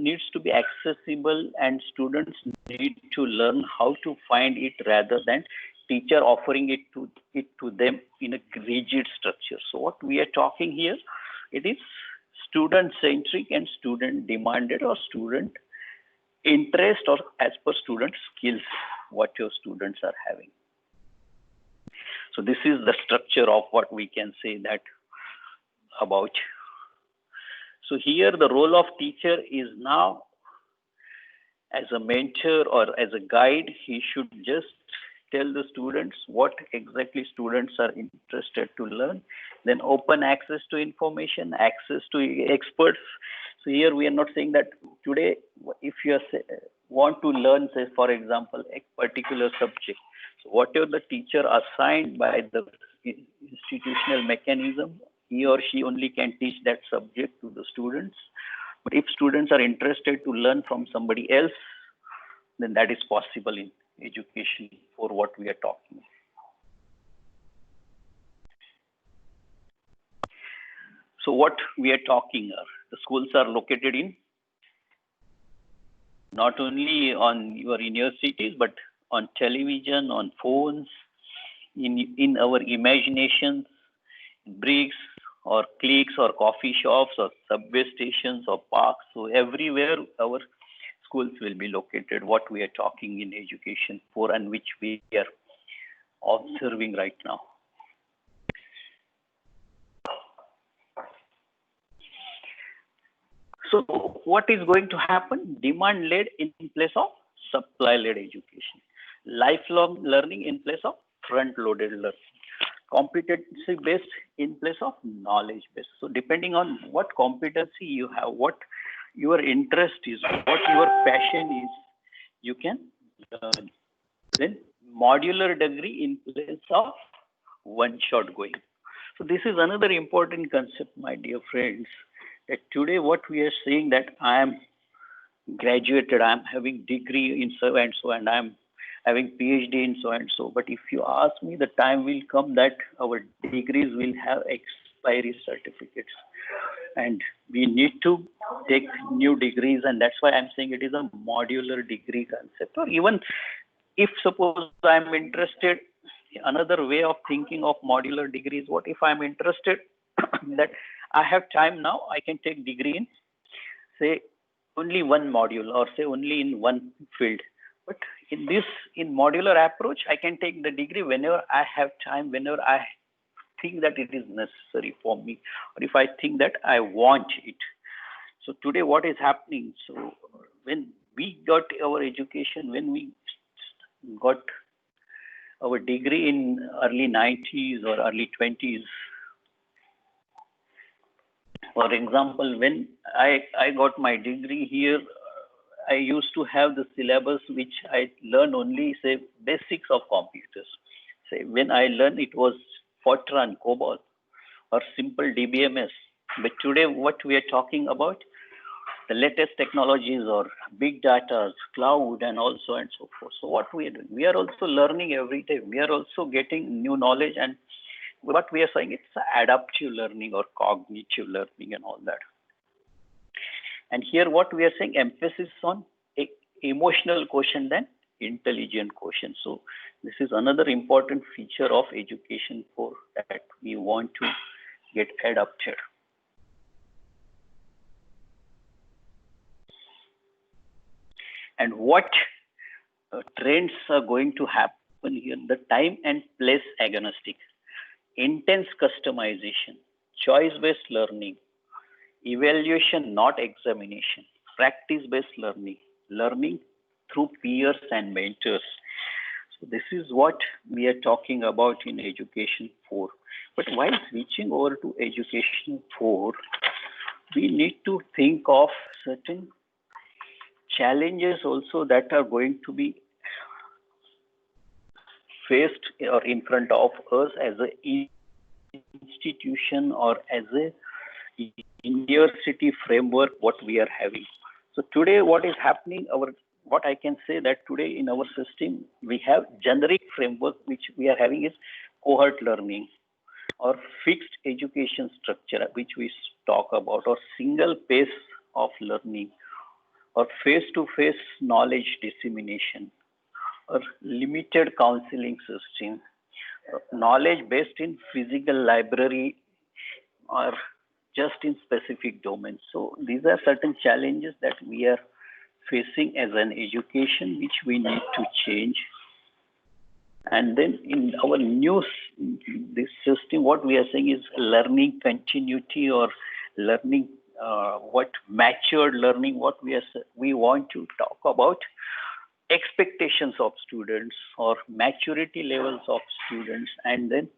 needs to be accessible, and students need to learn how to find it rather than teacher offering it to them in a rigid structure. So what we are talking here, it is student centric and student demanded, or student interest, or as per student skills what your students are having. So this is the structure of what we can say that about. So here the role of teacher is now as a mentor or as a guide. He should just tell the students what exactly students are interested to learn, then open access to information, access to experts. So here we are not saying that today, if you want to learn, say for example, a particular subject, so whatever the teacher assigned by the institutional mechanism, he or she only can teach that subject to the students. But if students are interested to learn from somebody else, then that is possible in education for what we are talking. So what we are talking are, the schools are located in not only on your universities, but on television, on phones, in our imaginations, bricks or cliques or coffee shops or subway stations or parks. So everywhere our schools will be located, what we are talking in education for, and which we are observing right now. So what is going to happen? Demand-led in place of supply-led education. Lifelong learning in place of front-loaded learning. Competency-based in place of knowledge-based. So depending on what competency you have, what your interest is, what your passion is, you can learn. Then modular degree in place of one-shot going. So this is another important concept, my dear friends, that today what we are saying that I am graduated, I am having degree in so and so, and I am having PhD in so and so. But if you ask me, the time will come that our degrees will have expiry certificates, and we need to take new degrees, and that's why I'm saying it is a modular degree concept. Or even if suppose I'm interested, another way of thinking of modular degrees, what if I'm interested that I have time now, I can take degree in, say, only one module, or say only in one field. But in modular approach, I can take the degree whenever I have time, whenever I think that it is necessary for me, or if I think that I want it. So today what is happening? So when we got our education, when we got our degree in early 90s or early 20s, for example, when I got my degree here, I used to have the syllabus which I learned only, say, basics of computers. Say, when I learned, it was Fortran, COBOL, or simple DBMS. But today, what we are talking about, the latest technologies or big data, cloud, and also and so forth. So what we are doing, we are also learning every day. We are also getting new knowledge, and what we are saying, it's adaptive learning or cognitive learning and all that. And here what we are saying, emphasis on emotional quotient than intelligent quotient. So this is another important feature of education for that we want to get adapted. And what trends are going to happen here? The time and place agnostic, intense customization, choice-based learning, evaluation, not examination, practice-based learning, learning through peers and mentors. So this is what we are talking about in Education 4. But while switching over to Education 4, we need to think of certain challenges also that are going to be faced or in front of us as an institution or as a university framework what we are having. So today what is happening, what I can say that today in our system we have generic framework which we are having is cohort learning or fixed education structure which we talk about, or single pace of learning, or face-to-face knowledge dissemination, or limited counseling system, knowledge based in physical library, or just in specific domains. So these are certain challenges that we are facing as an education, which we need to change. And then in our new this system, what we are saying is learning continuity, or learning what matured learning. What we want to talk about expectations of students or maturity levels of students, and then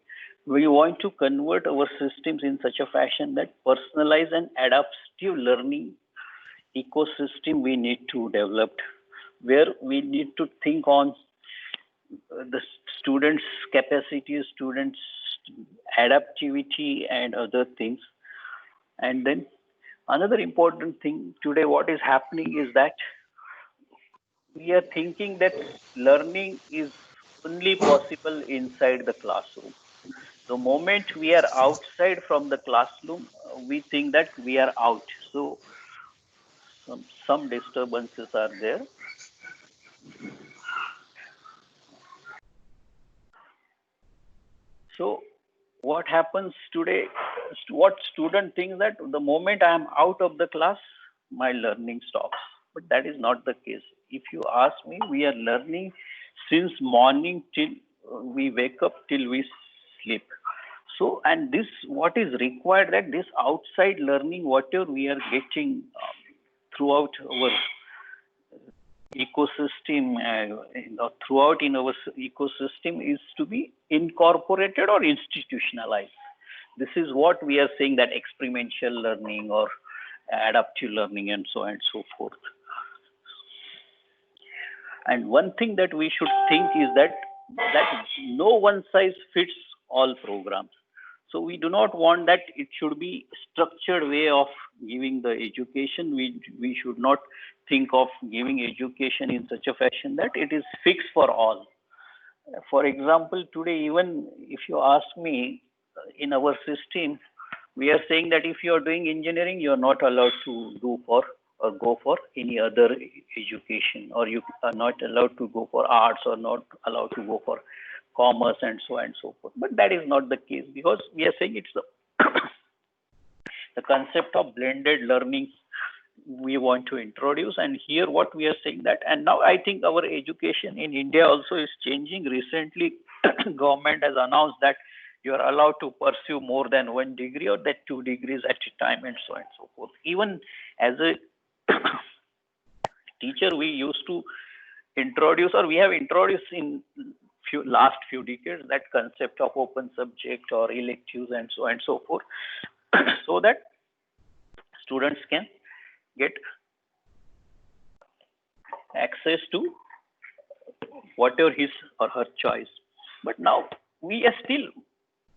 we want to convert our systems in such a fashion that personalized and adaptive learning ecosystem we need to develop, where we need to think on the students' capacity, students' adaptivity, and other things. And then another important thing today, what is happening is that we are thinking that learning is only possible inside the classroom. The moment we are outside from the classroom, we think that we are out. So some disturbances are there. So what happens today, what student thinks that the moment I am out of the class, my learning stops. But that is not the case. If you ask me, we are learning since morning till we wake up till we sleep. So, and this, what is required, that this outside learning, whatever we are getting throughout our ecosystem, throughout in our ecosystem, is to be incorporated or institutionalized. This is what we are saying, that experiential learning or adaptive learning and so on and so forth. And one thing that we should think is that no one size fits all programs. So we do not want that it should be structured way of giving the education. We should not think of giving education in such a fashion that it is fixed for all. For example, today, even if you ask me, in our system, we are saying that if you are doing engineering, you are not allowed to do for or go for any other education, or you are not allowed to go for arts, or not allowed to go for commerce, and so on and so forth. But that is not the case, because we are saying it's the concept of blended learning we want to introduce. And here what we are saying that, and now I think our education in India also is changing. Recently, government has announced that you are allowed to pursue more than 1 degree, or that 2 degrees at a time, and so on and so forth. Even as a teacher, we used to introduce, or we have introduced in last few decades, that concept of open subject or electives and so on and so forth, so that students can get access to whatever his or her choice. But now we are still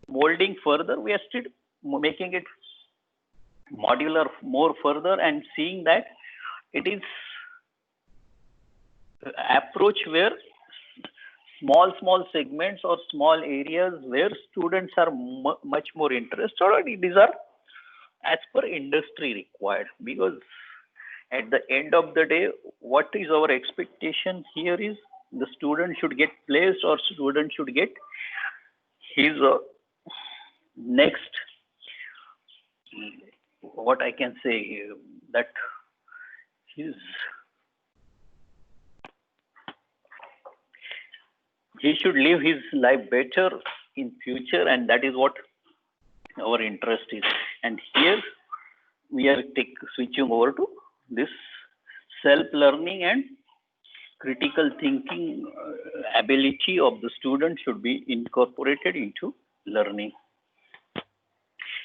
molding further, we are still making it modular more further, and seeing that it is approach where small segments or small areas where students are much more interested, or these are as per industry required. Because at the end of the day, what is our expectation here is the student should get placed, or student should get his next, what I can say, that he should live his life better in future, and that is what our interest is. And here we are switching over to this self-learning and critical thinking ability of the student should be incorporated into learning.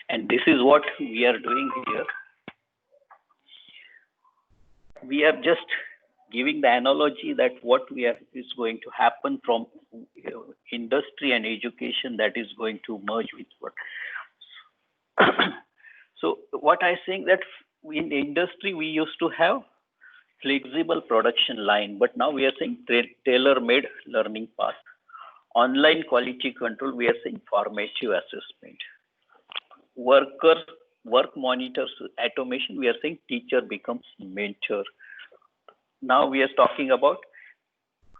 And this is what we are doing here. We are just giving the analogy that what is going to happen from industry and education, that is going to merge with what. So what I think that in industry we used to have flexible production line, but now we are saying tailor-made learning path. Online quality control, we are saying formative assessment. Work monitors automation, we are saying teacher becomes mentor. now we are talking about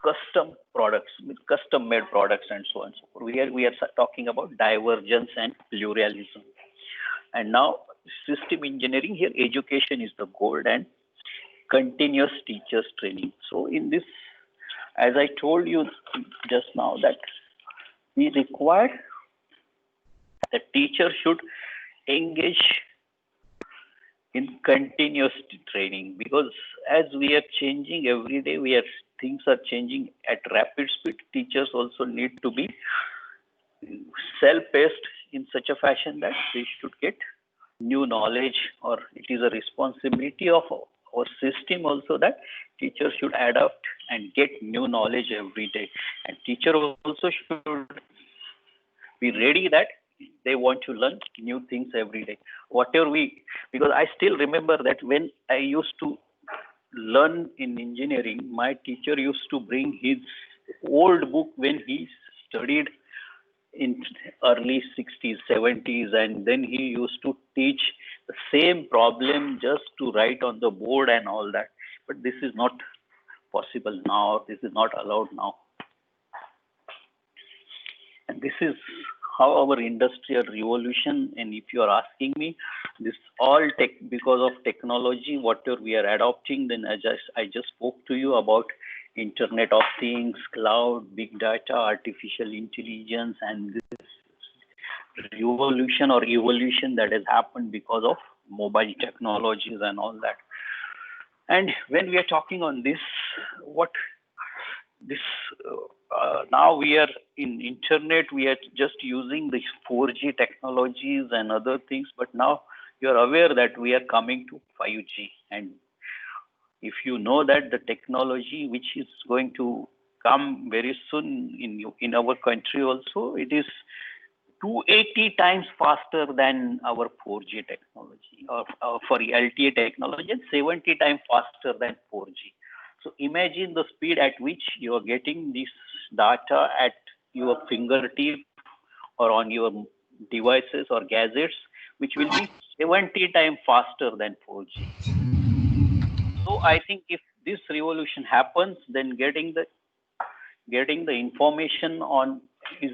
custom products, custom made products and so on and so forth. We are talking about divergence and pluralism. And now system engineering, here education is the goal and continuous teachers training. So in this, as I told you just now, that we require the teacher should engage in continuous training, because as we are changing every day, things are changing at rapid speed. Teachers also need to be self-paced in such a fashion that they should get new knowledge, or it is a responsibility of our system also that teachers should adapt and get new knowledge every day. And teacher also should be ready that they want to learn new things every day. Because I still remember that when I used to learn in engineering, my teacher used to bring his old book when he studied in early 60s, 70s, and then he used to teach the same problem just to write on the board and all that. But this is not possible now. This is not allowed now. And this is how our industrial revolution, and if you are asking me, this all because of technology, whatever we are adopting, then I just spoke to you about Internet of Things, cloud, big data, artificial intelligence, and this revolution or evolution that has happened because of mobile technologies and all that. And when we are talking on this, now we are in internet, we are just using the 4G technologies and other things, but now you are aware that we are coming to 5G. And if you know that the technology which is going to come very soon in our country also, it is 280 times faster than our 4G technology, or LTE technology, and 70 times faster than 4G. So imagine the speed at which you are getting this data at your fingertip or on your devices or gadgets, which will be 70 times faster than 4G. So I think if this revolution happens, then getting the information on is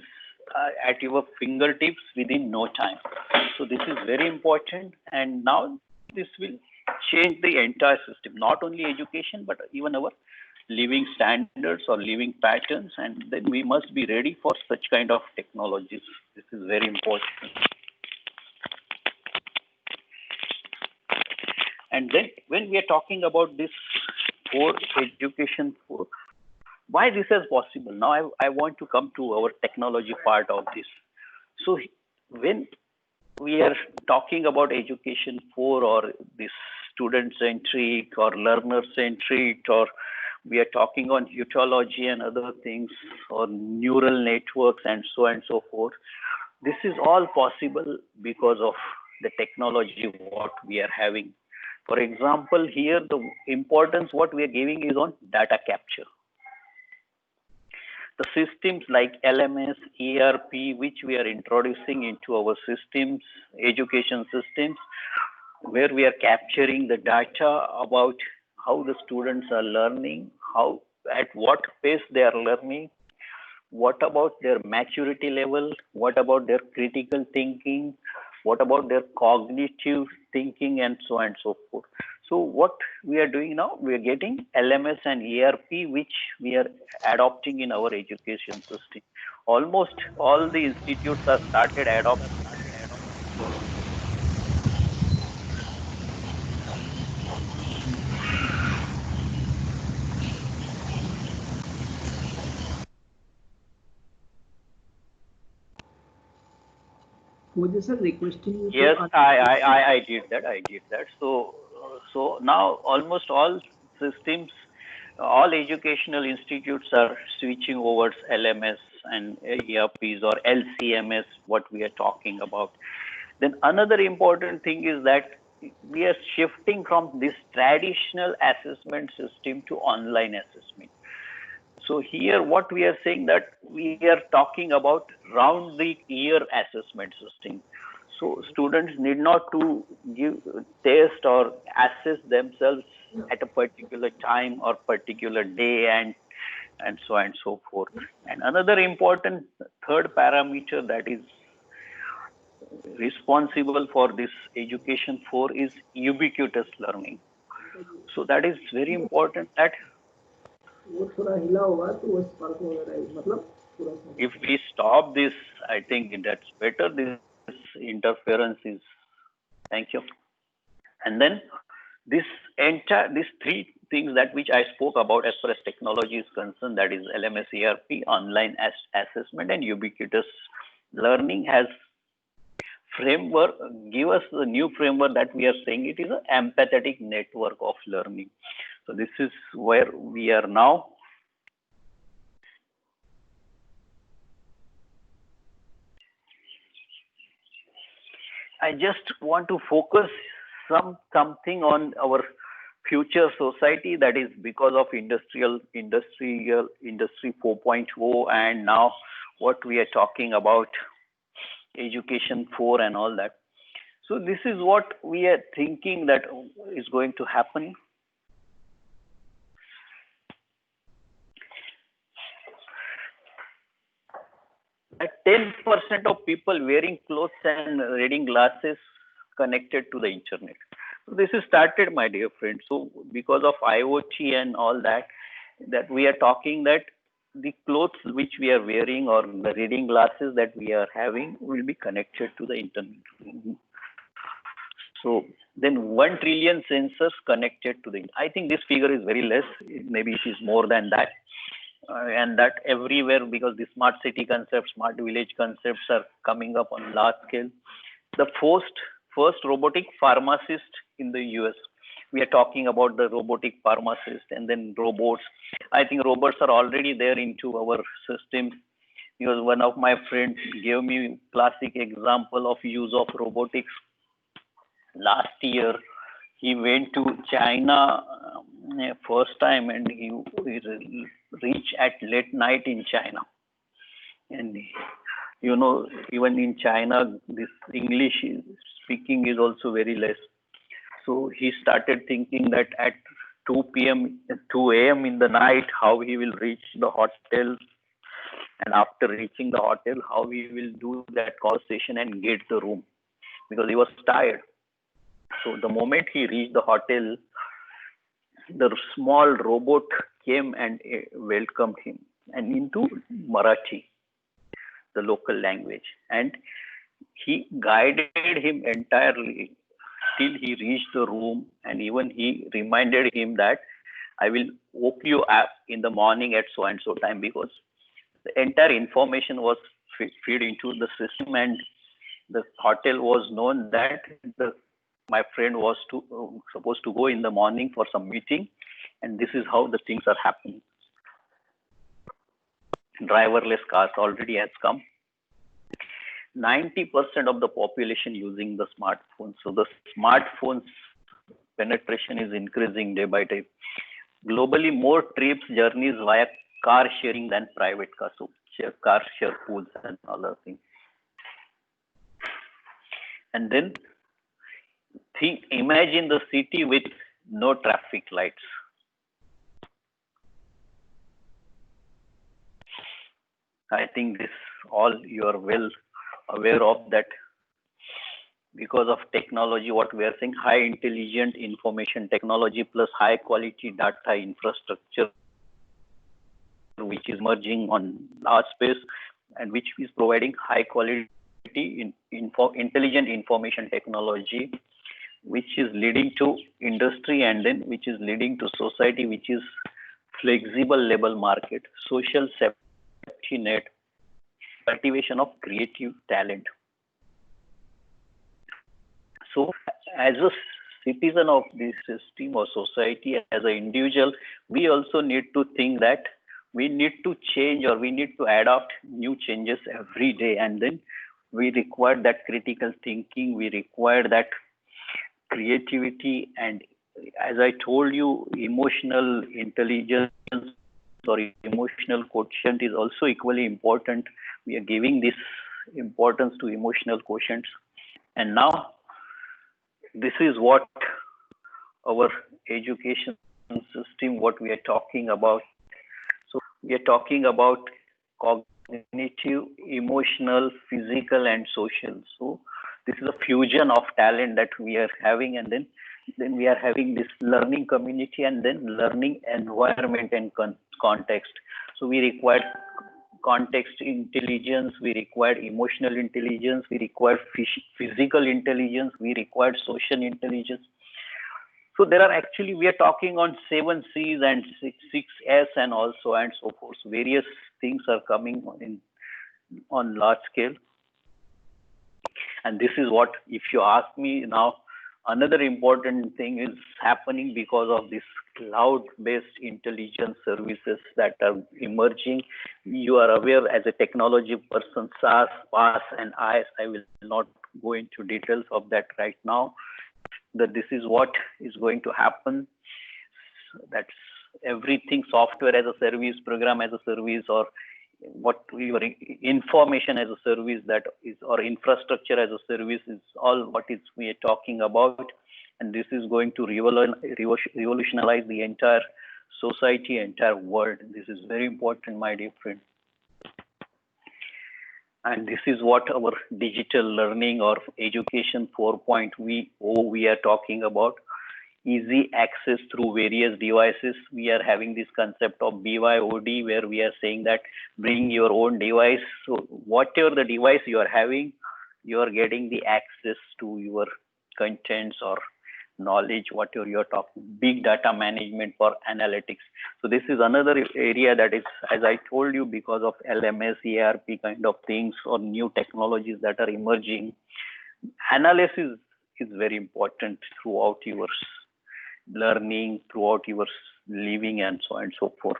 at your fingertips within no time. So this is very important, and now this will change the entire system, not only education, but even our living standards or living patterns, and then we must be ready for such kind of technologies. This is very important. And then when we are talking about this core education, why this is possible? Now I want to come to our technology part of this. So when we are talking about education 4, or this student-centric or learner-centric, or we are talking on ethology and other things, or neural networks and so forth, this is all possible because of the technology what we are having. For example, here the importance what we are giving is on data capture. The systems like LMS, ERP, which we are introducing into our systems, education systems, where we are capturing the data about how the students are learning, at what pace they are learning, what about their maturity level, what about their critical thinking, what about their cognitive thinking, and so on and so forth. So what we are doing now, we are getting LMS and ERP, which we are adopting in our education system. Almost all the institutes have started adopting. Goje sir, requesting you. Yes, I did that. So now almost all systems, all educational institutes are switching over LMS and ERPs or LCMS, what we are talking about. Then another important thing is that we are shifting from this traditional assessment system to online assessment. So here what we are saying that we are talking about round the year assessment system. So students need not to give test or assess themselves at a particular time or particular day and so on and so forth. And another important third parameter that is responsible for this education for is ubiquitous learning. So that is very important that if we stop this, I think that's better. This interference is, thank you. And then these three things that which I spoke about as far as technology is concerned, that is LMS, ERP, online assessment, and ubiquitous learning has framework, give us the new framework that we are saying it is an empathetic network of learning. So this is where we are now. I just want to focus something on our future society, that is because of industry 4.0 and now what we are talking about education 4 and all that. So this is what we are thinking that is going to happen. At 10% of people wearing clothes and reading glasses connected to the internet. So this is started, my dear friend. So because of IoT and all that we are talking that the clothes which we are wearing or the reading glasses that we are having will be connected to the internet. So then 1 trillion sensors connected to the internet. I think this figure is very less. Maybe it is more than that. And that everywhere, because the smart city concepts, smart village concepts are coming up on large scale. The first robotic pharmacist in the US. We are talking about the robotic pharmacist and then robots. I think robots are already there into our system, because one of my friends gave me classic example of use of robotics. Last year, he went to China first time and he reached at late night in China. And you know, even in China, this English speaking is also very less. So he started thinking that at 2 a.m. in the night, how he will reach the hotel. And after reaching the hotel, how he will do that conversation and get the room, because he was tired. So the moment he reached the hotel, the small robot came and welcomed him, and into Marathi, the local language, and he guided him entirely till he reached the room, and even he reminded him that I will woke you up in the morning at so and so time, because the entire information was fed into the system, and the hotel was known that my friend was supposed to go in the morning for some meeting, and this is how the things are happening. Driverless cars already has come. 90% of the population using the smartphones. So the smartphones penetration is increasing day by day. Globally, more trips, journeys via car sharing than private cars. So car share pools and other things. And then imagine the city with no traffic lights. I think this all you are well aware of that. Because of technology, what we are saying, high intelligent information technology plus high quality data infrastructure, which is merging on large space and which is providing high quality intelligent information technology, which is leading to industry, and then which is leading to society, which is flexible labor market, social safety net, cultivation of creative talent. So as a citizen of this system or society, as an individual, we also need to think that we need to change or we need to adopt new changes every day, and then we require that critical thinking, we require that creativity, and as I told you, emotional intelligence or emotional quotient is also equally important. We are giving this importance to emotional quotients. And now this is what our education system, what we are talking about. So we are talking about cognitive, emotional, physical, and social. So this is a fusion of talent that we are having, and then we are having this learning community and then learning environment and context. So we require context intelligence, we require emotional intelligence, we require physical intelligence, we require social intelligence. So there are actually, we are talking on 7 C's and 6 S and also and so forth. So various things are coming on large scale. And this is what, if you ask me now, another important thing is happening because of this cloud-based intelligence services that are emerging. You are aware as a technology person, SaaS, PaaS, and IaaS. I will not go into details of that right now. That this is what is going to happen. That's everything, software as a service, program as a service, or what your information as a service, that is, or infrastructure as a service, is all what is we are talking about. And this is going to revolutionize the entire society, entire world. This is very important, my dear friend. And this is what our digital learning or education 4.0 we are talking about. Easy access through various devices. We are having this concept of BYOD, where we are saying that bring your own device. So whatever the device you are having, you are getting the access to your contents or knowledge, whatever you are talking. Big data management for analytics. So this is another area that is, as I told you, because of LMS, ERP kind of things or new technologies that are emerging. Analysis is very important throughout your learning, throughout your living, and so on and so forth.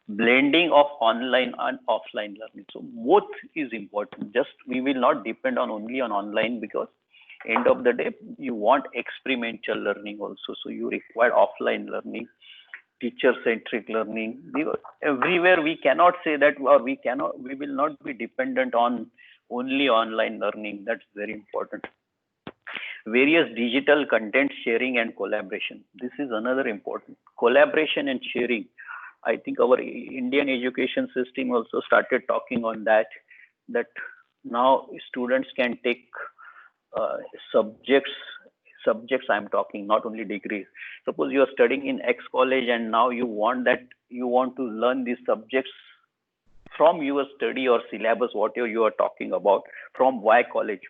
Blending of online and offline learning. So both is important. Just we will not depend on only on online, because end of the day you want experimental learning also. So you require offline learning, teacher-centric learning. Everywhere we cannot say that, or we will not be dependent on only online learning. That's very important. Various digital content sharing and collaboration. This is another important. Collaboration and sharing. I think our Indian education system also started talking on that now students can take subjects I'm talking, not only degrees. Suppose you are studying in X college and now you want to learn these subjects from your study or syllabus, whatever you are talking about, from Y college.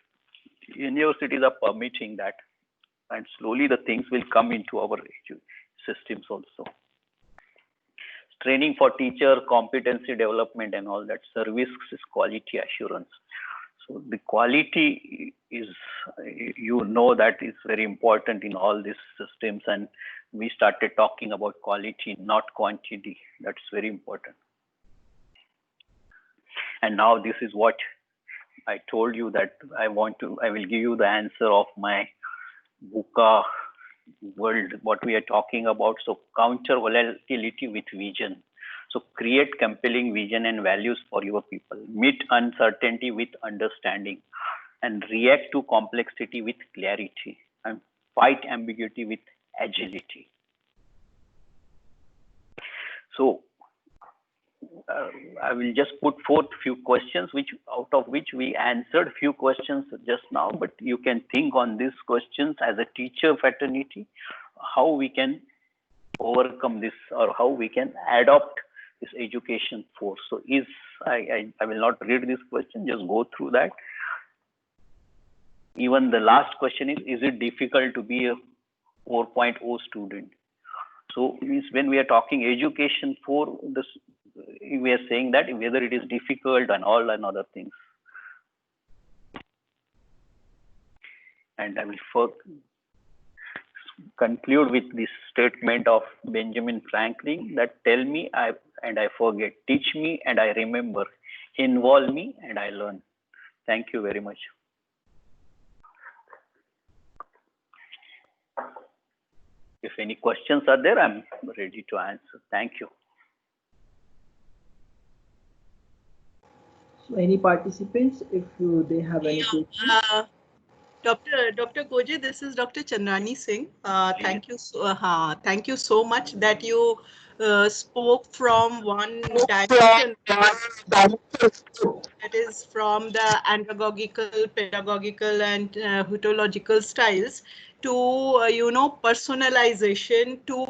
Universities are permitting that, and slowly the things will come into our systems also. Training for teacher, competency development and all that. Service is quality assurance. So the quality is, that is very important in all these systems, and we started talking about quality, not quantity. That's very important. And now this is what I told you, that I will give you the answer of my VUCA world, what we are talking about. So counter volatility with vision. So create compelling vision and values for your people. Meet uncertainty with understanding, and react to complexity with clarity, and fight ambiguity with agility. So I will just put forth few questions, out of which we answered few questions just now, but you can think on these questions as a teacher fraternity, how we can overcome this, or how we can adopt this education force. So I will not read this question, just go through that. Even the last question is it difficult to be a 4.0 student? So means when we are talking education for this, we are saying that whether it is difficult and all and other things. And I will conclude with this statement of Benjamin Franklin, that tell me and I forget, teach me and I remember, involve me and I learn. Thank you very much. If any questions are there, I'm ready to answer. Thank you. So any participants, if they have any questions? Dr. Goje, this is Dr. Chandrani Singh. Thank you so much that you spoke from one direction, that is from the andragogical, pedagogical, and hutological styles to personalization to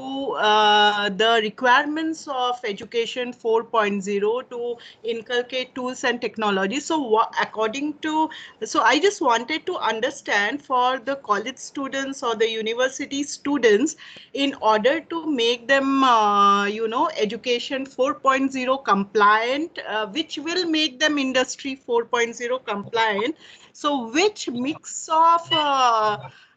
the requirements of education 4.0 to inculcate tools and technology. So according to, so I just wanted to understand for the college students or the university students, in order to make them education 4.0 compliant, which will make them industry 4.0 compliant. So which mix of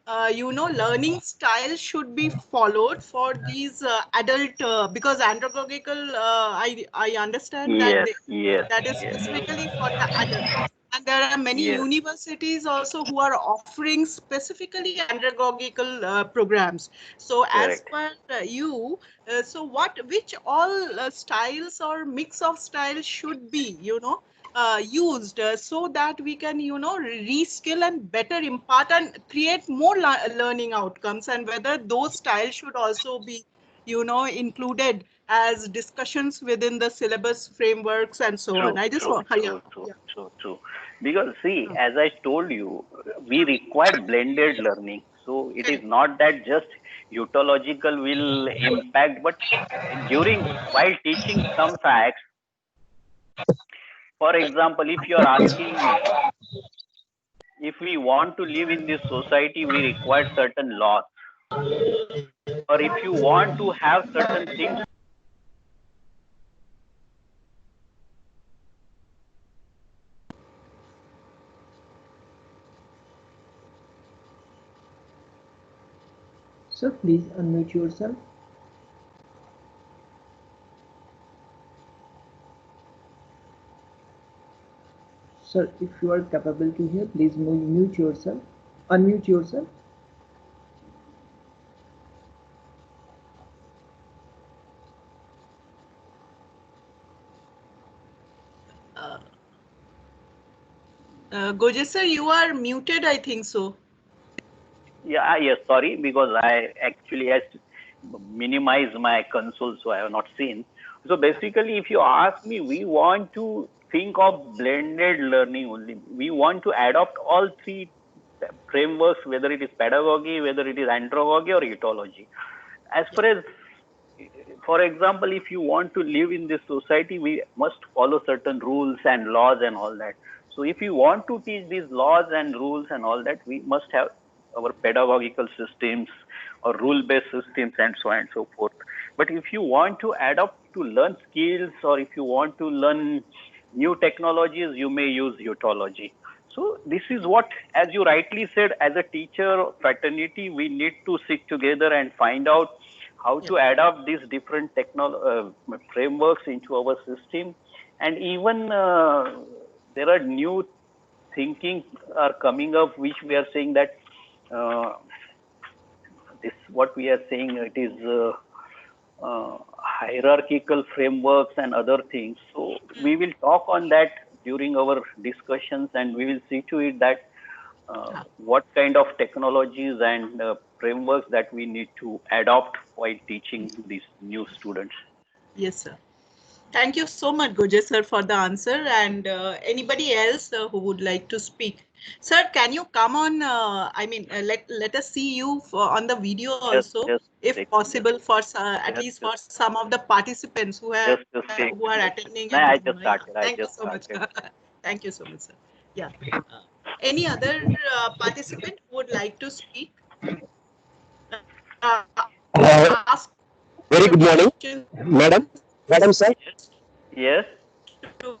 learning style should be followed for these adult, because andragogical, I understand that Yes, yes, that is yes, specifically for the adult. And there are many yes, universities also who are offering specifically andragogical programs. So as correct. per you, so which all styles or mix of styles should be, used so that we can, reskill and better impart and create more learning outcomes, and whether those styles should also be, included as discussions within the syllabus frameworks and so on. True, I just true, want, yeah, true, true, yeah. true, true. Because see, as I told you, we require blended learning. So it is Correct. not that just utological will impact, but during while teaching some facts, for example, if you are asking me, if we want to live in this society, we require certain laws. Or if you want to have certain things, Sir, please unmute yourself. Sir, if you are capable to hear, please mute yourself. Unmute yourself. Goje sir, you are muted, I think so. yeah, yes, sorry, because I actually has to minimize my console, so I have not seen. So basically, if you ask me, we want to think of blended learning only. We want to adopt all three frameworks, whether it is pedagogy, whether it is andragogy or ethology. As far as, for example, if you want to live in this society, we must follow certain rules and laws and all that. So if you want to teach these laws and rules and all that, we must have our pedagogical systems or rule-based systems and so on and so forth. But if you want to adopt to learn skills, or if you want to learn new technologies, you may use ethology. So this is what, as you rightly said, as a teacher fraternity, we need to sit together and find out how to adopt these different frameworks into our system. And even there are new thinking are coming up, which we are saying that this what we are saying, it is hierarchical frameworks and other things. So we will talk on that during our discussions, and we will see to it that what kind of technologies and frameworks that we need to adopt while teaching these new students. Yes, sir. Thank you so much, Goje sir, for the answer. And anybody else who would like to speak? Sir, can you come on? Let us see you on the video also, if possible, for at least for some of the participants who are attending at home. Yeah. Thank you so much. Thank you so much, sir. Yeah. Any other participant who would like to speak? Ask Very good morning, questions Madam sir. Yes. to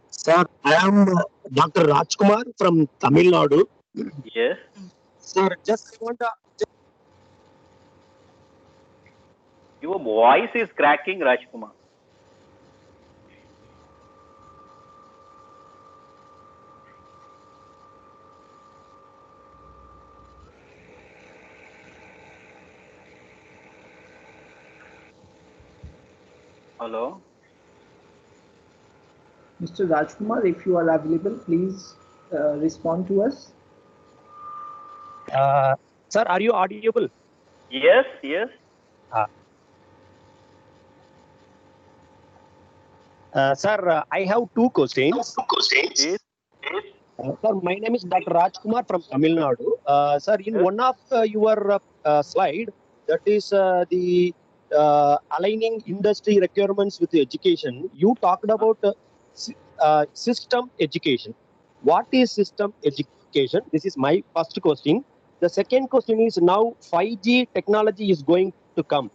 Sir, I am Dr. Rajkumar from Tamil Nadu. Yes. Sir, just I want to. Your voice is cracking, Rajkumar. Hello. Mr. Rajkumar, if you are available, please respond to us. Sir, are you audible? Yes, yes. Sir, I have two questions. Yes, Sir, my name is Dr. Rajkumar from Tamil Nadu. Sir, in yes. one of your slide, that is the aligning industry requirements with education, you talked about system education. What is system education? This is my first question. The second question is now 5G technology is going to come,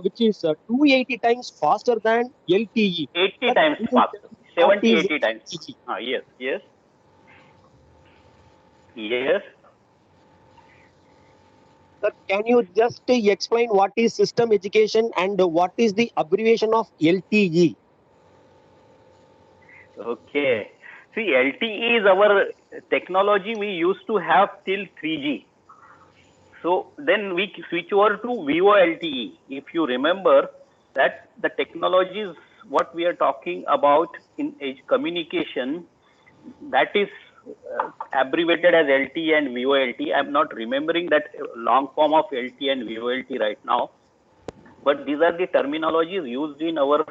which is 280 times faster than LTE. 80 Sir, times can you faster. tell me what 70, is 80 times. 5G? Yes, yes. Yes. Sir, can you just explain what is system education and what is the abbreviation of LTE? Okay. See, LTE is our technology we used to have till 3G. So then we switch over to VoLTE. If you remember that the technologies what we are talking about in communication, that is abbreviated as LTE and VoLTE. I'm not remembering that long form of LTE and VoLTE right now, but these are the terminologies used in our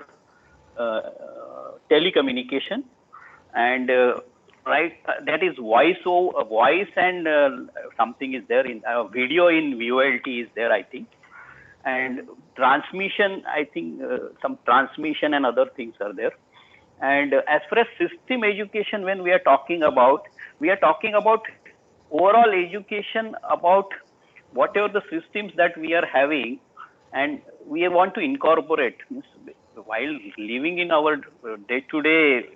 telecommunication. And that is voice and something is there in video in VoLTE is there, I think. And transmission, I think some transmission and other things are there. And as far as system education, when we are talking about overall education about whatever the systems that we are having, and we want to incorporate while living in our day-to-day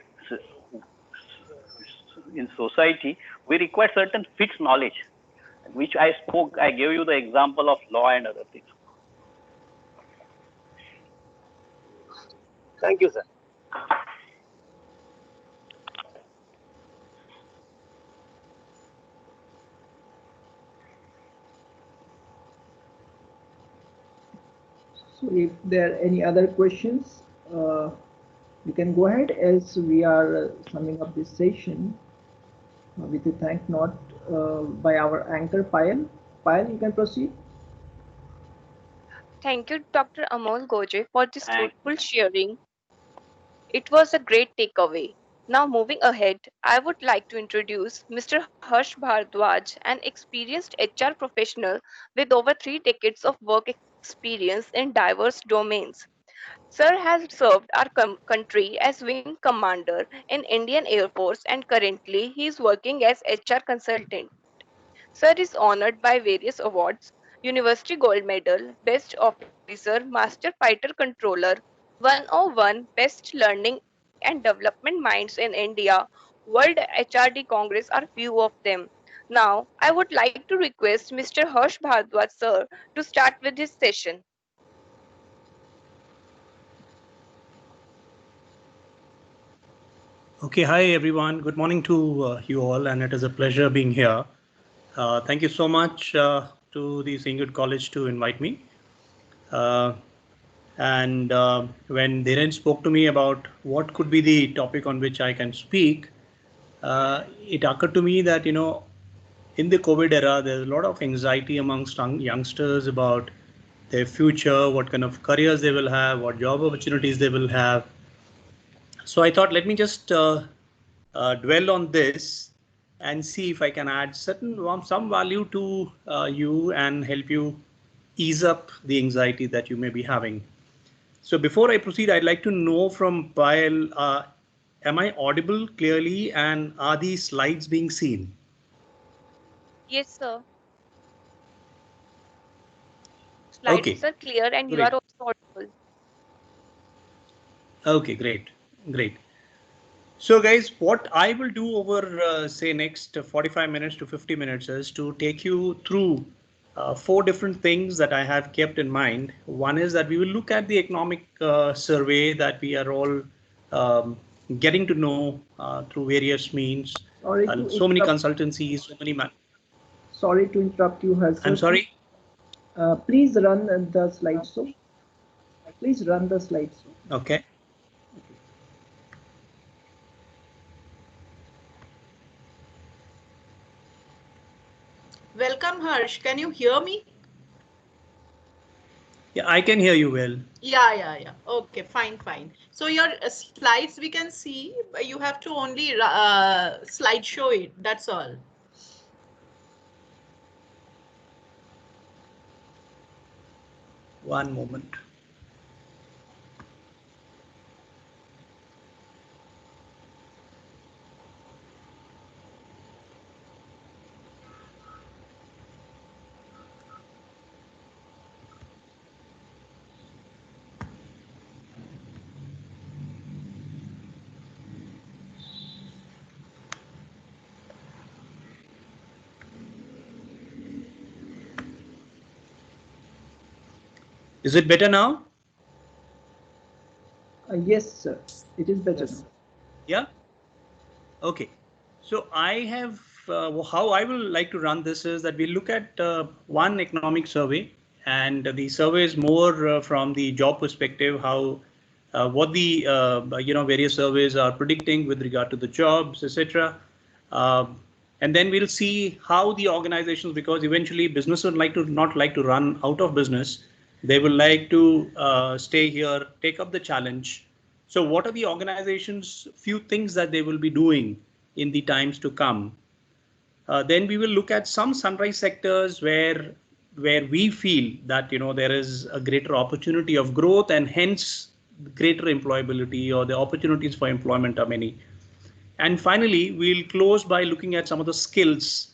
in society. We require certain fixed knowledge, which I gave you the example of law and other things. Thank you, sir. So if there are any other questions, we can go ahead as we are summing up this session with a thank note by our anchor Payal. Payal, you can proceed. Thank you, Dr. Amol Goje, for this Thank thoughtful sharing. It was a great takeaway. Now, moving ahead, I would like to introduce Mr. Harsh Bhardwaj, an experienced HR professional with over 3 decades of work experience in diverse domains. Sir has served our country as Wing Commander in Indian Air Force, and currently he is working as HR consultant. Sir is honored by various awards: University Gold Medal, Best Officer, Master Fighter Controller, 101 Best Learning and Development Minds in India, World HRD Congress are few of them. Now, I would like to request Mr. Harsh Bhardwaj sir to start with his session. Okay, hi everyone. Good morning to you all, and it is a pleasure being here. Thank you so much to the Sinhgad College to invite me. And when Dhiren spoke to me about what could be the topic on which I can speak, it occurred to me that, in the COVID era, there's a lot of anxiety amongst youngsters about their future, what kind of careers they will have, what job opportunities they will have. So I thought, let me just dwell on this and see if I can add some value to you and help you ease up the anxiety that you may be having. So before I proceed, I'd like to know from Payal, am I audible clearly and are these slides being seen? Yes, sir. Okay, Slides are clear and you great. are also audible. Okay, great. So guys, what I will do over say next 45 minutes to 50 minutes is to take you through 4 different things that I have kept in mind. One is that we will look at the economic survey that we are all getting to know through various means. Sorry to So many interrupt. consultancies, so many. Sorry to interrupt you, Harsh. I'm sorry. Please run the slideshow. Please run the slideshow. Okay. Welcome Welcome, Harsh. Can you hear me? Yeah, I can hear you well. Yeah. Okay, fine. So your slides we can see, but you have to only slide show it. That's all. One moment. Is it better now? Yes, sir. It is better Yes. now. Yeah. Okay. So I have how I will like to run this is that we look at one economic survey, and the survey is more from the job perspective, how what the various surveys are predicting with regard to the jobs, etc. And then we'll see how the organizations, because eventually business would like to not like to run out of business, they will like to stay here, take up the challenge. So what are the organizations, few things that they will be doing in the times to come? Then we will look at some sunrise sectors where we feel that there is a greater opportunity of growth, and hence greater employability, or the opportunities for employment are many. And finally, we'll close by looking at some of the skills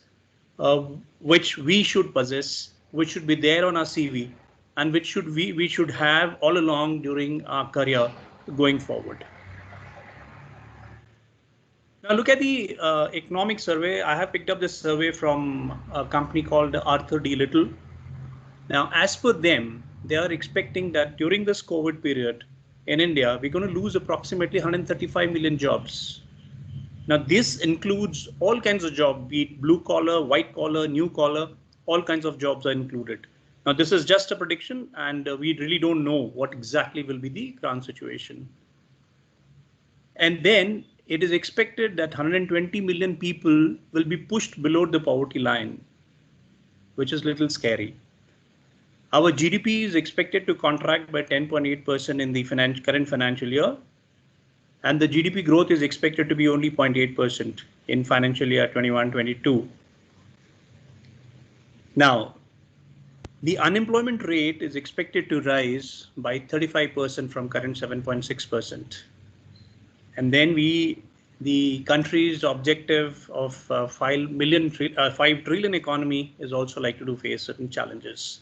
uh, which we should possess, which should be there on our CV, and which we should have all along during our career going forward. Now look at the economic survey. I have picked up this survey from a company called Arthur D. Little. Now, as per them, they are expecting that during this COVID period in India, we're going to lose approximately 135 million jobs. Now, this includes all kinds of jobs, be it blue collar, white collar, new collar, all kinds of jobs are included. Now, this is just a prediction, and we really don't know what exactly will be the current situation. And then it is expected that 120 million people will be pushed below the poverty line, which is a little scary. Our GDP is expected to contract by 10.8% in the current financial year, and the GDP growth is expected to be only 0.8% in financial year 21-22. Now, the unemployment rate is expected to rise by 35% from current 7.6%. And then the country's objective of 5 trillion economy is also likely to face certain challenges.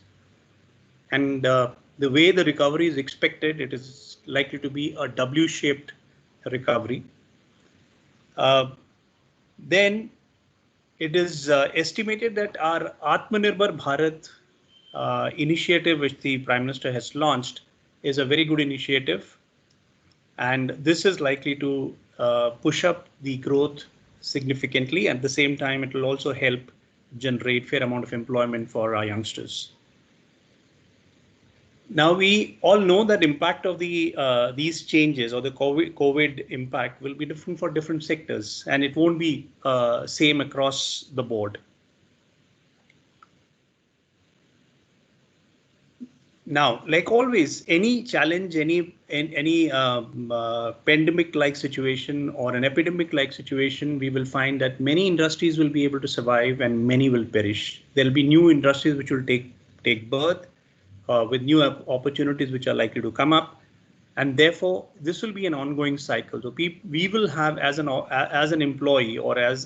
And the way the recovery is expected, it is likely to be a W-shaped recovery. Then it is estimated that our Atmanirbhar Bharat initiative, which the Prime Minister has launched, is a very good initiative. And this is likely to push up the growth significantly. At the same time, it will also help generate fair amount of employment for our youngsters. Now we all know that impact of these changes, or the COVID impact, will be different for different sectors, and it won't be same across the board. Now, like always, any challenge, any pandemic-like situation or an epidemic-like situation, we will find that many industries will be able to survive and many will perish. There will be new industries which will take birth with new opportunities which are likely to come up, and therefore this will be an ongoing cycle. So we will have, as an employee or as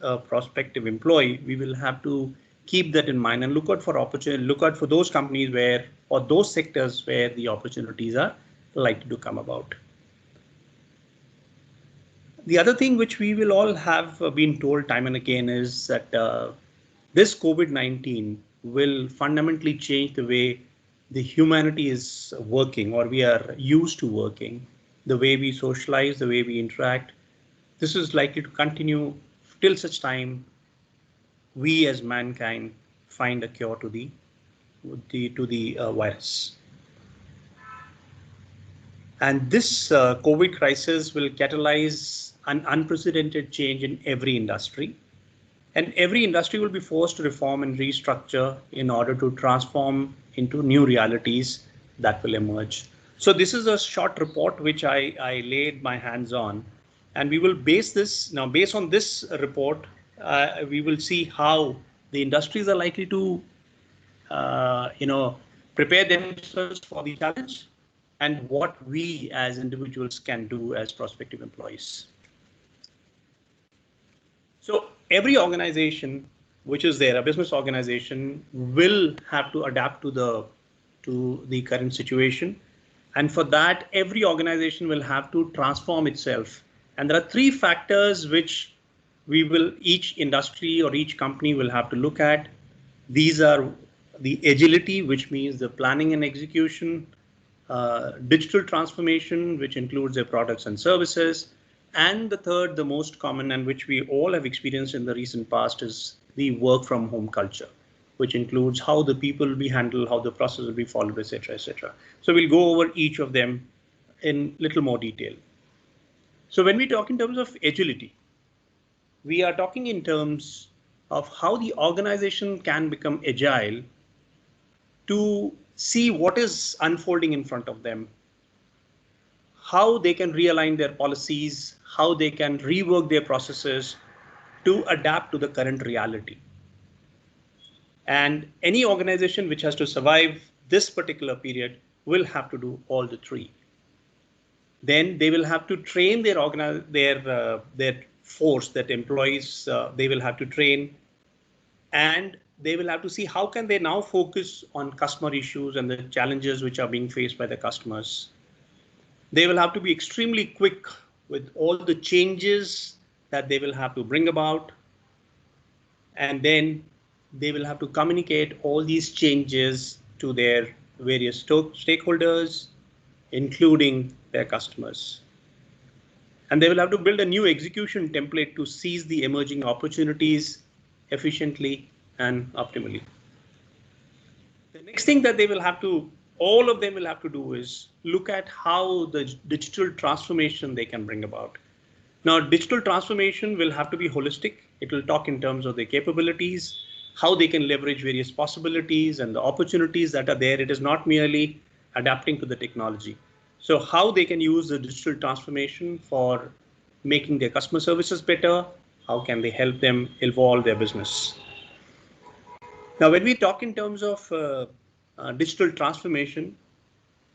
a prospective employee, we will have to keep that in mind and look out for opportunity, look out for those companies where, or those sectors where the opportunities are likely to come about. The other thing which we will all have been told time and again is that this COVID-19 will fundamentally change the way the humanity is working, or we are used to working, the way we socialize, the way we interact. This is likely to continue till such time we as mankind find a cure to the virus. And this COVID crisis will catalyze an unprecedented change in every industry. And every industry will be forced to reform and restructure in order to transform into new realities that will emerge. So this is a short report which I laid my hands on, and we will base this now based on this report. We will see how the industries are likely to, prepare themselves for the challenge, and what we as individuals can do as prospective employees. So every organization which is there, a business organization, will have to adapt to the current situation. And for that, every organization will have to transform itself. And there are three factors which each industry or each company will have to look at. These are the agility, which means the planning and execution, digital transformation, which includes their products and services, and the third, the most common, and which we all have experienced in the recent past, is the work from home culture, which includes how the people will be handled, how the process will be followed, etc., etc. So we'll go over each of them in little more detail. So when we talk in terms of agility, we are talking in terms of how the organization can become agile to see what is unfolding in front of them, how they can realign their policies, how they can rework their processes to adapt to the current reality. And any organization which has to survive this particular period will have to do all the three. Then they will have to train their force, that employees, they will have to train, and they will have to see how can they now focus on customer issues and the challenges which are being faced by the customers. They will have to be extremely quick with all the changes that they will have to bring about. And then they will have to communicate all these changes to their various stakeholders, including their customers. And they will have to build a new execution template to seize the emerging opportunities efficiently and optimally. The next thing that all of them will have to do is look at how the digital transformation they can bring about. Now, digital transformation will have to be holistic. It will talk in terms of their capabilities, how they can leverage various possibilities and the opportunities that are there. It is not merely adapting to the technology. So how they can use the digital transformation for making their customer services better, how can they help them evolve their business. Now, when we talk in terms of digital transformation,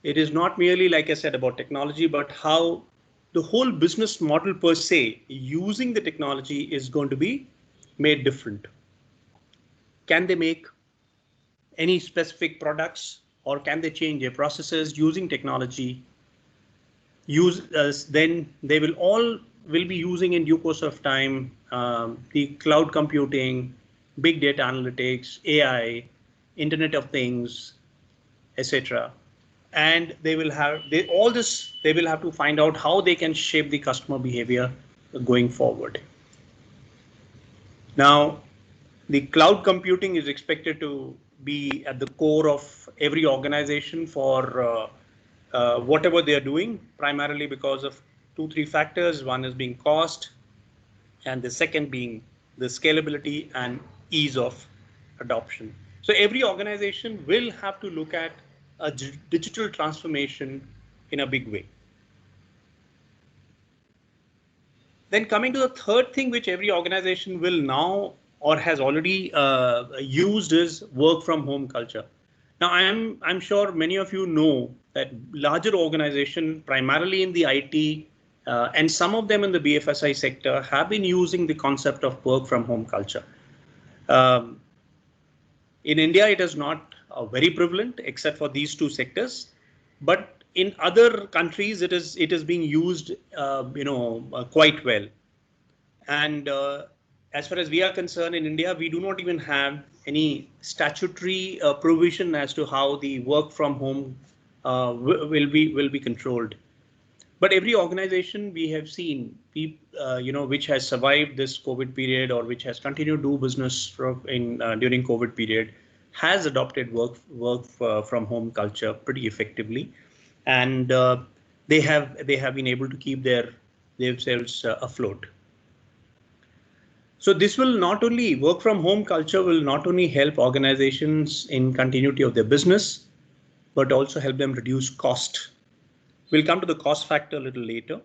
it is not merely, like I said, about technology, but how the whole business model per se using the technology is going to be made different. Can they make any specific products, or can they change their processes using technology? Then they will be using in due course of time the cloud computing, big data analytics, AI, Internet of Things, etc. And they will have they will have to find out how they can shape the customer behavior going forward. Now, the cloud computing is expected to be at the core of every organization for whatever they are doing, primarily because of 2-3 factors. One is being cost, and the second being the scalability and ease of adoption. So every organization will have to look at a digital transformation in a big way. Then coming to the third thing which every organization will now or has already used is work from home culture. Now, I'm sure many of you know that larger organizations, primarily in the IT and some of them in the BFSI sector, have been using the concept of work from home culture. In India, it is not very prevalent except for these two sectors, but in other countries, it is being used, quite well. And as far as we are concerned in India, we do not even have any statutory provision as to how the work from home will be controlled. But every organization we have seen, which has survived this COVID period or which has continued to do business during COVID period, has adopted work from home culture pretty effectively, and they have been able to keep themselves afloat. So this will not only work from home culture will not only help organizations in continuity of their business, but also help them reduce cost. We'll come to the cost factor a little later.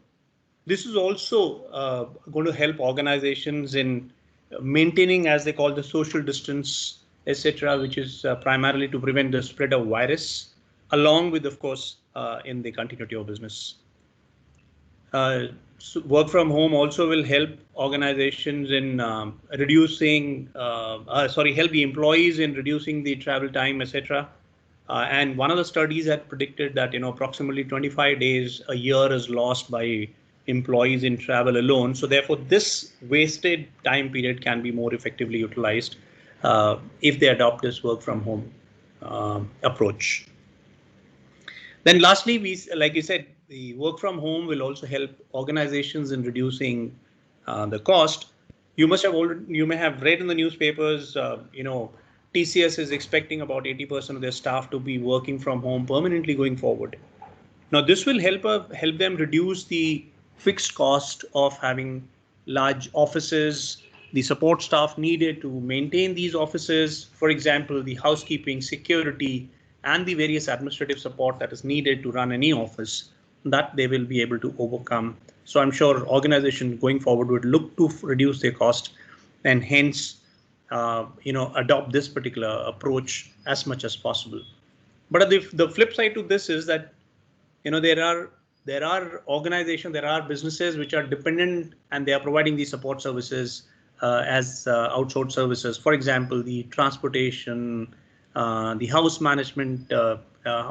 This is also going to help organizations in maintaining, as they call, the social distance, etc., which is primarily to prevent the spread of virus, along with, of course, in the continuity of business. So work from home also will help organizations in help the employees in reducing the travel time, etc. And one of the studies had predicted that approximately 25 days a year is lost by employees in travel alone. So therefore, this wasted time period can be more effectively utilized if they adopt this work from home approach. Then lastly, like you said, the work from home will also help organizations in reducing the cost. You may have read in the newspapers, TCS is expecting about 80% of their staff to be working from home permanently going forward. Now, this will help them reduce the fixed cost of having large offices, the support staff needed to maintain these offices, for example, the housekeeping, security, and the various administrative support that is needed to run any office, that they will be able to overcome. So I'm sure organizations going forward would look to reduce their cost and hence adopt this particular approach as much as possible. But the flip side to this is that there are organizations, there are businesses which are dependent and they are providing these support services as outsourced services. For example, the transportation, the house management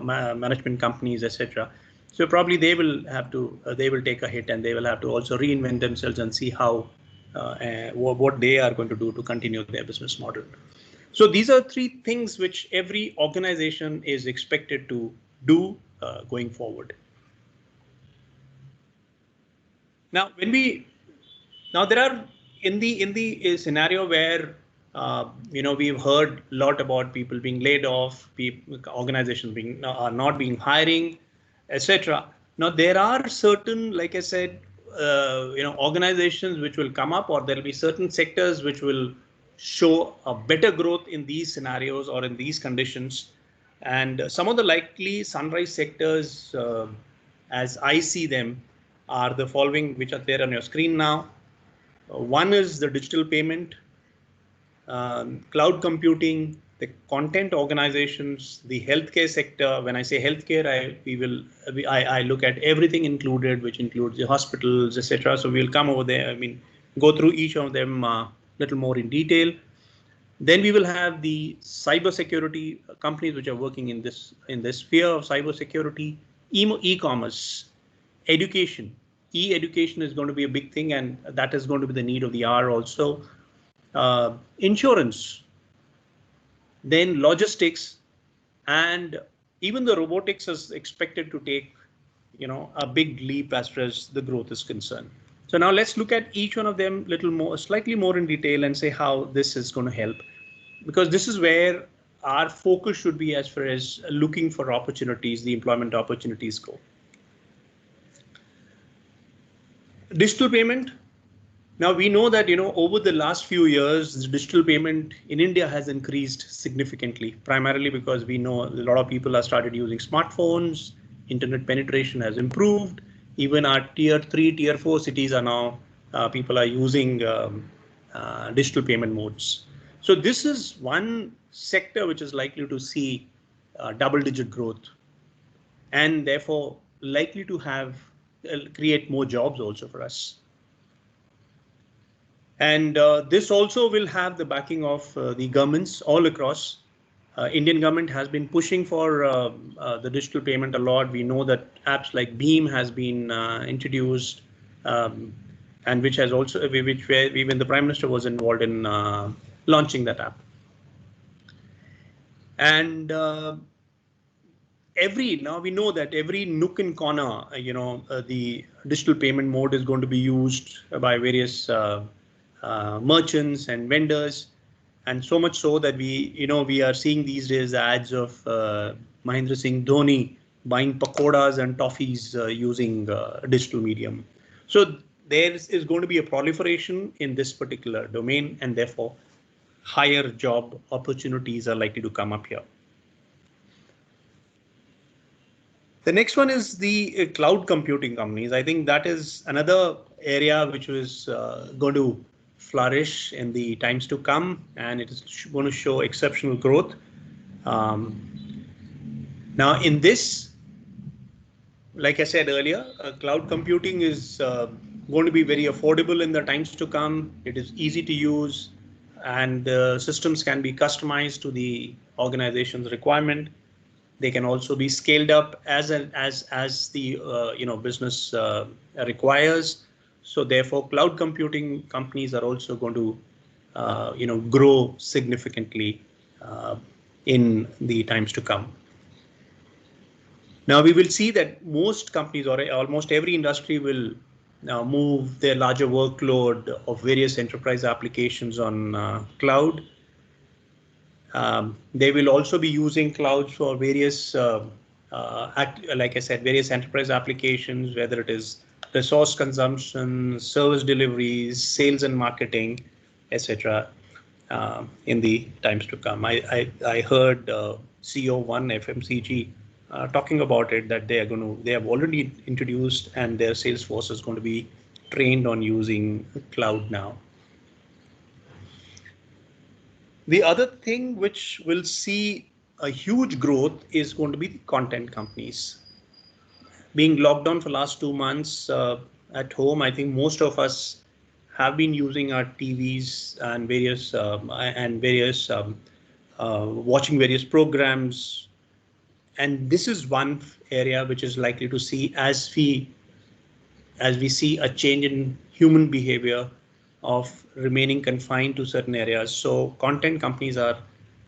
management companies, etc. So probably they will take a hit and they will have to also reinvent themselves and see how what they are going to do to continue their business model. So these are three things which every organization is expected to do going forward. Now, there are in the scenario where we've heard a lot about people being laid off, organizations are not being hiring, etc. Now there are certain, like I said, organizations which will come up, or there will be certain sectors which will show a better growth in these scenarios or in these conditions. And some of the likely sunrise sectors, as I see them, are the following, which are there on your screen now. One is the digital payment, cloud computing, the content organizations, the healthcare sector. When I say healthcare, I look at everything included, which includes the hospitals, etc. So we'll come over there. Go through each of them a little more in detail. Then we will have the cybersecurity companies which are working in this sphere of cybersecurity, e-commerce, education. E-education is going to be a big thing, and that is going to be the need of the hour also. Insurance, then logistics, and even the robotics is expected to take, a big leap as far as the growth is concerned. So now let's look at each one of them slightly more in detail and say how this is going to help, because this is where our focus should be as far as looking for opportunities, the employment opportunities go. Digital payment. Now we know that over the last few years, the digital payment in India has increased significantly, primarily because we know a lot of people have started using smartphones, internet penetration has improved. Even our tier 3, tier 4 cities are now, people are using digital payment modes. So this is one sector which is likely to see double-digit growth, and therefore likely to create more jobs also for us. And this also will have the backing of the governments all across. Indian government has been pushing for the digital payment a lot. We know that apps like Beam has been introduced, and which has also, where even the Prime Minister was involved in launching that app. And now we know that every nook and corner, the digital payment mode is going to be used by various merchants and vendors, and so much so that we are seeing these days ads of Mahendra Singh Dhoni buying pakoras and toffees using digital medium. So there is going to be a proliferation in this particular domain, and therefore higher job opportunities are likely to come up here. The next one is the cloud computing companies. I think that is another area which was going to flourish in the times to come, and it is going to show exceptional growth. Now in this, like I said earlier, cloud computing is going to be very affordable in the times to come. It is easy to use, and systems can be customized to the organization's requirement. They can also be scaled up as the business requires. So therefore, cloud computing companies are also going to grow significantly in the times to come. Now we will see that most companies, or almost every industry, will now move their larger workload of various enterprise applications on cloud. They will also be using clouds for various, like I said, various enterprise applications, whether it is resource consumption, service deliveries, sales and marketing, etc. In the times to come. I heard CEO1 FMCG talking about it, that they have already introduced, and their sales force is going to be trained on using cloud now. The other thing which will see a huge growth is going to be the content companies. Being locked down for last 2 months at home, I think most of us have been using our TVs and watching various programs. And this is one area which is likely to see, as we see a change in human behavior of remaining confined to certain areas. So content companies are,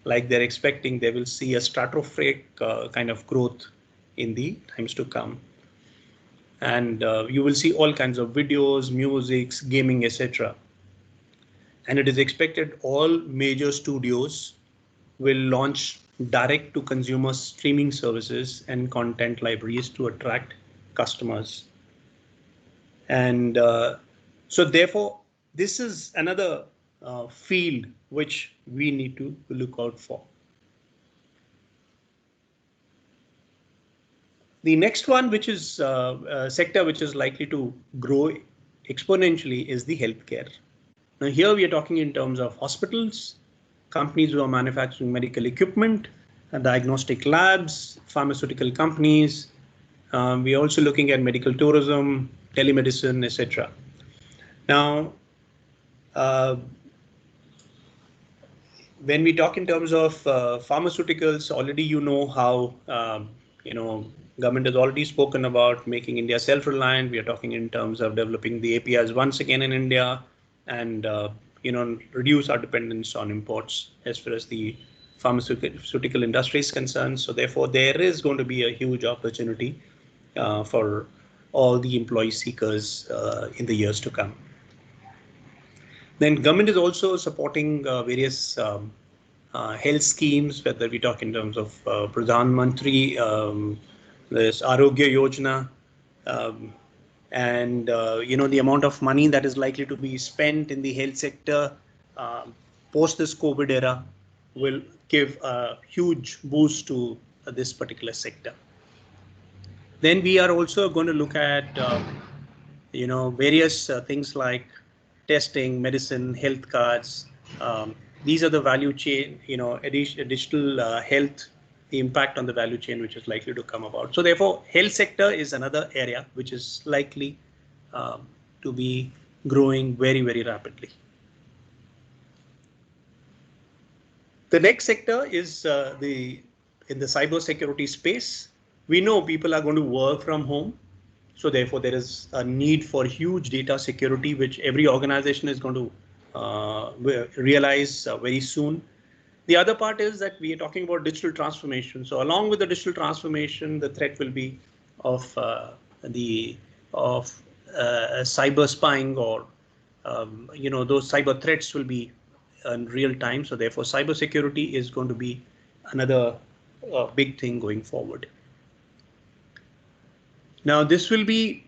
like they're expecting, they will see a stratospheric kind of growth in the times to come. And you will see all kinds of videos, musics, gaming, etc. And it is expected all major studios will launch direct to consumer streaming services and content libraries to attract customers. And so therefore, this is another field which we need to look out for. The next one, which is a sector which is likely to grow exponentially, is the healthcare. Now here we are talking in terms of hospitals, companies who are manufacturing medical equipment, diagnostic labs, pharmaceutical companies. We are also looking at medical tourism, telemedicine, etc. Now, when we talk in terms of pharmaceuticals, already you know how government has already spoken about making India self-reliant. We are talking in terms of developing the APIs once again in India, and reduce our dependence on imports as far as the pharmaceutical industry is concerned. So therefore, there is going to be a huge opportunity for all the employee seekers in the years to come. Then government is also supporting various health schemes, whether we talk in terms of Pradhan Mantri, there's Arogya Yojana, and the amount of money that is likely to be spent in the health sector post this COVID era will give a huge boost to this particular sector. Then we are also going to look at various things like testing, medicine, health cards. These are the value chain, additional health, the impact on the value chain which is likely to come about. So therefore, health sector is another area which is likely to be growing very, very rapidly. The next sector is in the cyber security space. We know people are going to work from home. So therefore, there is a need for huge data security, which every organization is going to realize very soon. The other part is that we are talking about digital transformation. So along with the digital transformation, the threat will be of cyber spying, or those cyber threats will be in real time. So therefore, cyber security is going to be another big thing going forward. Now, this will be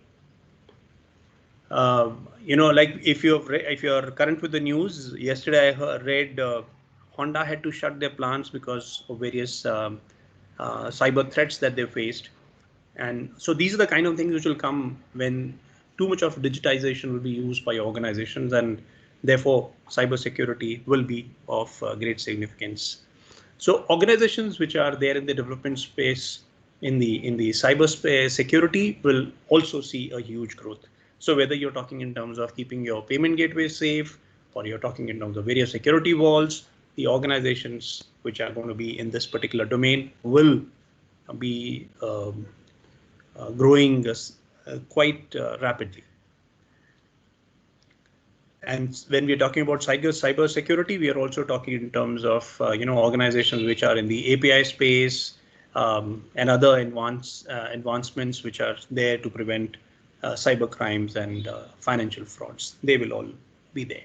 Like if you're current with the news, yesterday I read Honda had to shut their plants because of various cyber threats that they faced. And so these are the kind of things which will come when too much of digitization will be used by organizations, and therefore cybersecurity will be of great significance. So organizations which are there in the development space, in the cyber space, security will also see a huge growth. So whether you're talking in terms of keeping your payment gateway safe, or you're talking in terms of various security walls, the organizations which are going to be in this particular domain will be growing quite rapidly. And when we're talking about cyber security, we are also talking in terms of organizations which are in the API space and other advancements which are there to prevent cyber crimes and financial frauds. They will all be there.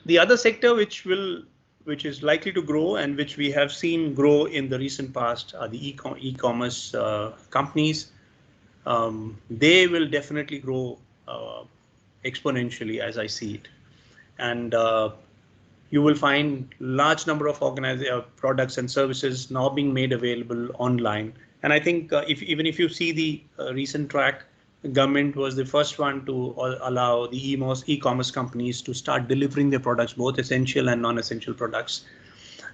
The other sector which is likely to grow and which we have seen grow in the recent past are the e-commerce companies. They will definitely grow exponentially as I see it. And you will find large number of products and services now being made available online. And I think even if you see the recent track, the government was the first one to allow the e-commerce companies to start delivering their products, both essential and non-essential products.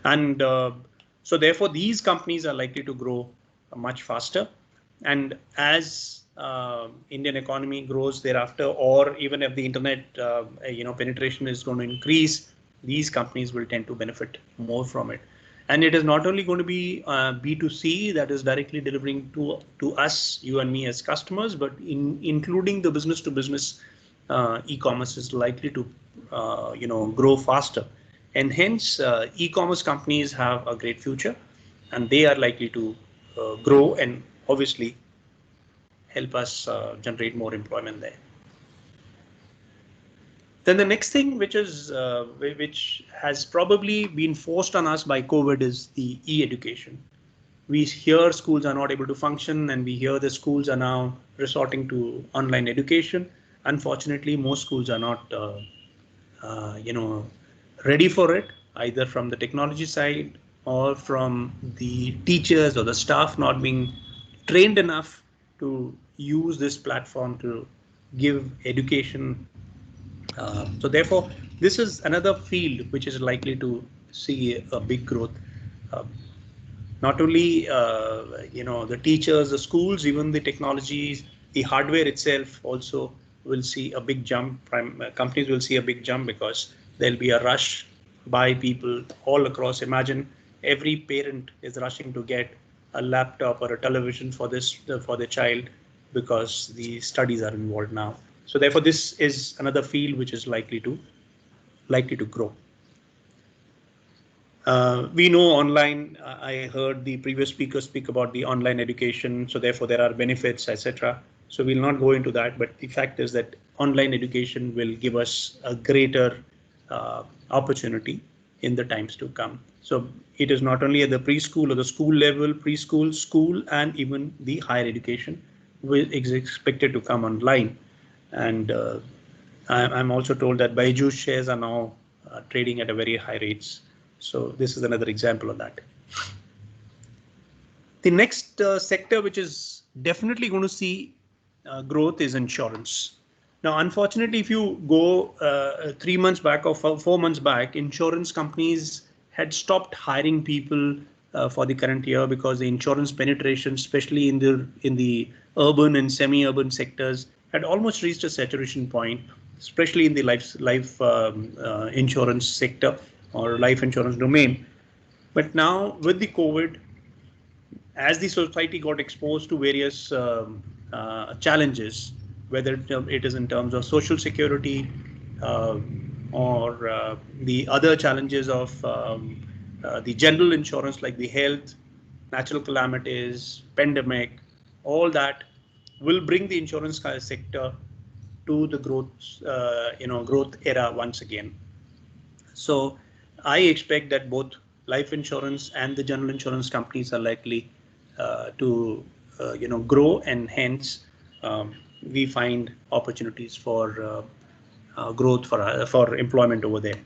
And so therefore, these companies are likely to grow much faster. And as Indian economy grows thereafter, or even if the internet penetration is going to increase, these companies will tend to benefit more from it. And it is not only going to be B2C, that is directly delivering to us, you and me as customers, but including the business to business, e-commerce is likely to grow faster. And hence e-commerce companies have a great future, and they are likely to grow and obviously help us generate more employment there. Then the next thing, which has probably been forced on us by COVID, is the e-education. We hear schools are not able to function, and we hear the schools are now resorting to online education. Unfortunately, most schools are not, ready for it, either from the technology side or from the teachers or the staff not being trained enough to use this platform to give education. So therefore, this is another field which is likely to see a big growth. Not only the teachers, the schools, even the technologies, the hardware itself also will see a big jump. Companies will see a big jump because there'll be a rush by people all across. Imagine every parent is rushing to get a laptop or a television for their child because the studies are involved now. So therefore, this is another field which is likely to grow. We know online. I heard the previous speaker speak about the online education. So therefore, there are benefits, etc. So we'll not go into that. But the fact is that online education will give us a greater opportunity in the times to come. So it is not only at the preschool or the school level, preschool, school, and even the higher education is expected to come online. And I'm also told that Bajaj shares are now trading at a very high rates. So this is another example of that. The next sector which is definitely going to see growth is insurance. Now, unfortunately, if you go 3 months back or 4 months back, insurance companies had stopped hiring people for the current year because the insurance penetration, especially in the urban and semi-urban sectors, had almost reached a saturation point, especially in the life insurance sector or life insurance domain. But now with the COVID, as the society got exposed to various challenges, whether it is in terms of social security or the other challenges of the general insurance like the health, natural calamities, pandemic, all that will bring the insurance sector to the growth era once again. So I expect that both life insurance and the general insurance companies are likely to grow, and hence we find opportunities for growth for employment over there.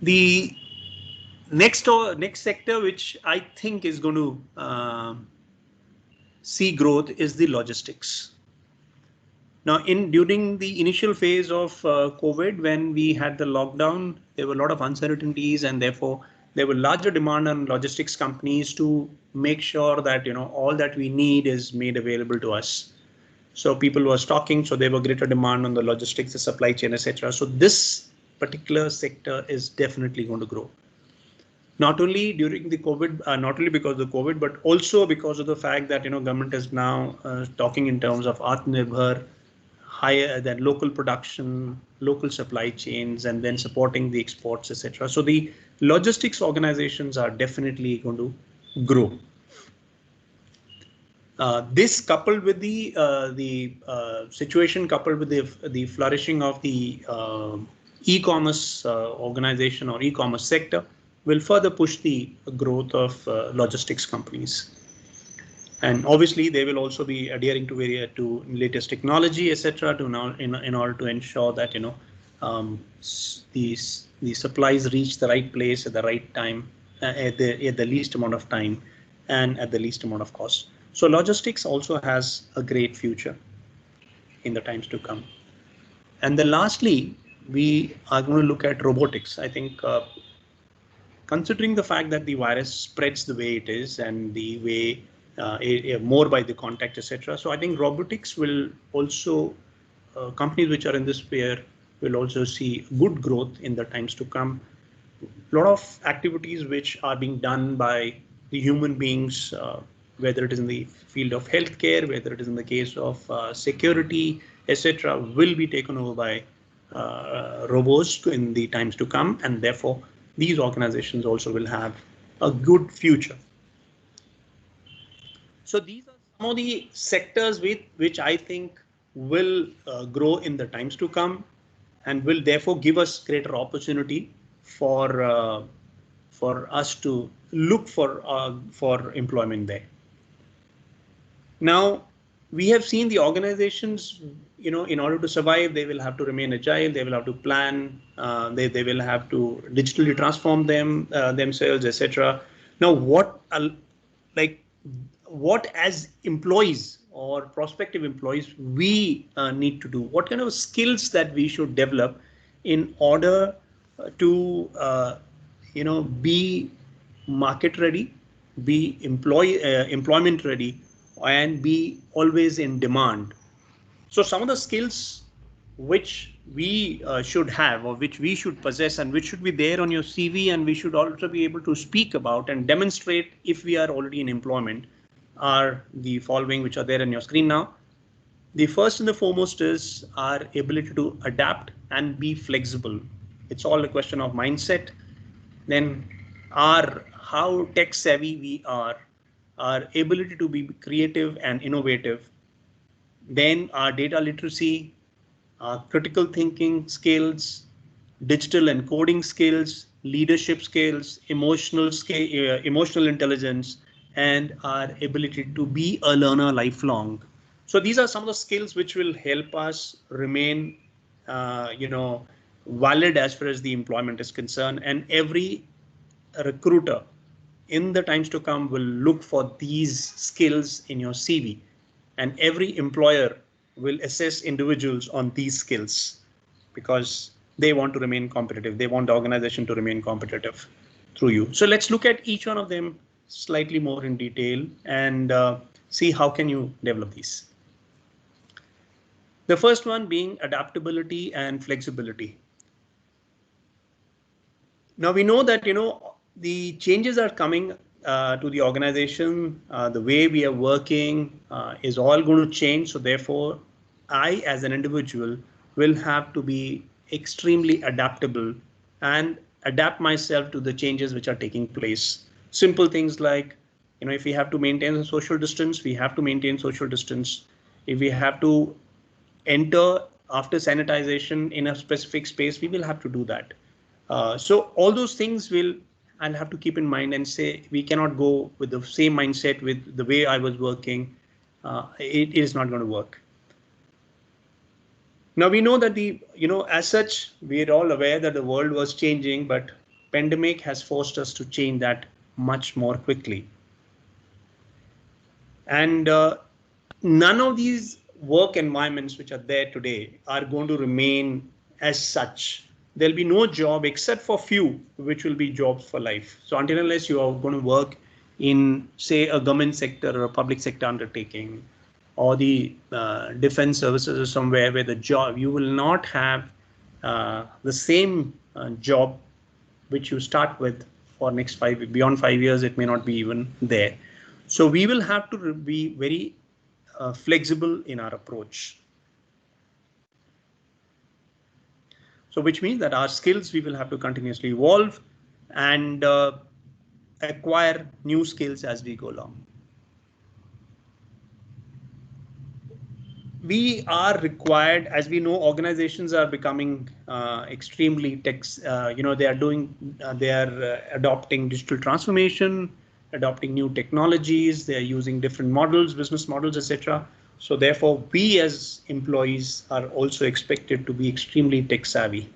The next sector which I think is going to see growth is the logistics. Now, during the initial phase of COVID, when we had the lockdown, there were a lot of uncertainties, and therefore there were larger demand on logistics companies to make sure that all that we need is made available to us. So people were stocking, so there were greater demand on the logistics, the supply chain, etc. So this particular sector is definitely going to grow. Not only during the COVID, not only because of the COVID, but also because of the fact that government is now talking in terms of Atmanirbhar, higher than local production, local supply chains, and then supporting the exports, etc. So the logistics organizations are definitely going to grow. This coupled with the situation, coupled with the flourishing of the e-commerce organization or e-commerce sector, will further push the growth of logistics companies. And obviously, they will also be adhering to latest technology, etc., to now in order to ensure that the supplies reach the right place at the right time, at the least amount of time, and at the least amount of cost. So logistics also has a great future in the times to come. And then lastly, we are going to look at robotics. I think considering the fact that the virus spreads the way it is and the way more by the contact, etc. So I think robotics will also, companies which are in this sphere will also see good growth in the times to come. A lot of activities which are being done by the human beings, whether it is in the field of healthcare, whether it is in the case of security, etc., will be taken over by robots in the times to come, and therefore these organizations also will have a good future. So these are some of the sectors which I think will grow in the times to come, and will therefore give us greater opportunity for us to look for employment there. Now, we have seen the organizations, in order to survive, they will have to remain agile, they will have to plan, they will have to digitally transform themselves, etc. Now, what as employees or prospective employees we need to do? What kind of skills that we should develop in order to be market ready, be employment ready, and be always in demand? So some of the skills which we should have, or which we should possess, and which should be there on your CV, and we should also be able to speak about and demonstrate if we are already in employment, are the following, which are there on your screen now. The first and the foremost is our ability to adapt and be flexible. It's all a question of mindset. Then how tech savvy we are, our ability to be creative and innovative. Then our data literacy, our critical thinking skills, digital and coding skills, leadership skills, emotional intelligence, and our ability to be a learner lifelong. So these are some of the skills which will help us remain, valid as far as the employment is concerned. And every recruiter in the times to come will look for these skills in your CV, and every employer will assess individuals on these skills because they want to remain competitive. They want the organization to remain competitive through you. So let's look at each one of them slightly more in detail and see how can you develop these. The first one being adaptability and flexibility. Now we know that the changes are coming to the organization. The way we are working is all going to change. So therefore, I as an individual will have to be extremely adaptable and adapt myself to the changes which are taking place. Simple things like, if we have to maintain a social distance, we have to maintain social distance. If we have to enter after sanitization in a specific space, we will have to do that. So all those things will I'll have to keep in mind and say we cannot go with the same mindset with the way I was working. It is not going to work. Now we know that as such, we're all aware that the world was changing, but pandemic has forced us to change that much more quickly. And none of these work environments which are there today are going to remain as such. There'll be no job except for few, which will be jobs for life. So until unless you are going to work in, say, a government sector or a public sector undertaking, or the defense services or somewhere where the job, you will not have the same job which you start with for next beyond 5 years. It may not be even there. So we will have to be very flexible in our approach. So which means that our skills, we will have to continuously evolve and acquire new skills as we go along. We are required, as we know, organizations are becoming extremely tech. They are adopting digital transformation, adopting new technologies. They are using different models, business models, etc. So therefore, we as employees are also expected to be extremely tech savvy.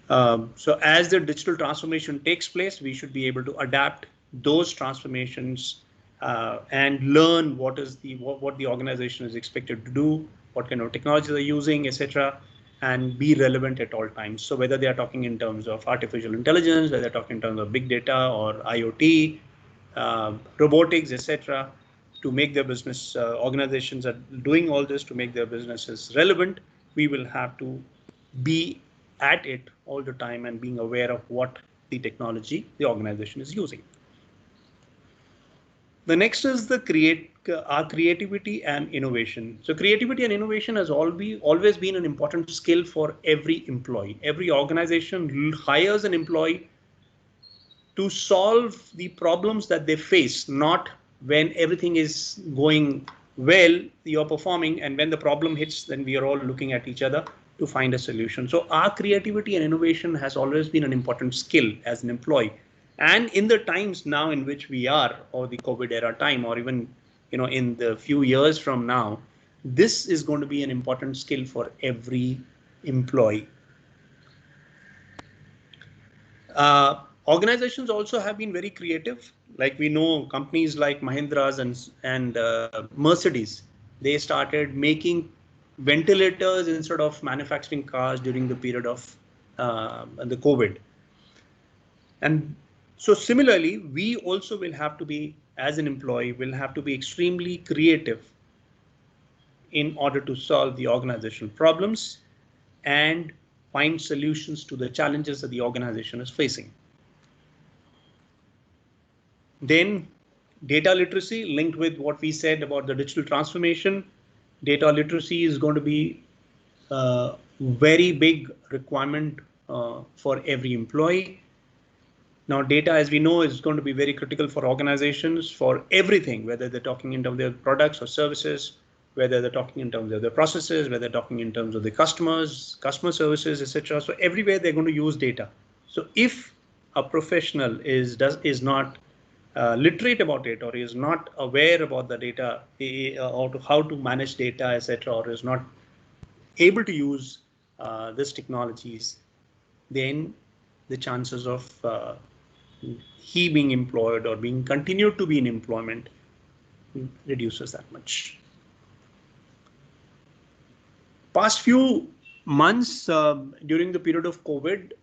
So as the digital transformation takes place, we should be able to adapt those transformations and learn what the organization is expected to do, what kind of technology they're using, etc., and be relevant at all times. So whether they are talking in terms of artificial intelligence, whether they're talking in terms of big data or IoT, robotics, etc., to make their business organizations are doing all this to make their businesses relevant, we will have to be at it all the time and being aware of what the technology the organization is using. The next is our creativity and innovation. So creativity and innovation has always been an important skill for every employee. Every organization hires an employee to solve the problems that they face, not when everything is going well, you're performing, and when the problem hits, then we are all looking at each other to find a solution. So our creativity and innovation has always been an important skill as an employee. And in the times now in which we are, or the COVID era time, or even in the few years from now, this is going to be an important skill for every employee. Organizations also have been very creative. Like we know, companies like Mahindra's and Mercedes, they started making ventilators instead of manufacturing cars during the period of the COVID. And so similarly, we also will have to be, as an employee, will have to be extremely creative in order to solve the organizational problems and find solutions to the challenges that the organization is facing. Then data literacy, linked with what we said about the digital transformation. Data literacy is going to be a very big requirement for every employee. Now, data, as we know, is going to be very critical for organizations for everything, whether they're talking in terms of their products or services, whether they're talking in terms of their processes, whether they're talking in terms of the customers, customer services, etc. So everywhere they're going to use data. So if a professional is not literate about it, or is not aware about the data, or how to manage data, etc., or is not able to use these technologies, then the chances of he being employed or being continued to be in employment reduces that much. Past few months during the period of COVID,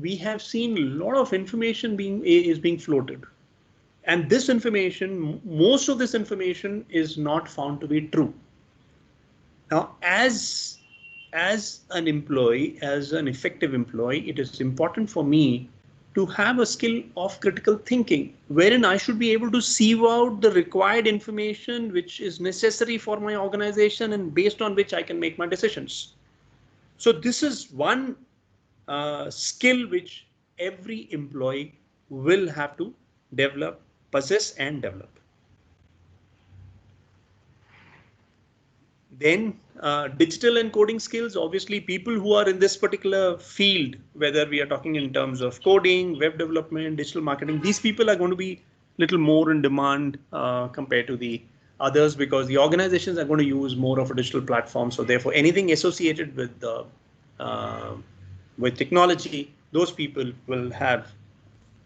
we have seen a lot of information is being floated. And this information, most of this information is not found to be true. Now, as an employee, as an effective employee, it is important for me to have a skill of critical thinking, wherein I should be able to sieve out the required information which is necessary for my organization and based on which I can make my decisions. So this is one skill which every employee will have to develop, possess and develop. Then digital and coding skills, obviously people who are in this particular field, whether we are talking in terms of coding, web development, digital marketing, these people are going to be little more in demand compared to the others, because the organizations are going to use more of a digital platform. So therefore anything associated with technology, those people will have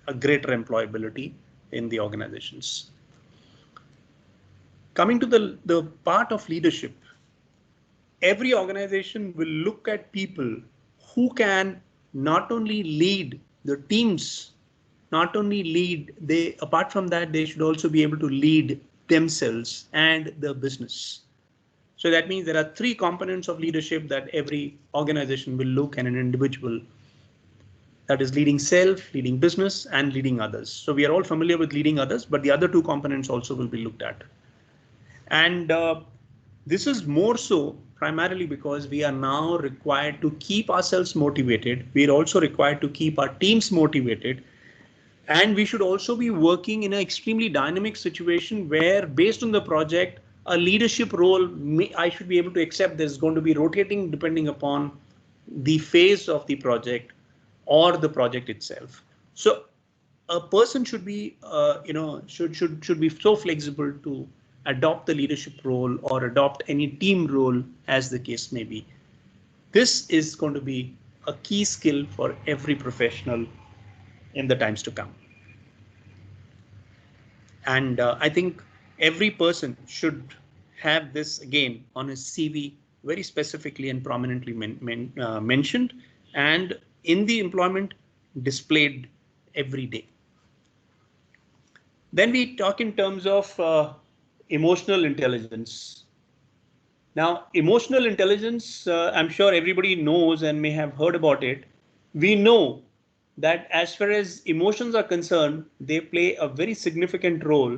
a greater employability in the organizations. Coming to the part of leadership, every organization will look at people who can not only lead the teams, not only lead, apart from that, they should also be able to lead themselves and the business. So that means there are three components of leadership that every organization will look at: an individual, that is leading self, leading business, and leading others. So we are all familiar with leading others, but the other two components also will be looked at. And this is more so primarily because we are now required to keep ourselves motivated. We are also required to keep our teams motivated. And we should also be working in an extremely dynamic situation where, based on the project, a leadership role, I should be able to accept there's going to be rotating depending upon the phase of the project or the project itself. So a person should be, should be so flexible to adopt the leadership role or adopt any team role, as the case may be. This is going to be a key skill for every professional in the times to come. And I think every person should have this again on his CV very specifically and prominently mentioned, and in the employment displayed every day. Then we talk in terms of emotional intelligence. Now, emotional intelligence, I'm sure everybody knows and may have heard about it. We know that as far as emotions are concerned, they play a very significant role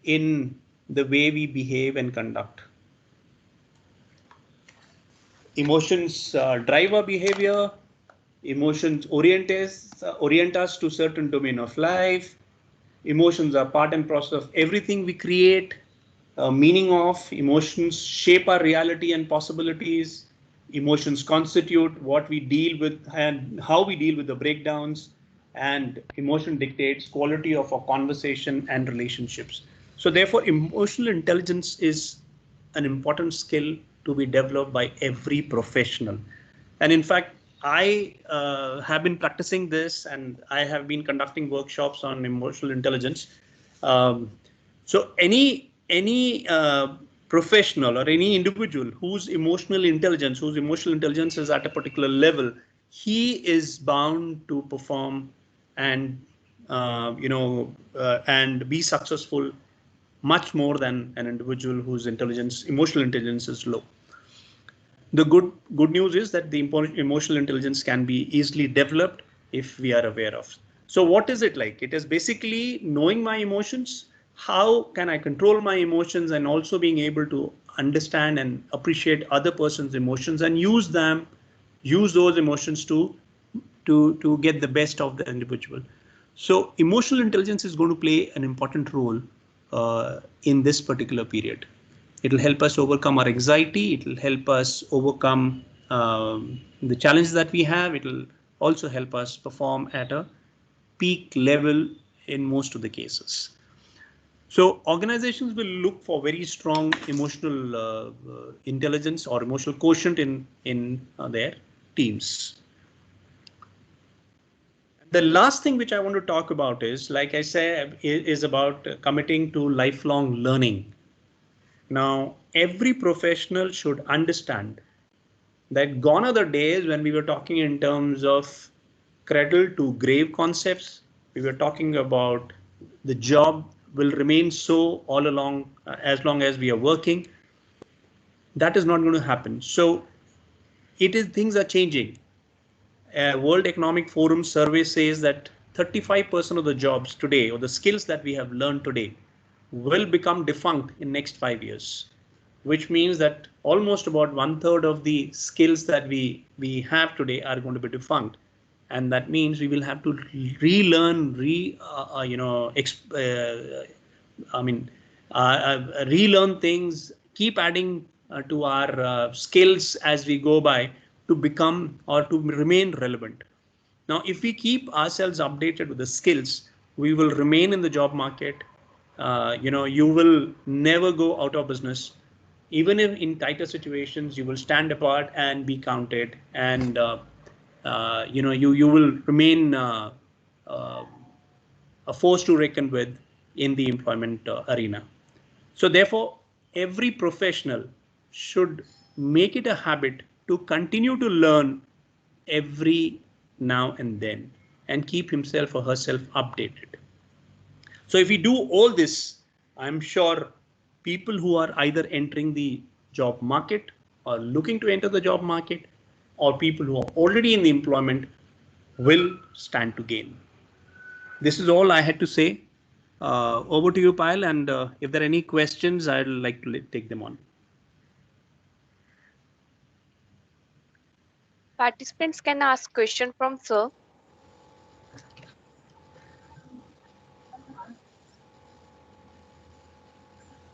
in the way we behave and conduct. Emotions drive our behavior. Emotions orient us to certain domain of life. Emotions are part and process of everything we create. Meaning of emotions shape our reality and possibilities. Emotions constitute what we deal with and how we deal with the breakdowns, and emotion dictates quality of our conversation and relationships. So therefore, emotional intelligence is an important skill to be developed by every professional. And in fact, I have been practicing this, and I have been conducting workshops on emotional intelligence. So any professional or any individual whose emotional intelligence is at a particular level, he is bound to perform and and be successful much more than an individual whose emotional intelligence is low. The good news is that the emotional intelligence can be easily developed if we are aware of. So what is it like? It is basically knowing my emotions. How can I control my emotions, and also being able to understand and appreciate other person's emotions and use those emotions to get the best of the individual. So emotional intelligence is going to play an important role in this particular period. It will help us overcome our anxiety. It will help us overcome the challenges that we have. It will also help us perform at a peak level in most of the cases. So organizations will look for very strong emotional intelligence or emotional quotient in their teams. The last thing which I want to talk about is, like I said, is about committing to lifelong learning. Now, every professional should understand that gone are the days when we were talking in terms of cradle to grave concepts. We were talking about the job will remain so all along as long as we are working. That is not going to happen. So things are changing. World Economic Forum survey says that 35% of the jobs today, or the skills that we have learned today, will become defunct in next 5 years, which means that almost about 1/3 of the skills that we have today are going to be defunct. And that means we will have to relearn, relearn things, keep adding to our skills as we go by to become or to remain relevant. Now, if we keep ourselves updated with the skills, we will remain in the job market. You will never go out of business. Even if in tighter situations, you will stand apart and be counted, and you will remain a force to reckon with in the employment arena. So therefore, every professional should make it a habit to continue to learn every now and then and keep himself or herself updated. So if we do all this, I'm sure people who are either entering the job market or looking to enter the job market, or people who are already in the employment, will stand to gain. This is all I had to say. Over to you, Payal, and if there are any questions, I'd like to take them on. Participants can ask question from sir.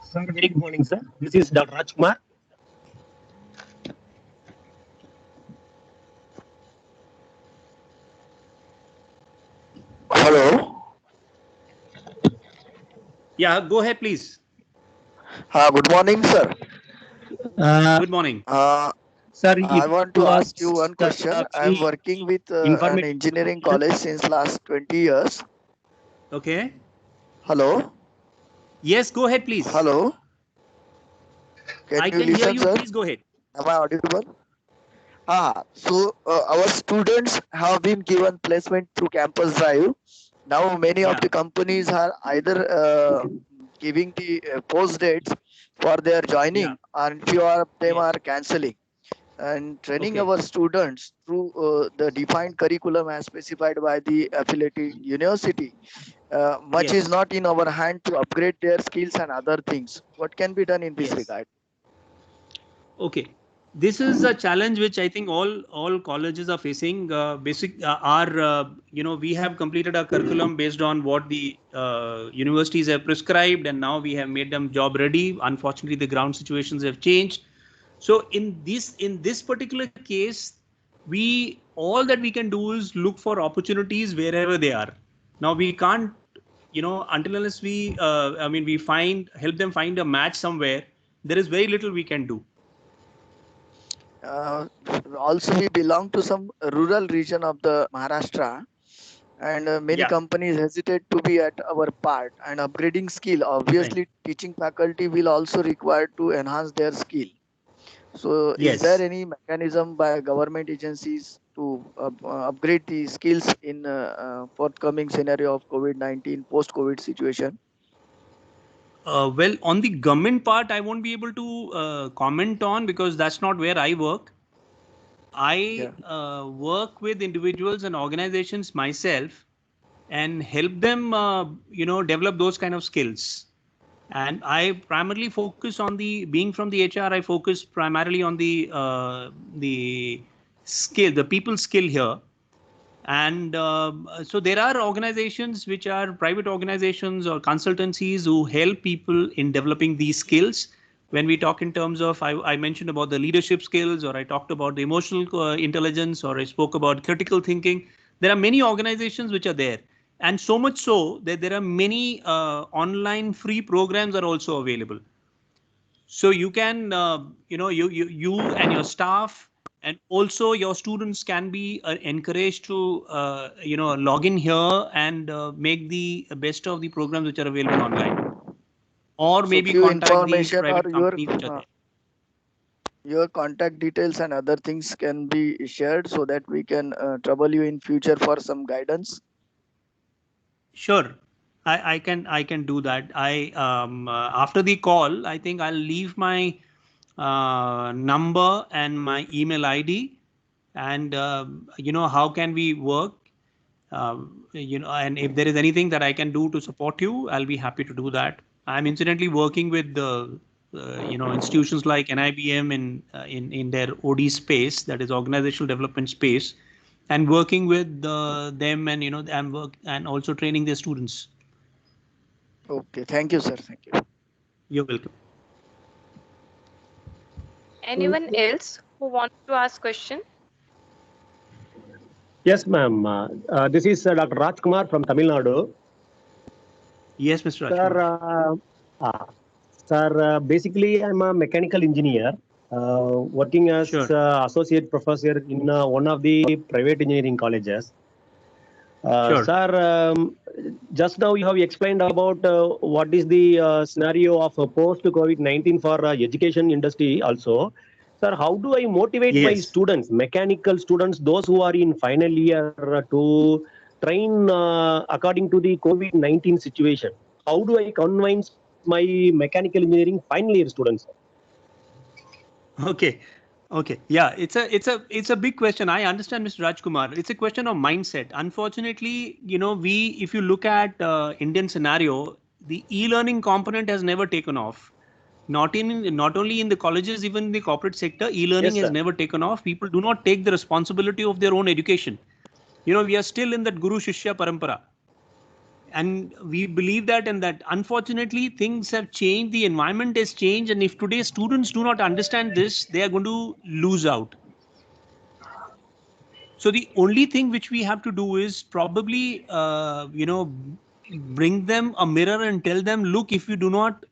Sir, very good morning, sir. This is Dr. Rajkumar. Hello. Yeah, go ahead, please. Good morning, sir. Good morning. Sir, I want to ask you one the question. I'm working with an informative engineering college since last 20 years. Okay. Hello. Yes, go ahead, please. Hello. I Can you can hear listen, you. sir? Please go ahead. Am I audible? So our students have been given placement through campus drive. Now many of the companies are either giving the post dates for their joining, and few of them are cancelling. And training our students through the defined curriculum as specified by the affiliated university. Much is not in our hand to upgrade their skills and other things. What can be done in this regard? Okay. This is a challenge which I think all colleges are facing. We have completed our curriculum based on what the universities have prescribed, and now we have made them job ready. Unfortunately, the ground situations have changed. So in this particular case, all that we can do is look for opportunities wherever they are. Now we can't, until unless we help them find a match somewhere, there is very little we can do. Also, we belong to some rural region of the Maharashtra, and many companies hesitate to be at our part. And upgrading skill, obviously, teaching faculty will also require to enhance their skill. So, is there any mechanism by government agencies to upgrade the skills in forthcoming scenario of COVID-19 post-COVID situation? Well, on the government part, I won't be able to comment on because that's not where I work. I work with individuals and organizations myself and help them, develop those kind of skills. And I primarily focus on being from the HR. I focus primarily on the skill, the people skill here. And so there are organizations which are private organizations or consultancies who help people in developing these skills. When we talk in terms of, I mentioned about the leadership skills, or I talked about the emotional intelligence, or I spoke about critical thinking. There are many organizations which are there. And so much so that there are many online free programs are also available. So you can, you and your staff and also your students can be encouraged to, log in here and make the best of the programs which are available online, or So maybe few contact the information or private companies which are there. your contact details and other things can be shared so that we can trouble you in future for some guidance. Sure. I can do that. After the call, I think I'll leave my number and my email ID, and how can we work, and if there is anything that I can do to support you, I'll be happy to do that. I'm incidentally working with the institutions like NIBM in their OD space, that is organizational development space, and working with them, and and also training their students. Okay, thank you, sir. Thank you. You're welcome. Anyone else who wants to ask question? Yes, ma'am. This is Dr. Rajkumar from Tamil Nadu. Yes, Mr. Sir, Rajkumar. basically, I'm a mechanical engineer working as Sure. associate professor in one of the private engineering colleges. Sure. Sir, just now you have explained about what is the scenario of post-COVID-19 for education industry also. Sir, how do I motivate my Yes. students, mechanical students, those who are in final year to train according to the COVID-19 situation? How do I convince my mechanical engineering final year students? Okay. Okay. Yeah, it's a big question. I understand, Mr. Rajkumar. It's a question of mindset. Unfortunately, if you look at Indian scenario, the e-learning component has never taken off. Not only in the colleges, even in the corporate sector, e-learning Yes, has sir. never taken off. People do not take the responsibility of their own education. We are still in that Guru Shishya Parampara. And we believe that, and that unfortunately things have changed, the environment has changed, and if today's students do not understand this, they are going to lose out. So the only thing which we have to do is probably bring them a mirror and tell them, look, if you do not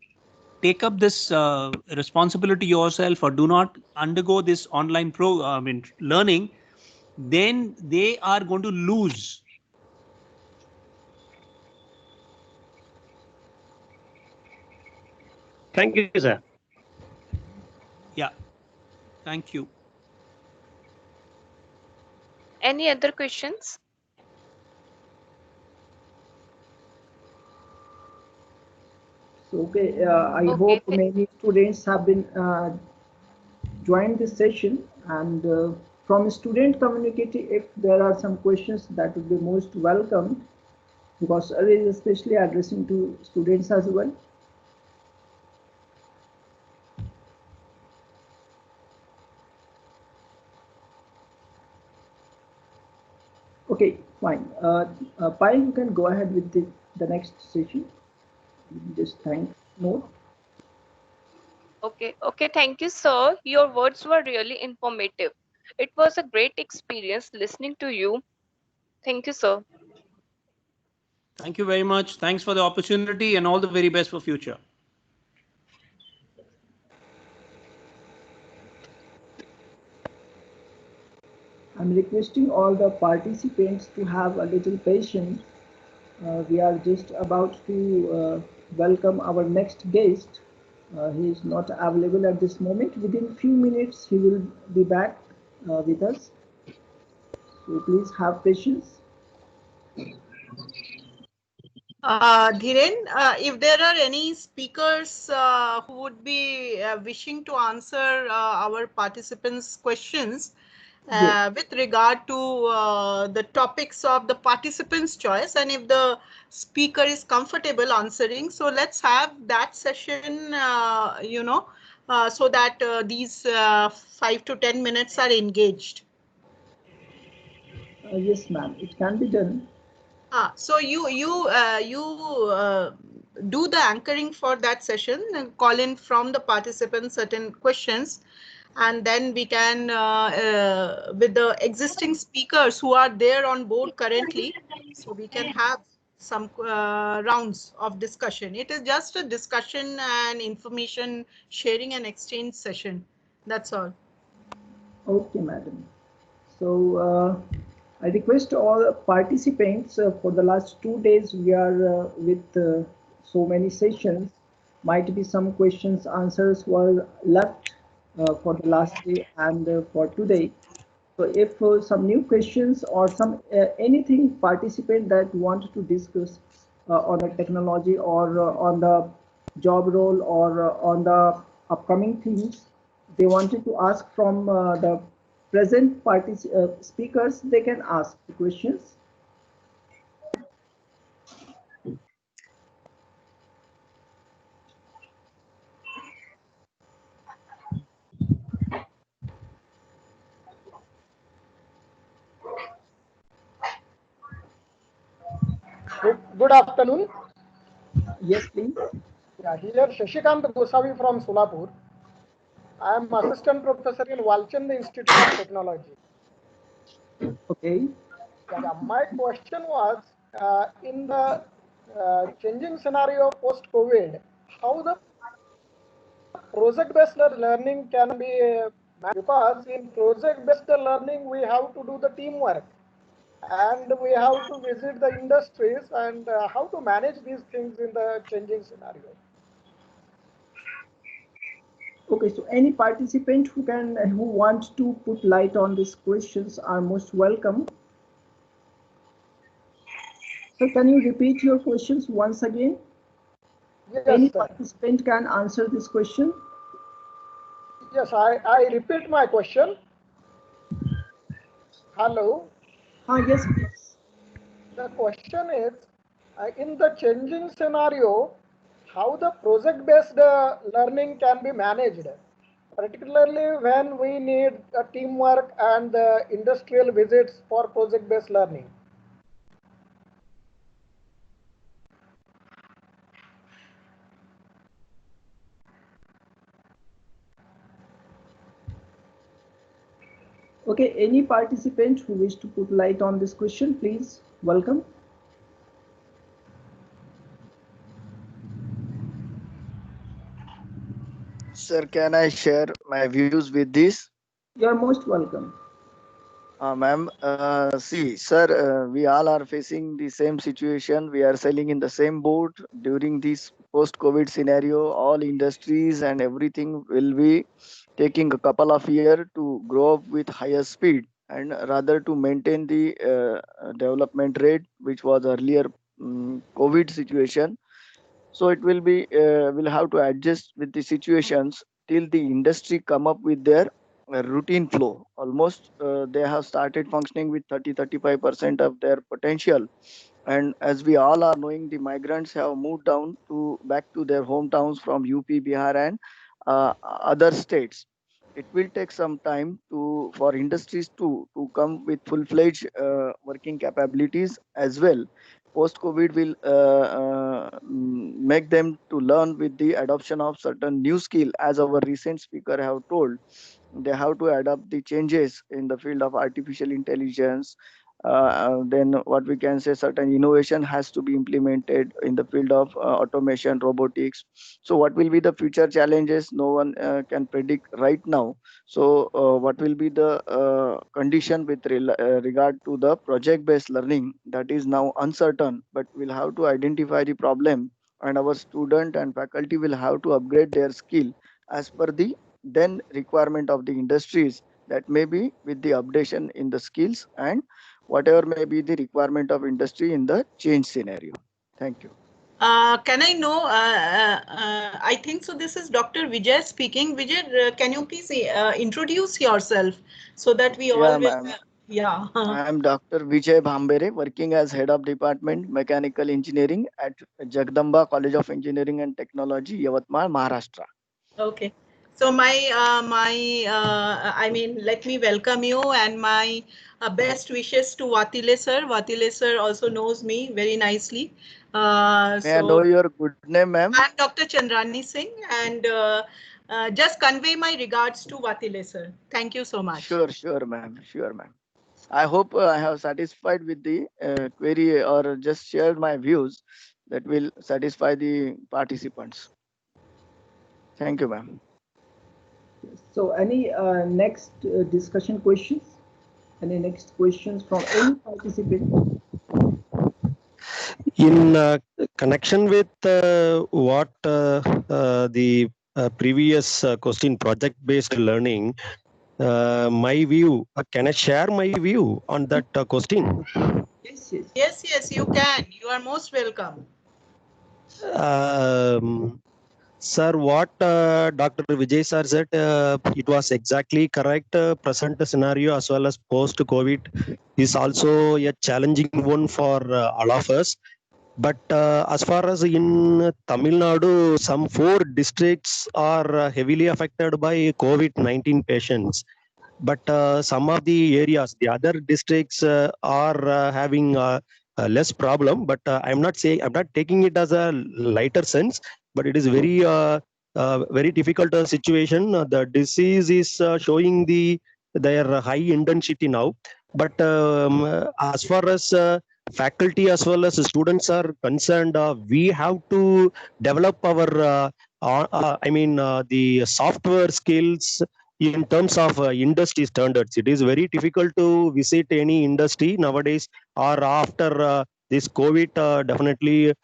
take up this responsibility yourself, or do not undergo this online learning, then they are going to lose. Thank you, sir. Yeah, thank you. Any other questions? So, okay, I Okay. hope many students have been joined this session, and from student community, if there are some questions, that would be most welcome, because it is especially addressing to students as well. Okay, fine. Pai, you can go ahead with the next session. Just thank note. Okay, thank you, sir. Your words were really informative. It was a great experience listening to you. Thank you, sir. Thank you very much. Thanks for the opportunity, and all the very best for future. I'm requesting all the participants to have a little patience. We are just about to welcome our next guest. He is not available at this moment. Within few minutes, he will be back with us. So please have patience. Dhiren, if there are any speakers who would be wishing to answer our participants' questions Yes. with regard to the topics of the participants' choice, and if the speaker is comfortable answering, so let's have that session, so that these 5 to 10 minutes are engaged. Yes, ma'am. It can be done. So you do the anchoring for that session and call in from the participants certain questions, and then we can with the existing speakers who are there on board currently, so we can have some rounds of discussion. It is just a discussion and information sharing and exchange session. That's all. Okay, madam. So I request all participants, for the last 2 days we are with so many sessions. Might be some questions answers were left for the last day and for today. So if some new questions or some anything participant that want to discuss on the technology or on the job role or on the upcoming things, they wanted to ask from the present speakers, they can ask the questions. Good afternoon. Yes, please. Yeah, here Shashikant Gosavi from Solapur. I am assistant professor in Walchand Institute of Technology. Okay. Yeah, my question was, in the changing scenario post-COVID, how the project-based learning can be managed? Because in project-based learning, we have to do the teamwork and we have to visit the industries and how to manage these things in the changing scenario. Okay, so any participant who want to put light on these questions are most welcome. So can you repeat your questions once again? Yes, any sir. participant can answer this question. Yes, I repeat my question. Hello. Yes, please. The question is, in the changing scenario, how the project-based learning can be managed, particularly when we need teamwork and industrial visits for project-based learning. Okay, any participant who wish to put light on this question, please welcome. Sir, can I share my views with this? You are most welcome. Ma'am, see, sir, we all are facing the same situation. We are sailing in the same boat during this post-COVID scenario. All industries and everything will be taking a couple of years to grow up with higher speed and rather to maintain the development rate, which was earlier COVID situation. So it will be will have to adjust with the situations till the industry come up with their routine flow. Almost they have started functioning with 30-35% of their potential. And as we all are knowing, the migrants have moved down to back to their hometowns from UP, Bihar, and other states. It will take some time for industries to come with full-fledged working capabilities as well. Post-COVID will make them to learn with the adoption of certain new skill, as our recent speaker have told. They have to adapt the changes in the field of artificial intelligence. Then what we can say, certain innovation has to be implemented in the field of automation, robotics. So what will be the future challenges? No one can predict right now. So what will be the condition with regard to the project based learning, that is now uncertain, but we'll have to identify the problem, and our student and faculty will have to upgrade their skill as per the then requirement of the industries, that may be with the updation in the skills and whatever may be the requirement of industry in the change scenario. Thank you. Can I know, I think so this is Dr. Vijay speaking. Vijay, can you please introduce yourself so that we all will... Yeah. I am Dr. Vijay Bhambere, working as Head of Department Mechanical Engineering at Jagdamba College of Engineering and Technology, Yavatmal, Maharashtra. Okay. So I mean, let me welcome you and my best wishes to Vatile sir. Vatile sir also knows me very nicely. May I know your good name, ma'am? I'm Dr. Chandrani Singh, and just convey my regards to Vatile sir. Thank you so much. Sure, ma'am. Sure, ma'am. I hope I have satisfied with the query or just shared my views that will satisfy the participants. Thank you, ma'am. So any next discussion questions? Any next questions from any participant? In connection with what the previous question, project-based learning, my view, can I share my view on that question? Yes, you can. You are most welcome. Sir, what Dr. Vijay sir said, it was exactly correct. Present scenario as well as post-COVID is also a challenging one for all of us. But as far as in Tamil Nadu, some 4 districts are heavily affected by COVID-19 patients. But some of the areas, the other districts are having less problem. But I'm not taking it as a lighter sense, but it is very very difficult situation. The disease is showing their high intensity now. But as far as faculty as well as students are concerned, we have to develop our, the software skills in terms of industry standards. It is very difficult to visit any industry nowadays, or after this COVID. Definitely,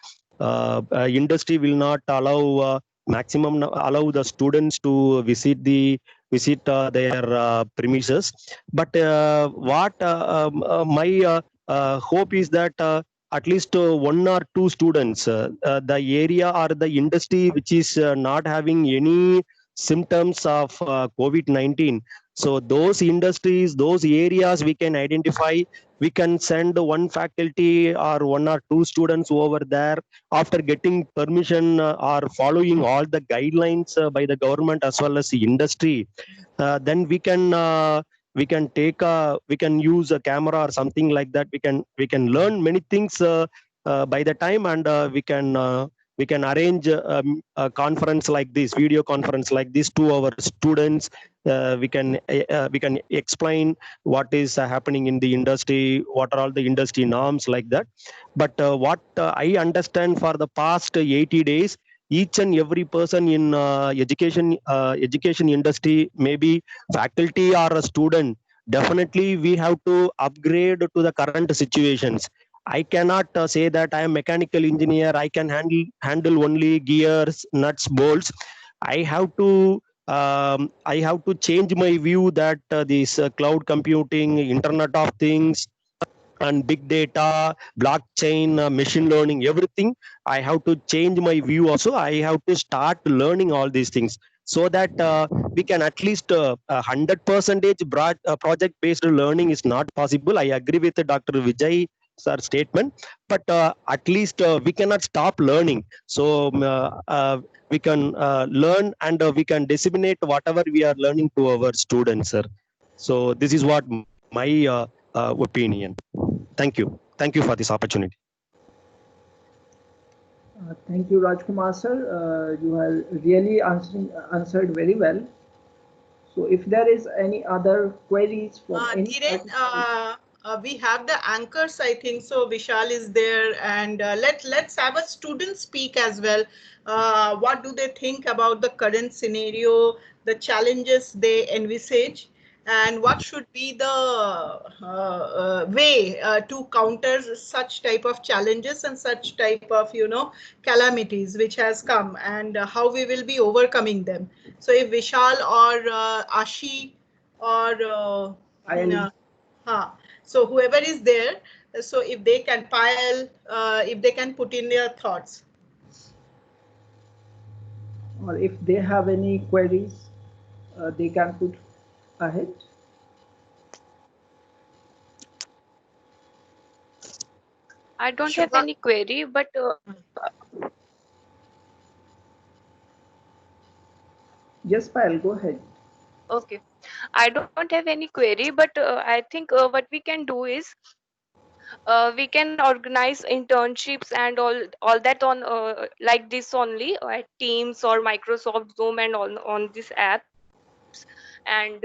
industry will not allow the students to visit their premises. But what my hope is that at least one or two students, the area or the industry which is not having any symptoms of COVID-19. So those industries, those areas we can identify. We can send one faculty or one or two students over there after getting permission or following all the guidelines by the government as well as the industry. Then we can use a camera or something like that. We can learn many things by the time, and we can arrange a conference like this, video conference like this, to our students. We can explain what is happening in the industry, what are all the industry norms like that. But what I understand, for the past 80 days, each and every person in education industry, maybe faculty or a student, definitely we have to upgrade to the current situations. I cannot say that I am mechanical engineer, I can handle only gears, nuts, bolts. I have to change my view that this cloud computing, internet of things, and big data, blockchain, machine learning, everything, I have to change my view also. I have to start learning all these things, so that we can at least 100% project based learning is not possible. I agree with Dr. Vijay sir statement, but at least we cannot stop learning. So we can learn, and we can disseminate whatever we are learning to our students, sir. So this is what my opinion. Thank you. Thank you for this opportunity. Thank you, Rajkumar sir. You have really answered very well. So if there is any other queries from any we have the anchors, I think so. Vishal is there, and let's have a student speak as well. What do they think about the current scenario, the challenges they envisage, and what should be the way to counter such type of challenges and such type of calamities which has come, and how we will be overcoming them. So if Vishal or Ashi or so whoever is there, so if they can pile, if they can put in their thoughts, or if they have any queries, they can put ahead. I don't have any query, but yes, Payal, go ahead. okay. I don't have any query, but I think what we can do is we can organize internships and all that on like this only at Teams or Microsoft Zoom and on this apps. And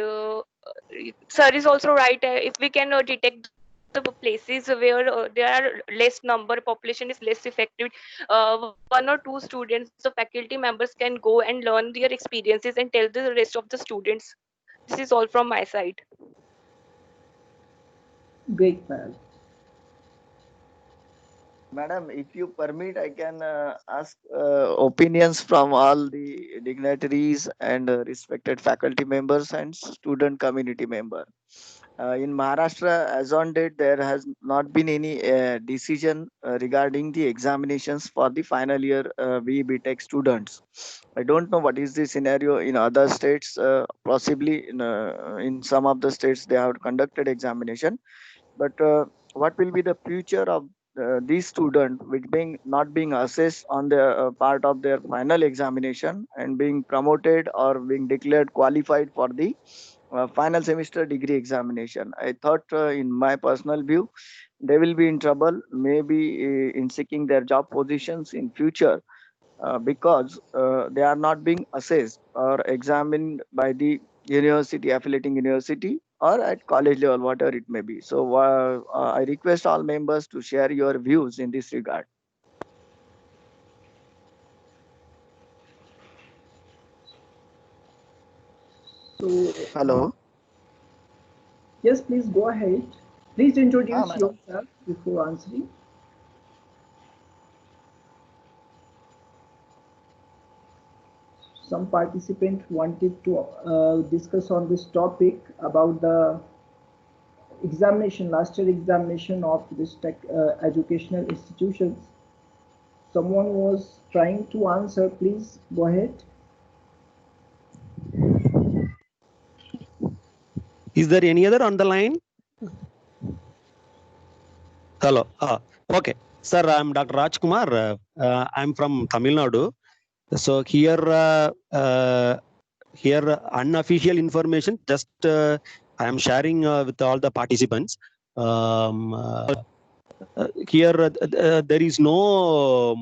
sir is also right. If we can detect the places where there are less number, population is less affected, one or two students, the faculty members can go and learn their experiences and tell the rest of the students. This is all from my side. Great, Payal. Madam, if you permit, I can ask opinions from all the dignitaries and respected faculty members and student community member. In Maharashtra, as on date, there has not been any decision regarding the examinations for the final year BTech students. I don't know what is the scenario in other states. Possibly in some of the states they have conducted examination, but what will be the future of these students which being not being assessed on the part of their final examination and being promoted or being declared qualified for the final semester degree examination? I thought, in my personal view, they will be in trouble, maybe in seeking their job positions in future. because they are not being assessed or examined by the university, affiliating university, or at college level, whatever it may be. So I request all members to share your views in this regard. So, Hello. yes, please go ahead. Please introduce Madam. yourself before answering. Some participant wanted to discuss on this topic about the examination, last year examination of this educational institutions. Someone was trying to answer. Please go ahead. Is there any other on the line? Hello. Okay. Sir, I'm Dr. Rajkumar. I'm from Tamil Nadu. So here unofficial information, just I am sharing with all the participants. Here there is no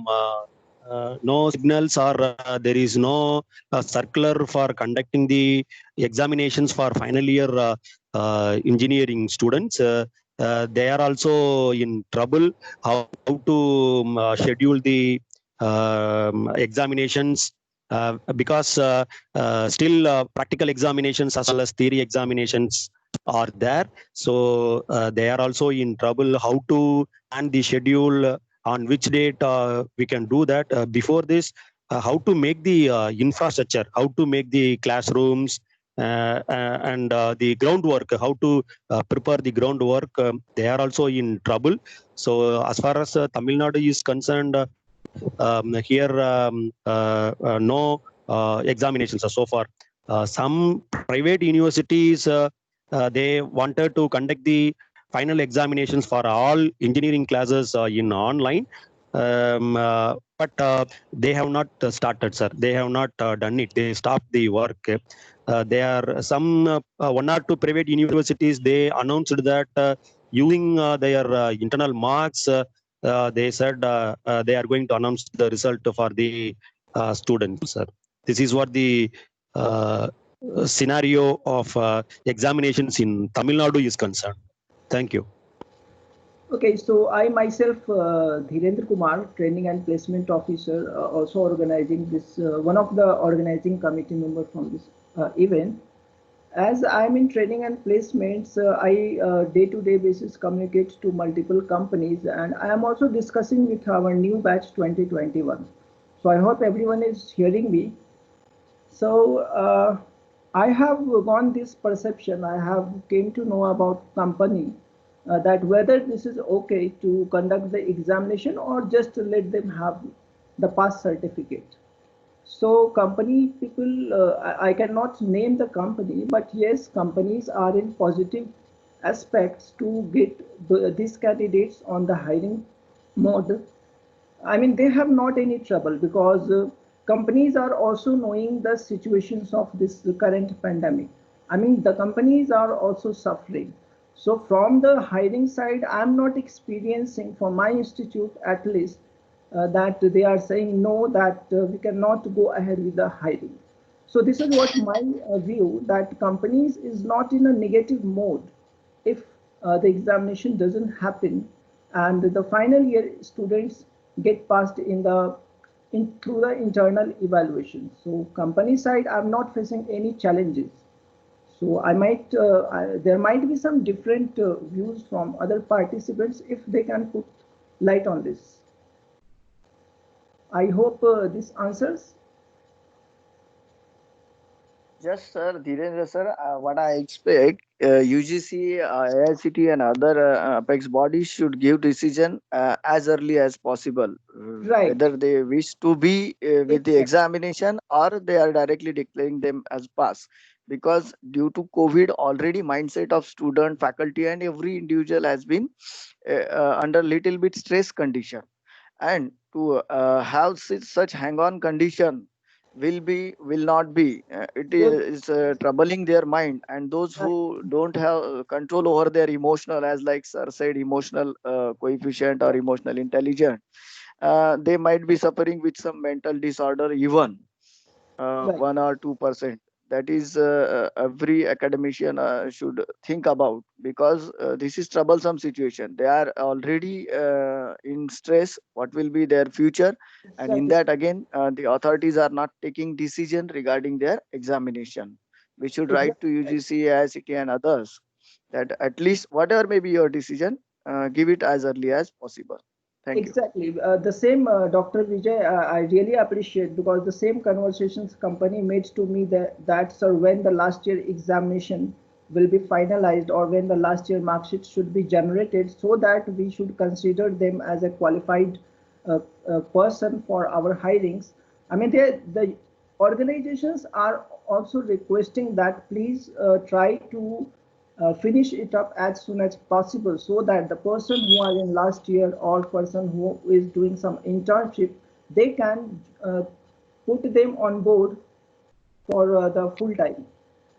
signals, or there is no circular for conducting the examinations for final year engineering students. They are also in trouble how to schedule the examinations, because still practical examinations as well as theory examinations are there. So they are also in trouble how to plan the schedule, on which date we can do that. Before this, how to make the infrastructure, how to make the classrooms, and the groundwork, how to prepare the groundwork. They are also in trouble. So as far as Tamil Nadu is concerned, here no examinations so far. Some private universities, they wanted to conduct the final examinations for all engineering classes in online, but they have not started, sir. They have not done it. They stopped the work. There are some one or two private universities, they announced that using their internal marks, they said they are going to announce the result for the students, sir. This is what the scenario of examinations in Tamil Nadu is concerned. Thank you. Okay, so I myself, Dhirendra Kumar, Training and Placement Officer, also organizing this, one of the organizing committee member from this event. As I'm in training and placements, I day-to-day basis communicate to multiple companies, and I am also discussing with our new batch 2021. So I hope everyone is hearing me. So I have gone this perception. I have came to know about company that whether this is okay to conduct the examination or just to let them have the pass certificate. So company people, I cannot name the company, but yes, companies are in positive aspects to get these candidates on the hiring mode. I mean, they have not any trouble because companies are also knowing the situations of this current pandemic. I mean, the companies are also suffering. So from the hiring side, I'm not experiencing, for my institute at least, that they are saying no, that we cannot go ahead with the hiring. So this is what my view, that companies is not in a negative mode if the examination doesn't happen and the final year students get passed through the internal evaluation. So company side, I'm not facing any challenges. So there might be some different views from other participants if they can put light on this. I hope this answers. Yes, sir, Dhirendra sir. What I expect, UGC, AICT, and other apex bodies should give decision as early as possible, Right. whether they wish to be with the Exactly. examination or they are directly declaring them as pass. Because due to COVID, already mindset of student, faculty, and every individual has been under little bit stress condition, and to have such hang-on condition will not be it Good. is troubling their mind, and those Right. who don't have control over their emotional, as like sir said, emotional coefficient or emotional intelligence, they might be suffering with some mental disorder even Right. 1 or 2%. That is every academician should think about, because this is troublesome situation. They are already in stress. What will be their future? And in Exactly. that again, the authorities are not taking decision regarding their examination. We should write to Exactly. UGC, IICT and others that at least whatever may be your decision, give it as early as possible. Thank you. Exactly. The same, Dr. Vijay, I really appreciate, because the same conversations company made to me that sir, when the last year examination will be finalized, or when the last year mark sheet should be generated, so that we should consider them as a qualified person for our hirings. I mean, the organizations are also requesting that please try to finish it up as soon as possible, so that the person who are in last year or person who is doing some internship, they can put them on board for the full-time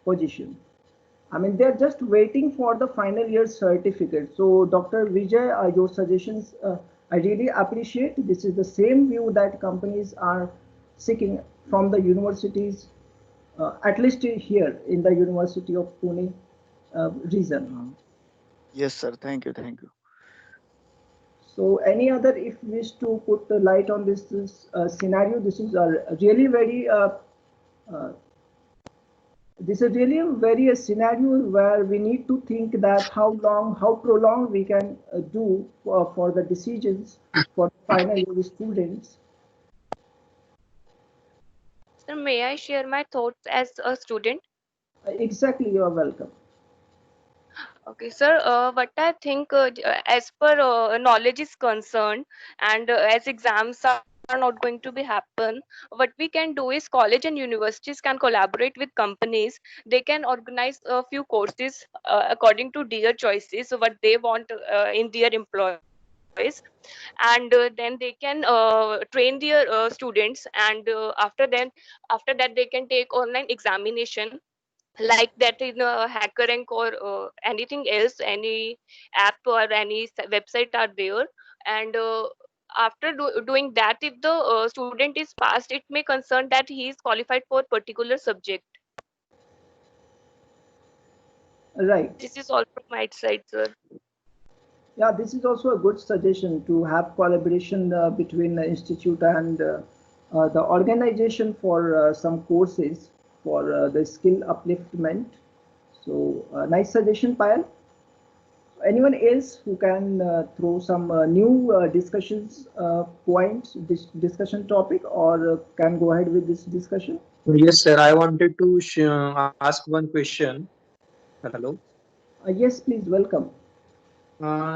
position. I mean, they're just waiting for the final year certificate. So, Dr. Vijay, your suggestions, I really appreciate. This is the same view that companies are seeking from the universities, at least here in the University of Pune region. Yes, sir. Thank you. Thank you. So, any other, if wish to put the light on this scenario, this is really very uh, this is really a very a scenario where we need to think that how long, how prolonged we can do for the decisions for final year students. Sir, may I share my thoughts as a student? Exactly, you are welcome. Okay, sir. What I think, as per knowledge is concerned, and as exams are not going to be happen, what we can do is college and universities can collaborate with companies. They can organize a few courses according to their choices, so what they want in their employees, and then they can train their students, and after that they can take online examination, like that in hacker rank or anything else, any app or any website are there. And after doing that, if the student is passed, it may concern that he is qualified for particular subject. Right. This is all from my side, sir. Yeah, this is also a good suggestion to have collaboration between the institute and the organization for some courses for the skill upliftment. So, nice suggestion, Payal. Anyone else who can throw some new discussions points, discussion topic, or can go ahead with this discussion? Yes, sir. I wanted to ask one question. Hello. Yes, please, welcome.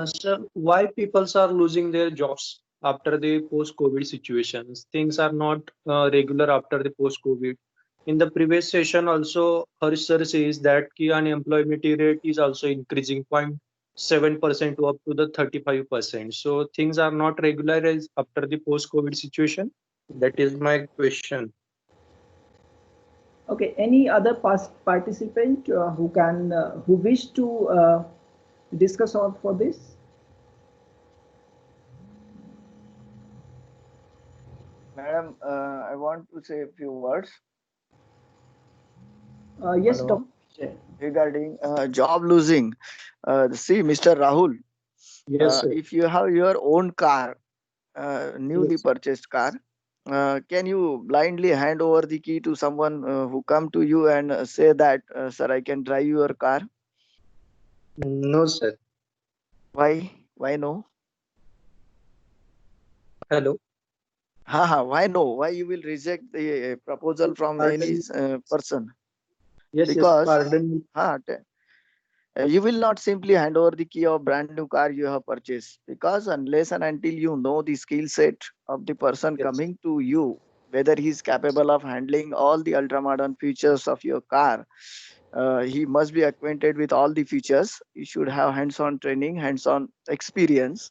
Sir, why people are losing their jobs after the post-COVID situations? Things are not regular after the post-COVID. In the previous session, also, Harsh sir says that key unemployment rate is also increasing 0.7% to up to the 35%. So things are not regularized after the post-COVID situation. That is my question. Okay, any other past participant who wish to discuss on for this? Madam, I want to say a few words. Yes, Hello. Dr. Regarding job losing. See, Mr. Rahul, Yes, sir. if you have your own car, newly Yes. purchased car, can you blindly hand over the key to someone who come to you and say that, sir, I can drive your car? No, sir. Why? Why no? Hello. Why no? Why you will reject the proposal from any Pardon. person? Yes, yes. Because Pardon. you will not simply hand over the key of brand new car you have purchased, because unless and until you know the skill set of the person Yes. coming to you, whether he is capable of handling all the ultra modern features of your car, he must be acquainted with all the features. He should have hands-on training, hands-on experience.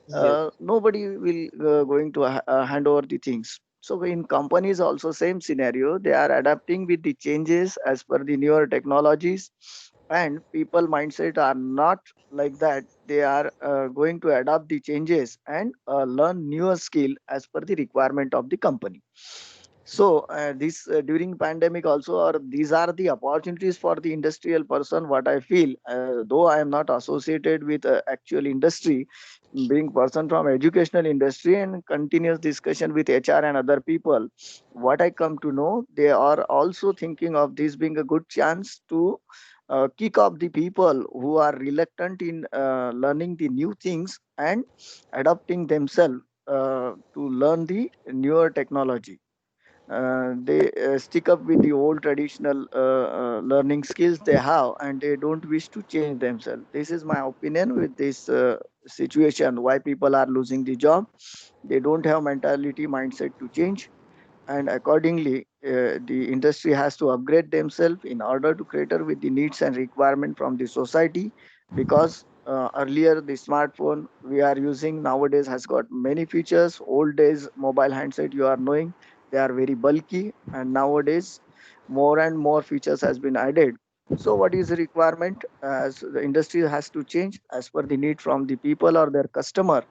Yes. Nobody will going to hand over the things. So in companies also same scenario, they are adapting with the changes as per the newer technologies. and people mindset are not like that. They are going to adapt the changes and learn newer skill as per the requirement of the company. So this during pandemic also, or these are the opportunities for the industrial person. What I feel, though I am not associated with actual industry, being person from educational industry and continuous discussion with HR and other people, what I come to know, they are also thinking of this being a good chance to kick off the people who are reluctant in learning the new things and adapting themselves to learn the newer technology. They stick up with the old traditional learning skills they have, and they don't wish to change themselves. This is my opinion with this situation, why people are losing the job. They don't have mentality mindset to change, and accordingly the industry has to upgrade themselves in order to cater with the needs and requirement from the society. Because earlier the smartphone we are using nowadays has got many features. Old days mobile handset, you are knowing, they are very bulky, and nowadays more and more features has been added. So what is the requirement? As the industry has to change as per the need from the people or their customer,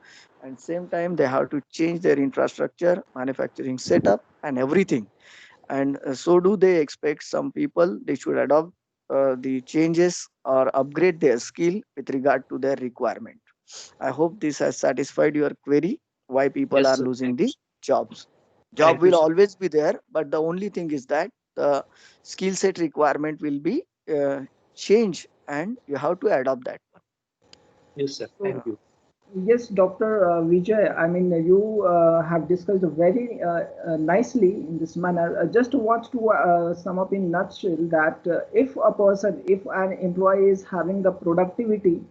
and same time they have to change their infrastructure, manufacturing setup and everything. And so do they expect some people they should adopt the changes or upgrade their skill with regard to their requirement. I hope this has satisfied your query, why people Yes, are sir. losing the jobs. Job Thank you, will sir. always be there, but the only thing is that the skill set requirement will be changed, and you have to adopt that. Yes, sir. So, Thank you. yes, Dr. Vijay, I mean, you have discussed very nicely in this manner. I just want to sum up in nutshell that if a person, if an employee is having the productivity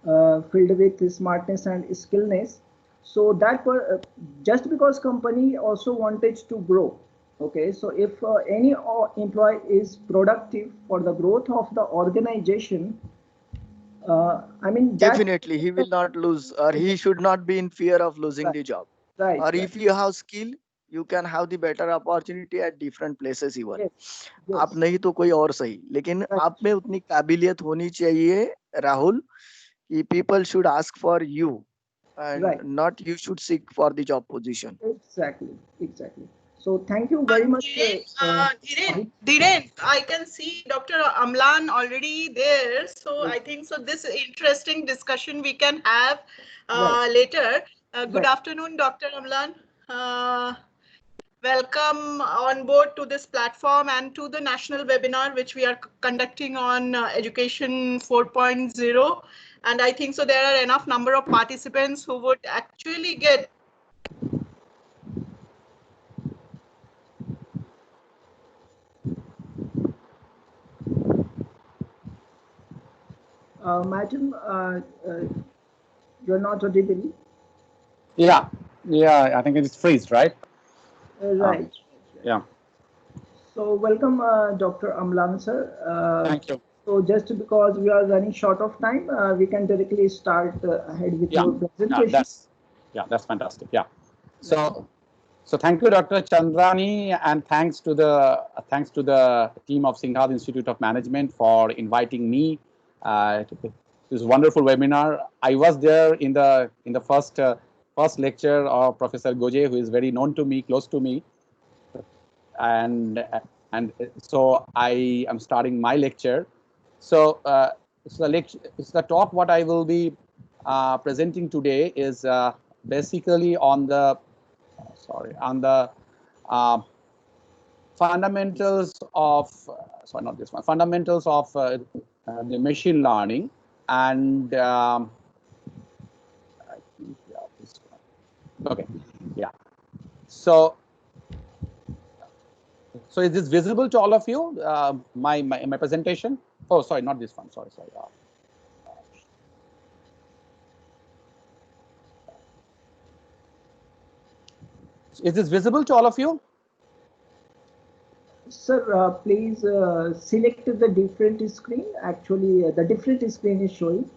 filled with smartness and skillness, so that just because company also wanted to grow. Okay, so if any employee is productive for the growth of the organization, I mean that. Definitely, he will not lose, or he should not be in fear of losing Right, the job. right, Or right. if you have skill, you can have the better opportunity at different places even. Yes, आप yes, नहीं तो कोई और सही, लेकिन right, आप में उतनी काबिलियत होनी चाहिए, राहुल, कि people should ask for you and right. not you should seek for the job position. Exactly, exactly. So thank you very much. Dhiren, I can see Dr. Amlan already there. So Yes, I think so. This interesting discussion we can have right, later. Good right. afternoon, Dr. Amlan. Welcome on board to this platform and to the national webinar which we are conducting on Education 4.0. And I think so there are enough number of participants who would actually get Madam, you're not audible. Yeah, yeah, I think it's freeze, right? Right, right. Yeah, So welcome, Dr. Amlan, sir. thank you. So just because we are running short of time, we can directly start ahead with Yeah, your presentation. that's fantastic. Yeah. So thank you, Dr. Chandrani, and thanks to the team of Sinhgad Institute of Management for inviting me to this wonderful webinar. I was there in the first lecture of Professor Goje, who is very known to me, close to me, and and so I am starting my lecture. So so the talk what I will be presenting today is basically on the uh, fundamentals of sorry, not this one, fundamentals of the machine learning. And okay, yeah. So so is this visible to all of you? My presentation? Oh, sorry, not this one. Sorry. Is this visible to all of you? Sir, please select the different screen. Actually, the different screen is showing.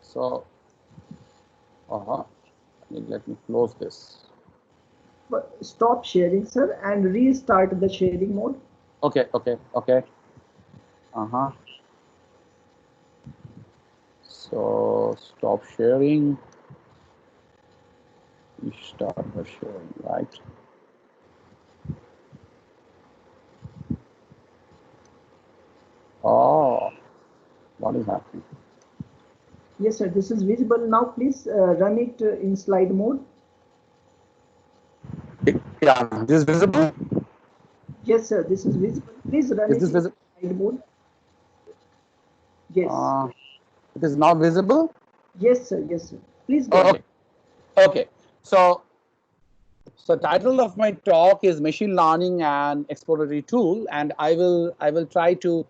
So, let me close this. stop sharing, sir, and restart the sharing mode. Okay. So stop sharing. Restart the sharing, right? Oh, what is happening? Yes, sir, this is visible now. Please run it in slide mode. Yeah, this is visible. Yes, sir, this is visible. Please run Is it this in visible? slide mode. Yes. It is now visible. Yes, sir. Yes, sir. Please go ahead. Okay. So title of my talk is Machine Learning and Exploratory Tool, and I will try to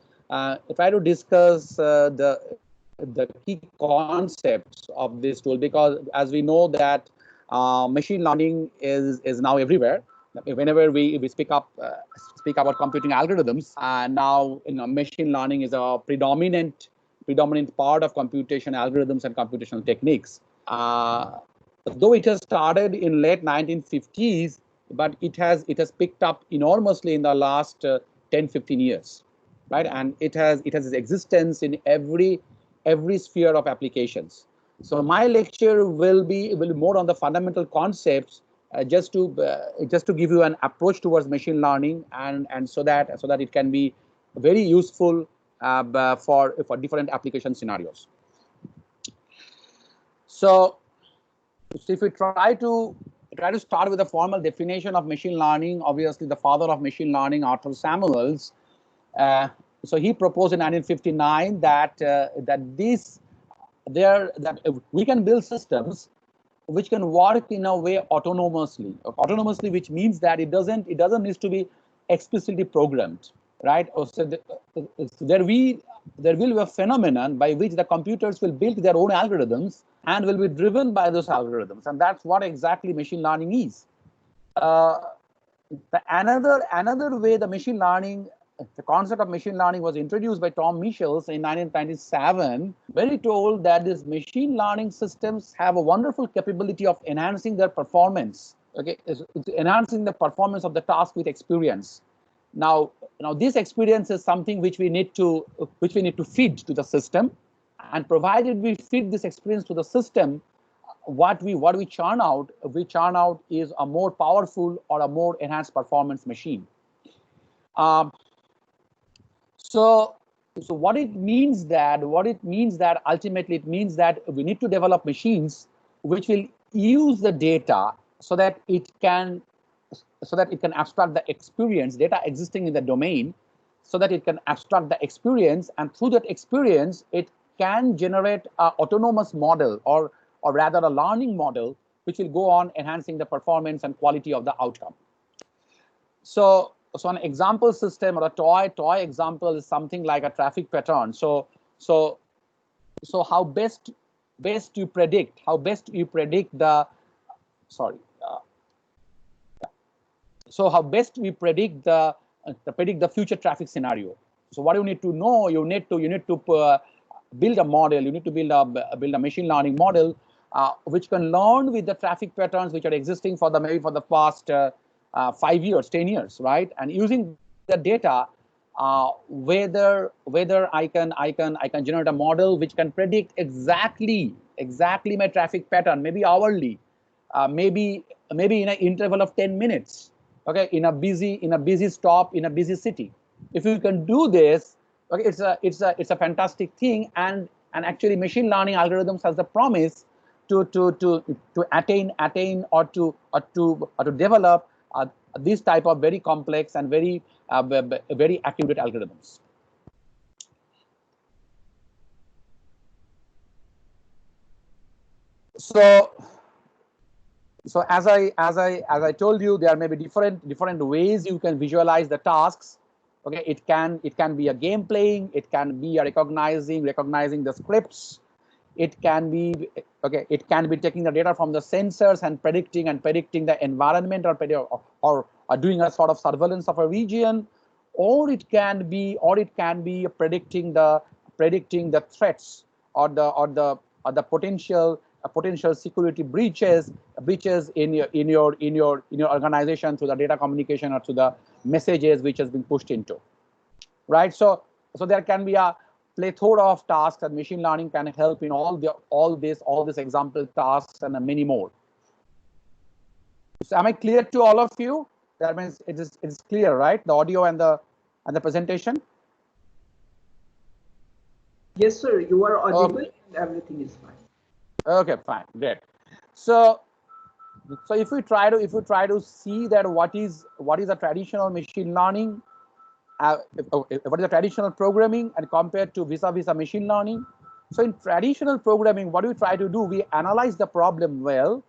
discuss the key concepts of this tool, because as we know that machine learning is now everywhere. Whenever we speak about computing algorithms, and now machine learning is a predominant part of computation algorithms and computational techniques. Though it has started in late 1950s, but it has picked up enormously in the last 10-15 years, right? And it has its existence in every sphere of applications. So my lecture will be more on the fundamental concepts, just to give you an approach towards machine learning, and so that it can be very useful for different application scenarios. So if we try to start with a formal definition of machine learning, obviously the father of machine learning, Arthur Samuels, so he proposed in 1959 that we can build systems which can work in a way autonomously, which means that it doesn't need to be explicitly programmed, right? So there will be a phenomenon by which the computers will build their own algorithms and will be driven by those algorithms, and that's what exactly machine learning is. Another way the concept of machine learning was introduced by Tom Michels in 1997, where he told that these machine learning systems have a wonderful capability of enhancing their performance. Okay, it's enhancing the performance of the task with experience. Now this experience is something which we need to feed to the system, and provided we feed this experience to the system, what we churn out is a more powerful or a more enhanced performance machine. So what it means that ultimately it means that we need to develop machines which will use the data so that it can abstract the experience, data existing in the domain, so that it can abstract the experience, and through that experience it can generate an autonomous model, or rather a learning model, which will go on enhancing the performance and quality of the outcome. So an example system, or a toy example, is something like a traffic pattern. So how best you predict the so how best we predict the future traffic scenario. So what you need to know, you need to build a model, you need to build a machine learning model which can learn with the traffic patterns which are existing for the past 5 years, 10 years, right? And using the data, whether I can generate a model which can predict exactly my traffic pattern, maybe hourly, maybe in an interval of 10 minutes, okay, in a busy stop in a busy city. If you can do this, okay, it's a fantastic thing, and actually machine learning algorithms has the promise to attain or to develop this type of very complex and very accurate algorithms. So as I told you, there may be different ways you can visualize the tasks. Okay, it can be a game playing, it can be a recognizing the scripts, it can be taking the data from the sensors and predicting the environment, or doing a sort of surveillance of a region, or it can be predicting the threats or the potential potential security breaches in your organization through the data communication or through the messages which has been pushed into, right? So there can be a plethora of tasks, and machine learning can help in all these example tasks and many more. So am I clear to all of you? That means it is clear, right? The audio and the presentation. Yes, sir. You are audible and everything is fine. Okay, fine, great. So if we try to see that what is a traditional machine learning, what is a traditional programming, and compared to vis-a-vis machine learning. So in traditional programming, what do we try to do? We analyze the problem well,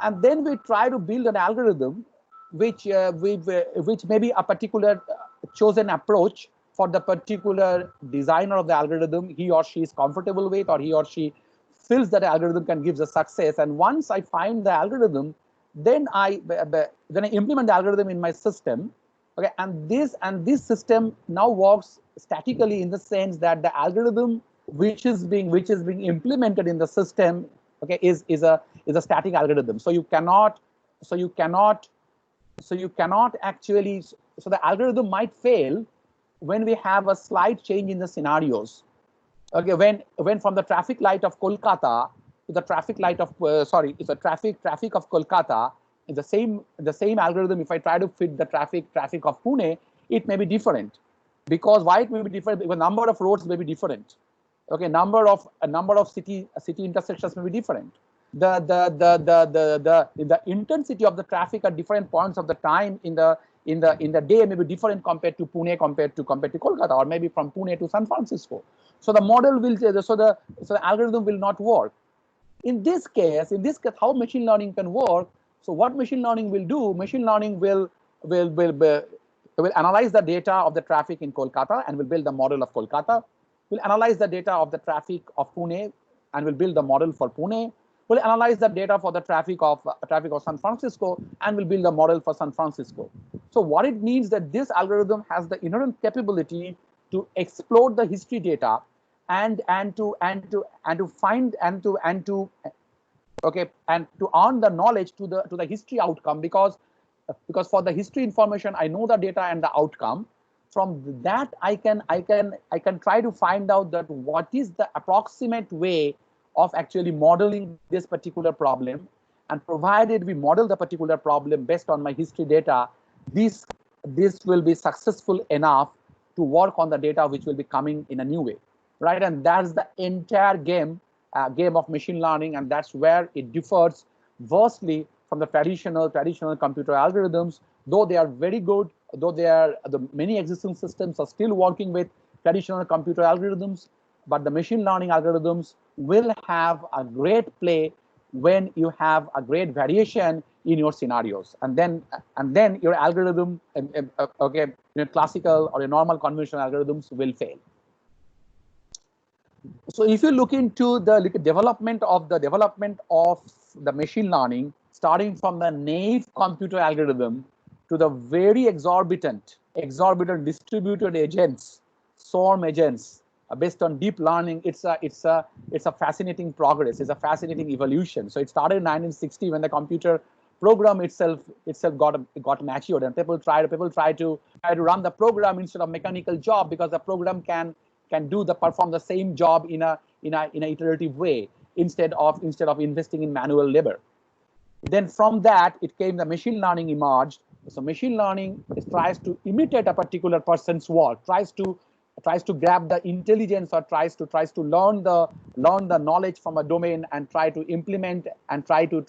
and then we try to build an algorithm which may be a particular chosen approach for the particular designer of the algorithm he or she is comfortable with, or he or she feels that the algorithm can give the success. And once I find the algorithm, then I implement the algorithm in my system. Okay, and this system now works statically, in the sense that the algorithm which is being implemented in the system, okay, is a static algorithm. So you cannot actually, so the algorithm might fail when we have a slight change in the scenarios. Okay, when from the traffic light of Kolkata to the traffic light of it's a traffic of Kolkata, in the same algorithm, if I try to fit the traffic of Pune, it may be different. Because why it may be different? Because number of roads may be different. Okay, number of city intersections may be different. The intensity of the traffic at different points of the time in the day may be different compared to Pune, compared to Kolkata, or maybe from Pune to San Francisco. So the model will so the algorithm will not work. In this case, how machine learning can work? So what machine learning will do? Machine learning will analyze the data of the traffic in Kolkata and will build the model of Kolkata. Will analyze the data of the traffic of Pune and will build the model for Pune. Will analyze the data for the traffic of San Francisco and will build a model for San Francisco. So what it means that this algorithm has the inherent capability to explore the history data and to find and to earn the knowledge to the history outcome, because for the history information I know the data and the outcome. From that I can try to find out that what is the approximate way of actually modeling this particular problem, and provided we model the particular problem based on my history data, this will be successful enough to work on the data which will be coming in a new way, right? And that's the entire game of machine learning, and that's where it differs vastly from the traditional computer algorithms. Though they are very good, though the many existing systems are still working with traditional computer algorithms, but the machine learning algorithms will have a great play when you have a great variation in your scenarios, and then your algorithm, classical or normal conventional algorithms will fail. So if you look into the development of the machine learning, starting from the naive computer algorithm to the very exorbitant distributed agents, swarm agents, based on deep learning, it's a fascinating progress. It's a fascinating evolution. So it started in 1960 when the computer program itself got matured, and people try to run the program instead of mechanical job, because the program can perform the same job in a iterative way instead of investing in manual labor. Then from that it came the machine learning emerged. So machine learning tries to imitate a particular person's work, tries to grab the intelligence, or tries to learn the knowledge from a domain and try to implement and try to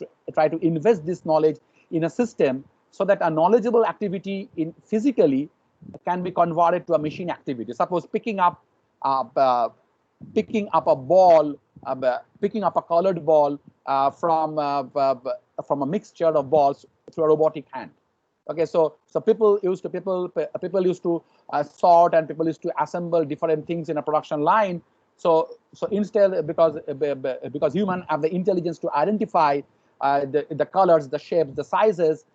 invest this knowledge in a system, so that a knowledgeable activity physically can be converted to a machine activity. Suppose picking up a ball, picking up a colored ball from a mixture of balls through a robotic hand. Okay, so people used to sort, and people used to assemble different things in a production line. So instead, because humans have the intelligence to identify the colors, the shapes, the sizes,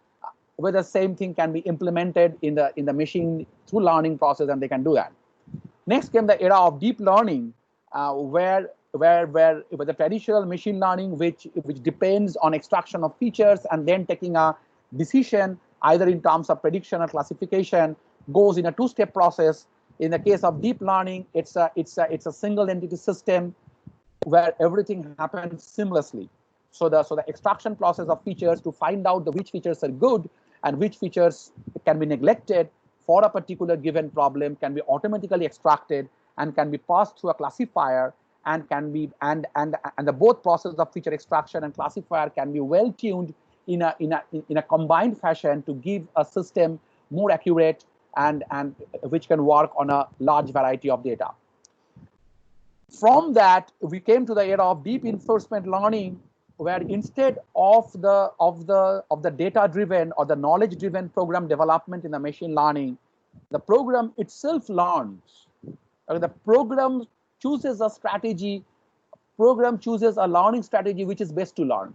where the same thing can be implemented in the machine through learning process, and they can do that. Next came the era of deep learning, where the traditional machine learning, which depends on extraction of features and then taking a decision either in terms of prediction or classification, goes in a two-step process. In the case of deep learning, it's a single entity system where everything happens seamlessly. So the extraction process of features to find out which features are good and which features can be neglected for a particular given problem can be automatically extracted and can be passed through a classifier, and can be and the both process of feature extraction and classifier can be well tuned in a combined fashion to give a system more accurate and which can work on a large variety of data. From that, we came to the era of deep reinforcement learning, where instead of the data driven or the knowledge driven program development in the machine learning, the program itself learns. The program chooses a strategy, program chooses a learning strategy which is best to learn.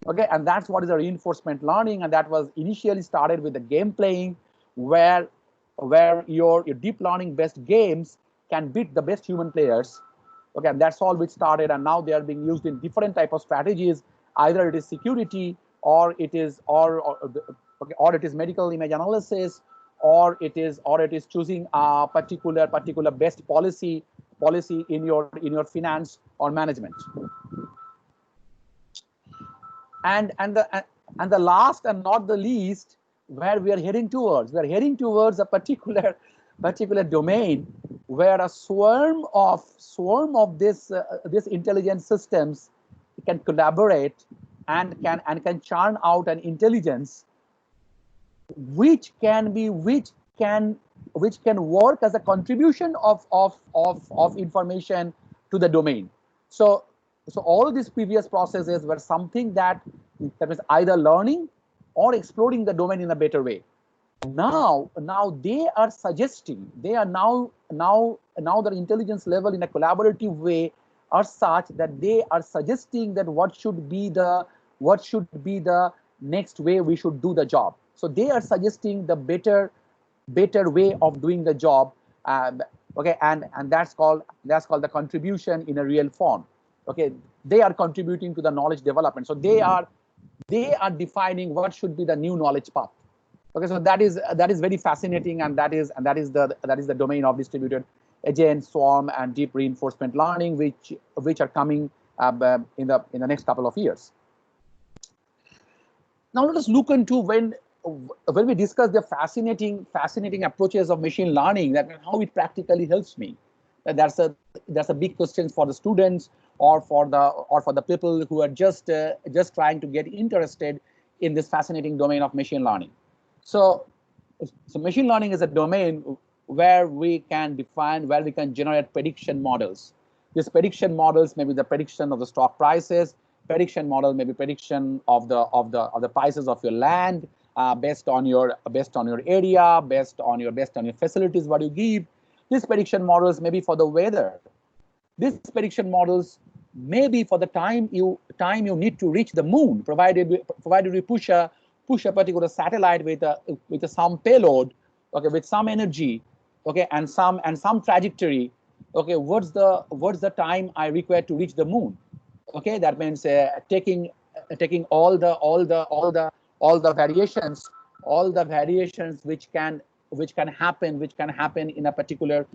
Okay, and that's what is a reinforcement learning, and that was initially started with the game playing, where your deep learning based games can beat the best human players. Okay, and that's all which started, and now they are being used in different type of strategies. Either it is security, or it is it is medical image analysis, or it is choosing a particular best policy in your finance or management. And the last and not the least, where we are heading towards a particular domain where a swarm of this intelligence systems can collaborate and can churn out an intelligence which can work as a contribution of information to the domain. So all these previous processes were something that was either learning or exploring the domain in a better way. Now they are suggesting, now the intelligence level in a collaborative way are such that they are suggesting that what should be the next way we should do the job. So they are suggesting the better way of doing the job. Okay, and that's called the contribution in a real form. Okay, they are contributing to the knowledge development. So they are defining what should be the new knowledge path. Okay, so that is very fascinating, and that is the domain of distributed agent, swarm, and deep reinforcement learning, which are coming in the next couple of years. Now let us look into when we discuss the fascinating approaches of machine learning, that how it practically helps me. That's a big question for the students or for the people who are just trying to get interested in this fascinating domain of machine learning. So machine learning is a domain where we can generate prediction models. These prediction models may be the prediction of the stock prices, prediction model may be prediction of the prices of your land, based on your area, based on your facilities what you give. These prediction models may be for the weather. These prediction models may be for the time you need to reach the moon, provided we push a particular satellite with some payload, okay, with some energy, okay, and some trajectory. Okay, what's the time I require to reach the moon? Okay, that means taking all the variations which can happen in a particular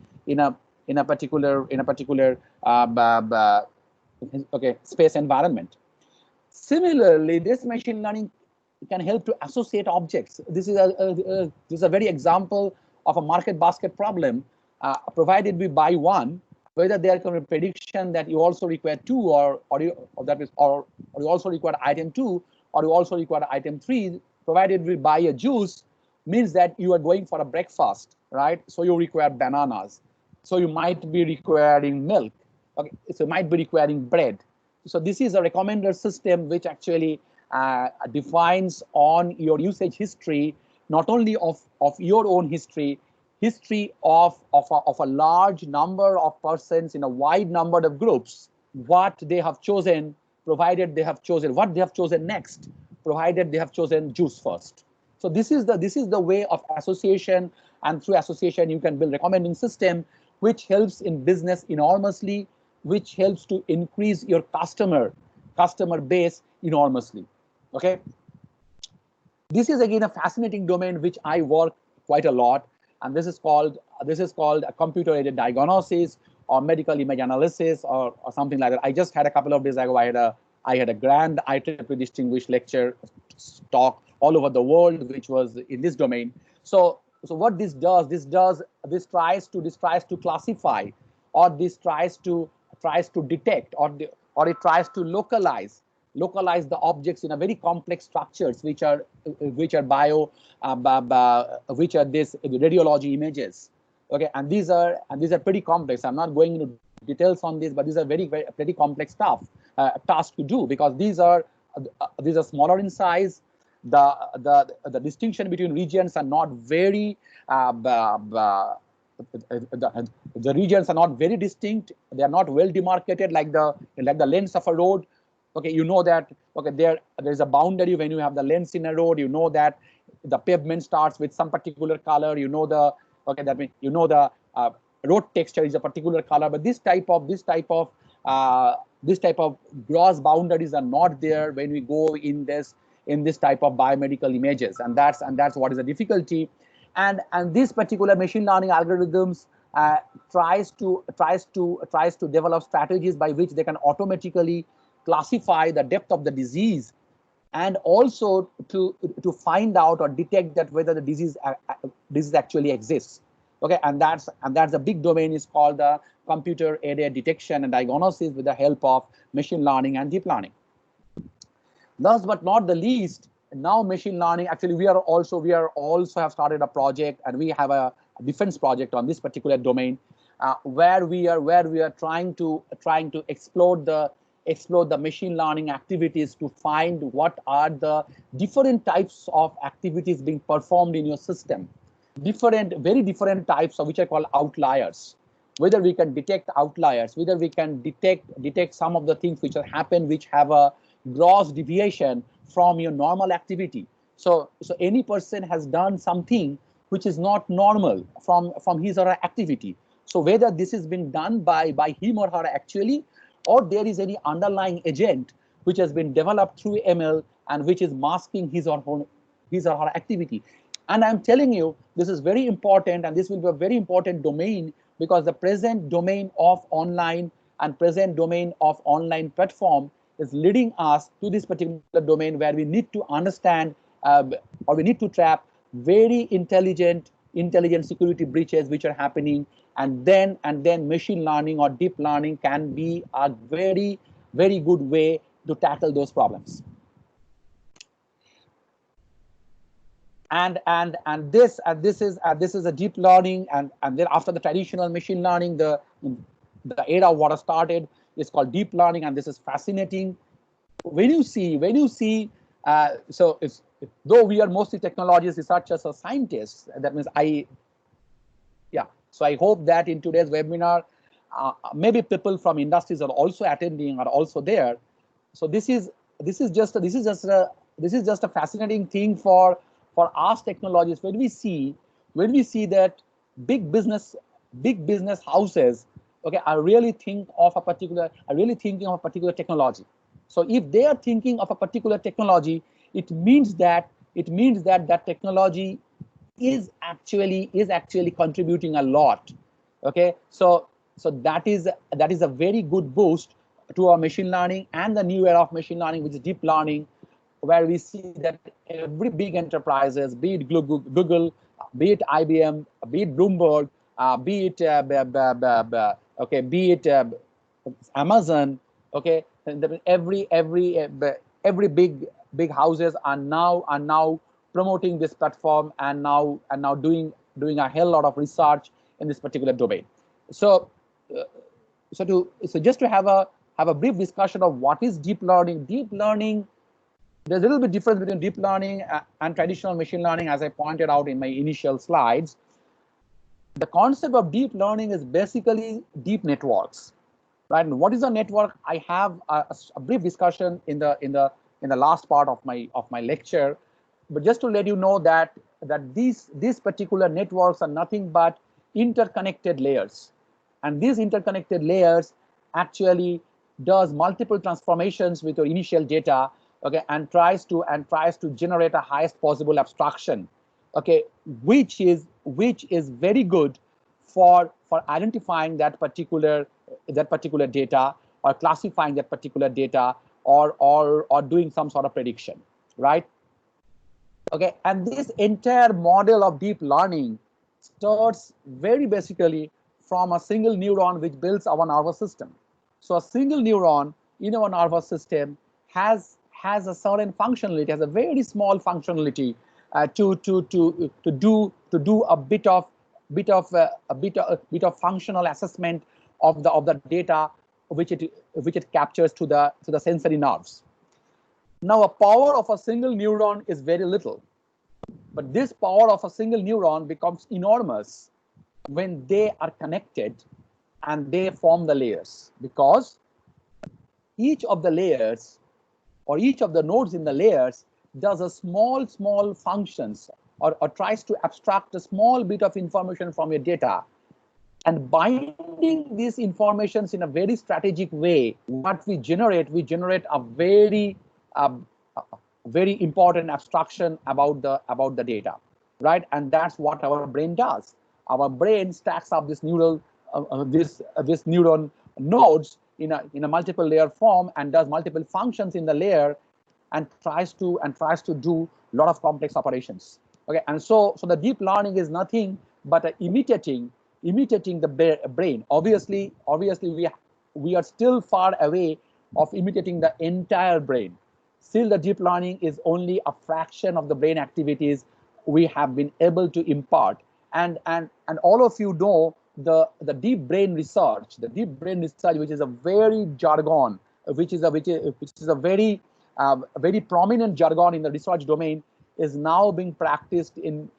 space environment. Similarly, this machine learning can help to associate objects. This is a very example of a market basket problem. Provided we buy one, whether there can be a prediction that you also require two, or you also require item 2, or you also require item 3. Provided we buy a juice, means that you are going for a breakfast, right? So you require bananas. So you might be requiring milk. Okay, so you might be requiring bread. So this is a recommender system which actually defines on your usage history, not only of your own history of a large number of persons in a wide number of groups, what they have chosen, provided they have chosen what they have chosen next, provided they have chosen juice first. So this is the way of association, and through association you can build recommending system which helps in business enormously, which helps to increase your customer base enormously. Okay, this is again a fascinating domain which I work quite a lot, and this is called a computer-aided diagnosis or medical image analysis or something like that. I just had a couple of days ago, I had a grand IEEE distinguished lecture talk all over the world, which was in this domain. So what this does, this tries to classify, or this tries to detect, or it tries to localize the objects in a very complex structures, which are which are this radiology images. Okay, and these are pretty complex. I'm not going into details on this, but these are pretty complex stuff, task to do, because these are smaller in size. The distinction between regions are not very the regions are not very distinct. They are not well demarcated like the lengths of a road. Okay, you know that, okay, there's a boundary when you have the lengths in a road. You know that the pavement starts with some particular color. You know the, okay, that means you know the road texture is a particular color. But this type of gross boundaries are not there when we go in this type of biomedical images, and that's what is the difficulty. And this particular machine learning algorithms tries to develop strategies by which they can automatically classify the depth of the disease, and also to find out or detect that whether the disease actually exists. Okay, and that's a big domain, is called the computer-aided detection and diagnosis with the help of machine learning and deep learning. Last but not the least, now machine learning, actually we also have started a project, and we have a defense project on this particular domain, where we are trying to explore the machine learning activities to find what are the different types of activities being performed in your system, very different types of which I call outliers. Whether we can detect outliers, whether we can detect some of the things which happen which have a gross deviation from your normal activity. So any person has done something which is not normal from his or her activity. So whether this has been done by him or her actually, or there is any underlying agent which has been developed through ML and which is masking his or her activity. And I'm telling you, this is very important, and this will be a very important domain, because the present domain of online platform is leading us to this particular domain, where we need to understand or we need to trap very intelligent security breaches which are happening, and then machine learning or deep learning can be a very, very good way to tackle those problems. And this is a deep learning, and then after the traditional machine learning, the era what has started is called deep learning, and this is fascinating. When you see, so it's, though we are mostly technologists, researchers, or scientists, that means so I hope that in today's webinar, maybe people from industries are also attending, are also there. So this is just a fascinating thing for us technologists, when we see that big business houses, okay, are really thinking of a particular technology. So if they are thinking of a particular technology, it means that that technology is actually contributing a lot. Okay, so that is a very good boost to our machine learning and the new era of machine learning, which is deep learning, where we see that every big enterprises, be it Google, be it IBM, be it Bloomberg, be it Amazon, okay, every big houses are now promoting this platform, and now doing a hell lot of research in this particular domain. So just to have a brief discussion of what is deep learning. Deep learning, there's a little bit difference between deep learning and traditional machine learning, as I pointed out in my initial slides. The concept of deep learning is basically deep networks, right? And what is a network? I have a brief discussion in the last part of my lecture, but just to let you know that these particular networks are nothing but interconnected layers, and these interconnected layers actually does multiple transformations with your initial data, okay, and tries to generate a highest possible abstraction, okay, which is very good for identifying that particular data, or classifying that particular data, or doing some sort of prediction, right? Okay, and this entire model of deep learning starts very basically from a single neuron which builds our nervous system. So a single neuron in our nervous system has a certain functionality, has a very small functionality to do a bit of functional assessment of the data which it captures to the sensory nerves. Now, a power of a single neuron is very little, but this power of a single neuron becomes enormous when they are connected and they form the layers, because each of the layers, or each of the nodes in the layers, does a small functions, or tries to abstract a small bit of information from your data, and binding these informations in a very strategic way. What we generate a very important abstraction about the data, right? And that's what our brain does. Our brain stacks up this neural this neuron nodes in a multiple layer form, and does multiple functions in the layer, and tries to do a lot of complex operations. Okay, and so the deep learning is nothing but imitating the brain. Obviously we are still far away of imitating the entire brain. Still, the deep learning is only a fraction of the brain activities we have been able to impart. And all of you know the deep brain research, which is a very jargon, which is a very prominent jargon in the research domain, is now being practiced in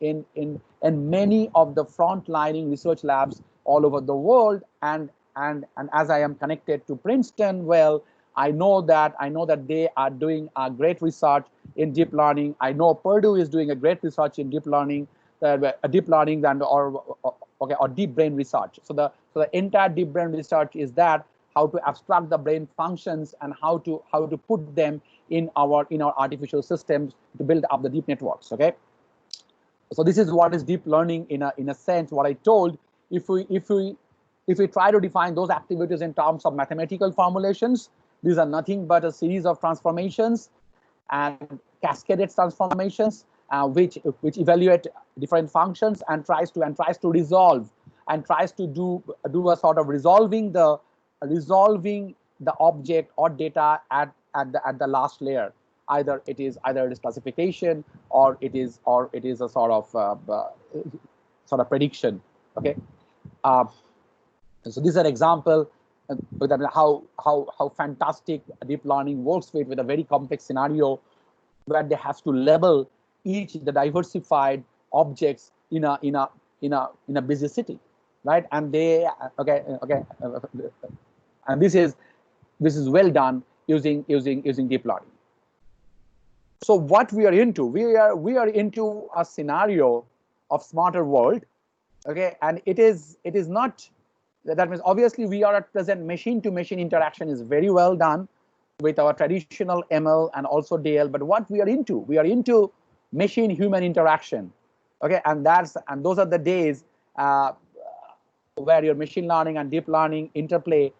many of the frontlining research labs all over the world. And as I am connected to Princeton, well, I know that they are doing a great research in deep learning. I know Purdue is doing a great research in deep learning, or deep brain research. So the entire deep brain research is that how to abstract the brain functions and how to put them in our artificial systems to build up the deep networks. Okay, so this is what is deep learning in a sense. What I told, if we try to define those activities in terms of mathematical formulations, these are nothing but a series of transformations and cascaded transformations which evaluate different functions and tries to resolve, and tries to do a sort of resolving the object or data at the last layer. Either it is classification, or it is a sort of prediction. Okay, so this is an example with how fantastic deep learning works with a very complex scenario where they have to label each the diversified objects in a busy city, right? And they and this is well done using deep learning. So what we are into, we are into a scenario of smarter world. Okay, and it is not, that means obviously we are at present machine to machine interaction is very well done with our traditional ML and also DL, but what we are into machine human interaction. Okay, and those are the days where your machine learning and deep learning interplay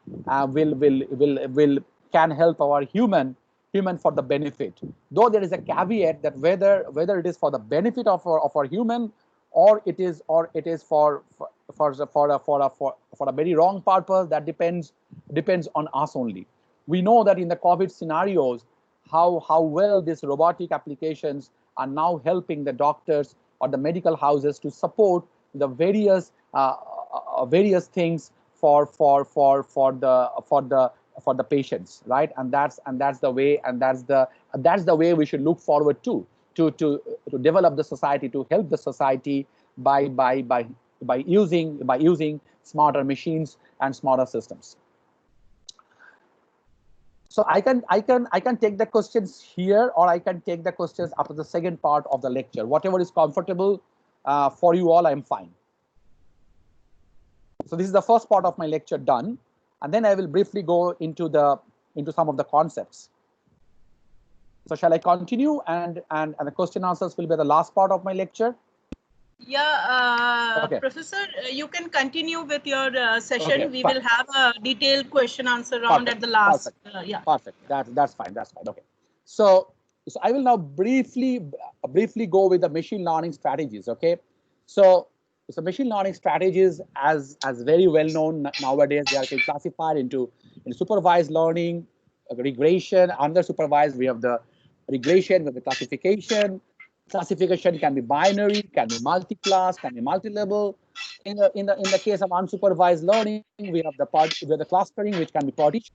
can help our human for the benefit. Though there is a caveat that whether it is for the benefit of our human, or it is for a very wrong purpose, that depends on us only. We know that in the COVID scenarios, how well these robotic applications are now helping the doctors or the medical houses to support the various things for the patients, right? And that's the way we should look forward to develop the society, to help the society by using smarter machines and smarter systems. So I can take the questions here, or I can take the questions after the second part of the lecture. Whatever is comfortable for you all, I'm fine. So this is the first part of my lecture done. and then I will briefly go into some of the concepts. So shall I continue, and the question answers will be the last part of my lecture? Yeah, okay. Professor, you can continue with your session. Okay, we fine. will have a detailed question answer round Perfect. at the last. Perfect. Yeah. Perfect. That's fine. That's fine. Okay. So I will now briefly go with the machine learning strategies. Okay. So machine learning strategies, as very well known nowadays, they are classified into supervised learning, regression, unsupervised. We have the regression with the classification. Classification can be binary, can be multi-class, can be multi-level. In the case of unsupervised learning, we have the clustering, which can be partition.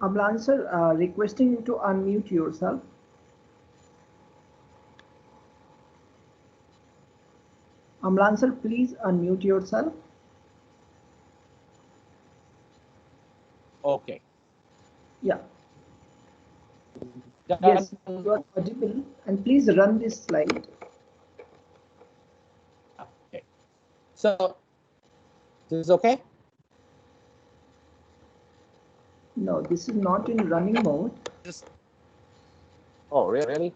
Amlan sir, requesting you to unmute yourself. Amlan sir, please unmute yourself. Okay. Yeah. Yes, you are audible, and please run this slide. Okay. So this is okay? No, this is not in running mode. Oh, really?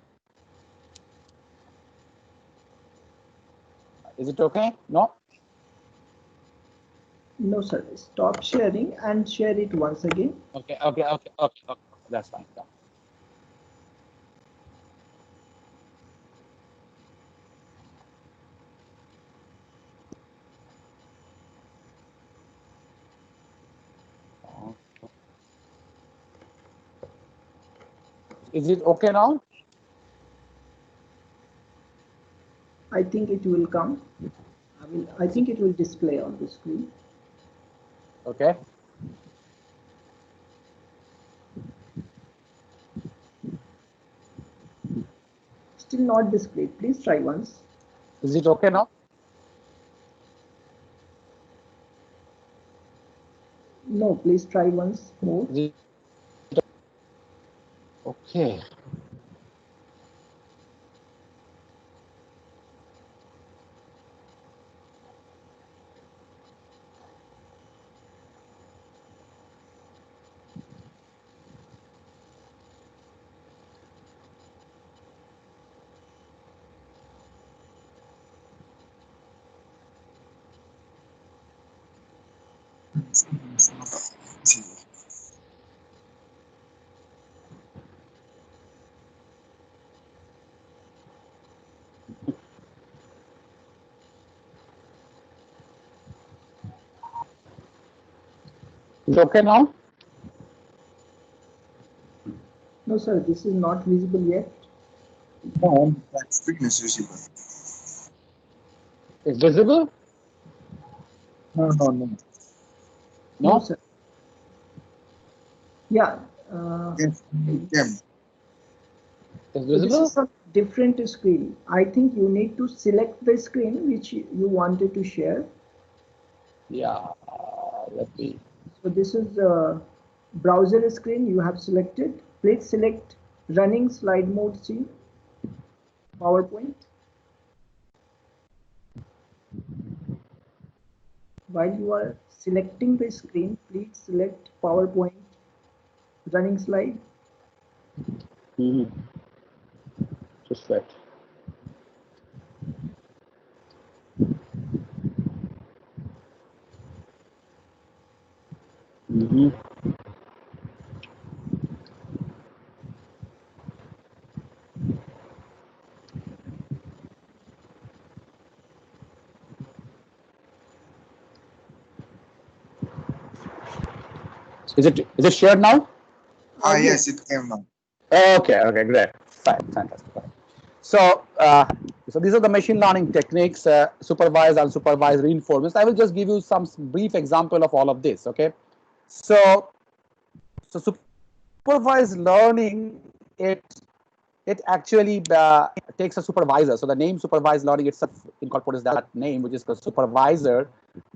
Is it okay? No? No, sir. Stop sharing and share it once again. Okay. That's fine. Yeah. Is it okay now? I think it will come. I think it will display on the screen. Okay. Still not displayed. Please try once. Is it okay now? No, please try once more. Okay. Is it okay now? No, sir, this is not visible yet. No, that screen is visible. It's visible? No. No, sir. Yeah. Yes. It's So this visible? is a different screen. I think you need to select the screen which you wanted to share. Yeah. Let me. So this is the browser screen you have selected. Please select running slide mode C, PowerPoint. While you are selecting the screen, please select PowerPoint running slide. Just wait. Is it shared now? Yes, it came now. Okay, great. Fine, fantastic. So, so these are the machine learning techniques, supervised, unsupervised, reinforcements. I will just give you some brief example of all of this. Okay, so supervised learning, it actually takes a supervisor. So the name supervised learning itself incorporates that name, which is the supervisor.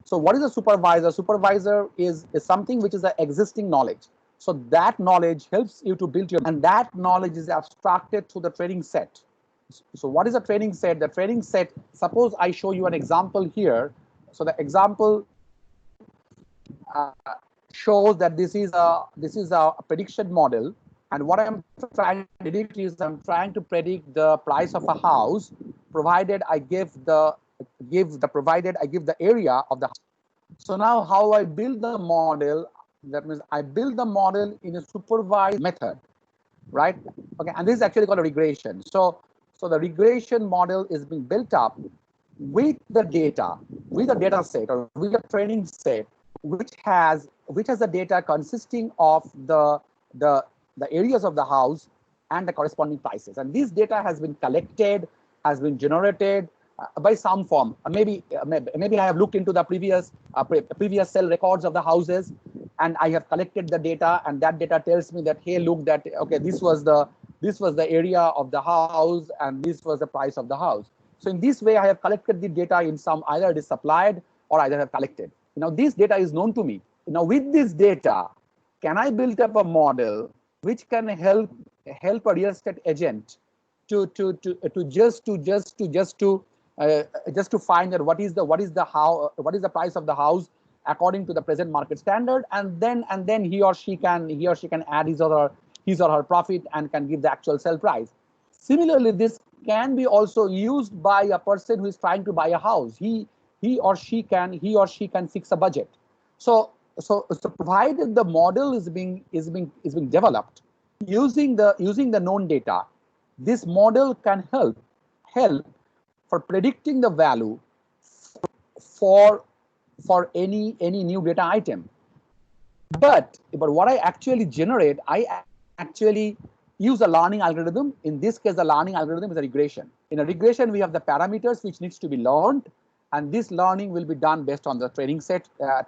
So what is a supervisor? Supervisor is something which is an existing knowledge. So that knowledge helps you to build and that knowledge is abstracted to the training set. So what is a training set? The training set, suppose I show you an example here so the example shows that this is a prediction model, and what I'm trying to predict is I'm trying to predict the price of a house provided I give the area of the house. So now how I build the model, that means I build the model in a supervised method, right? Okay, and this is actually called a regression. So the regression model is being built up with the data set or with a training set, which has the data consisting of the areas of the house and the corresponding prices. And this data has been collected, has been generated by some form. Maybe I have looked into the previous sale records of the houses, and I have collected the data, and that data tells me that, hey, look, that okay, this was the area of the house, and this was the price of the house. So in this way, I have collected the data in some, either it is supplied or either have collected. Now this data is known to me. Now with this data, can I build up a model which can help a real estate agent to find that what is the price of the house according to the present market standard, and then he or she can add his or her profit and can give the actual sell price. Similarly, this can be also used by a person who is trying to buy a house. He or she can fix a budget. So provided the model is being developed using the known data, this model can help for predicting the value for any new data item. But what I actually generate, I actually use a learning algorithm. In this case, the learning algorithm is a regression. In a regression, we have the parameters which needs to be learned, and this learning will be done based on the training set. I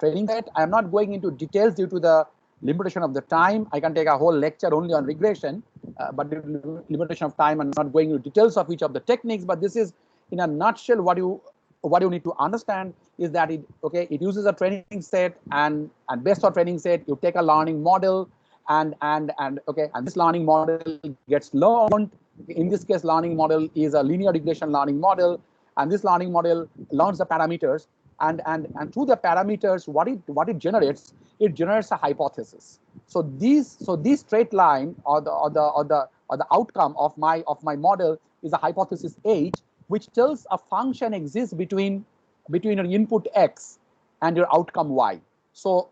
am not going into details due to the limitation of the time. I can take a whole lecture only on regression, but due to limitation of time, I'm not going into details of each of the techniques. But this is, in a nutshell, what you need to understand is that it uses a training set, and based on training set, you take a learning model, and this learning model gets learned. In this case, learning model is a linear regression learning model, and this learning model learns the parameters, and through the parameters, what it generates a hypothesis. So this straight line or the outcome of my model is a hypothesis H, which tells a function exists between your input X and your outcome Y. So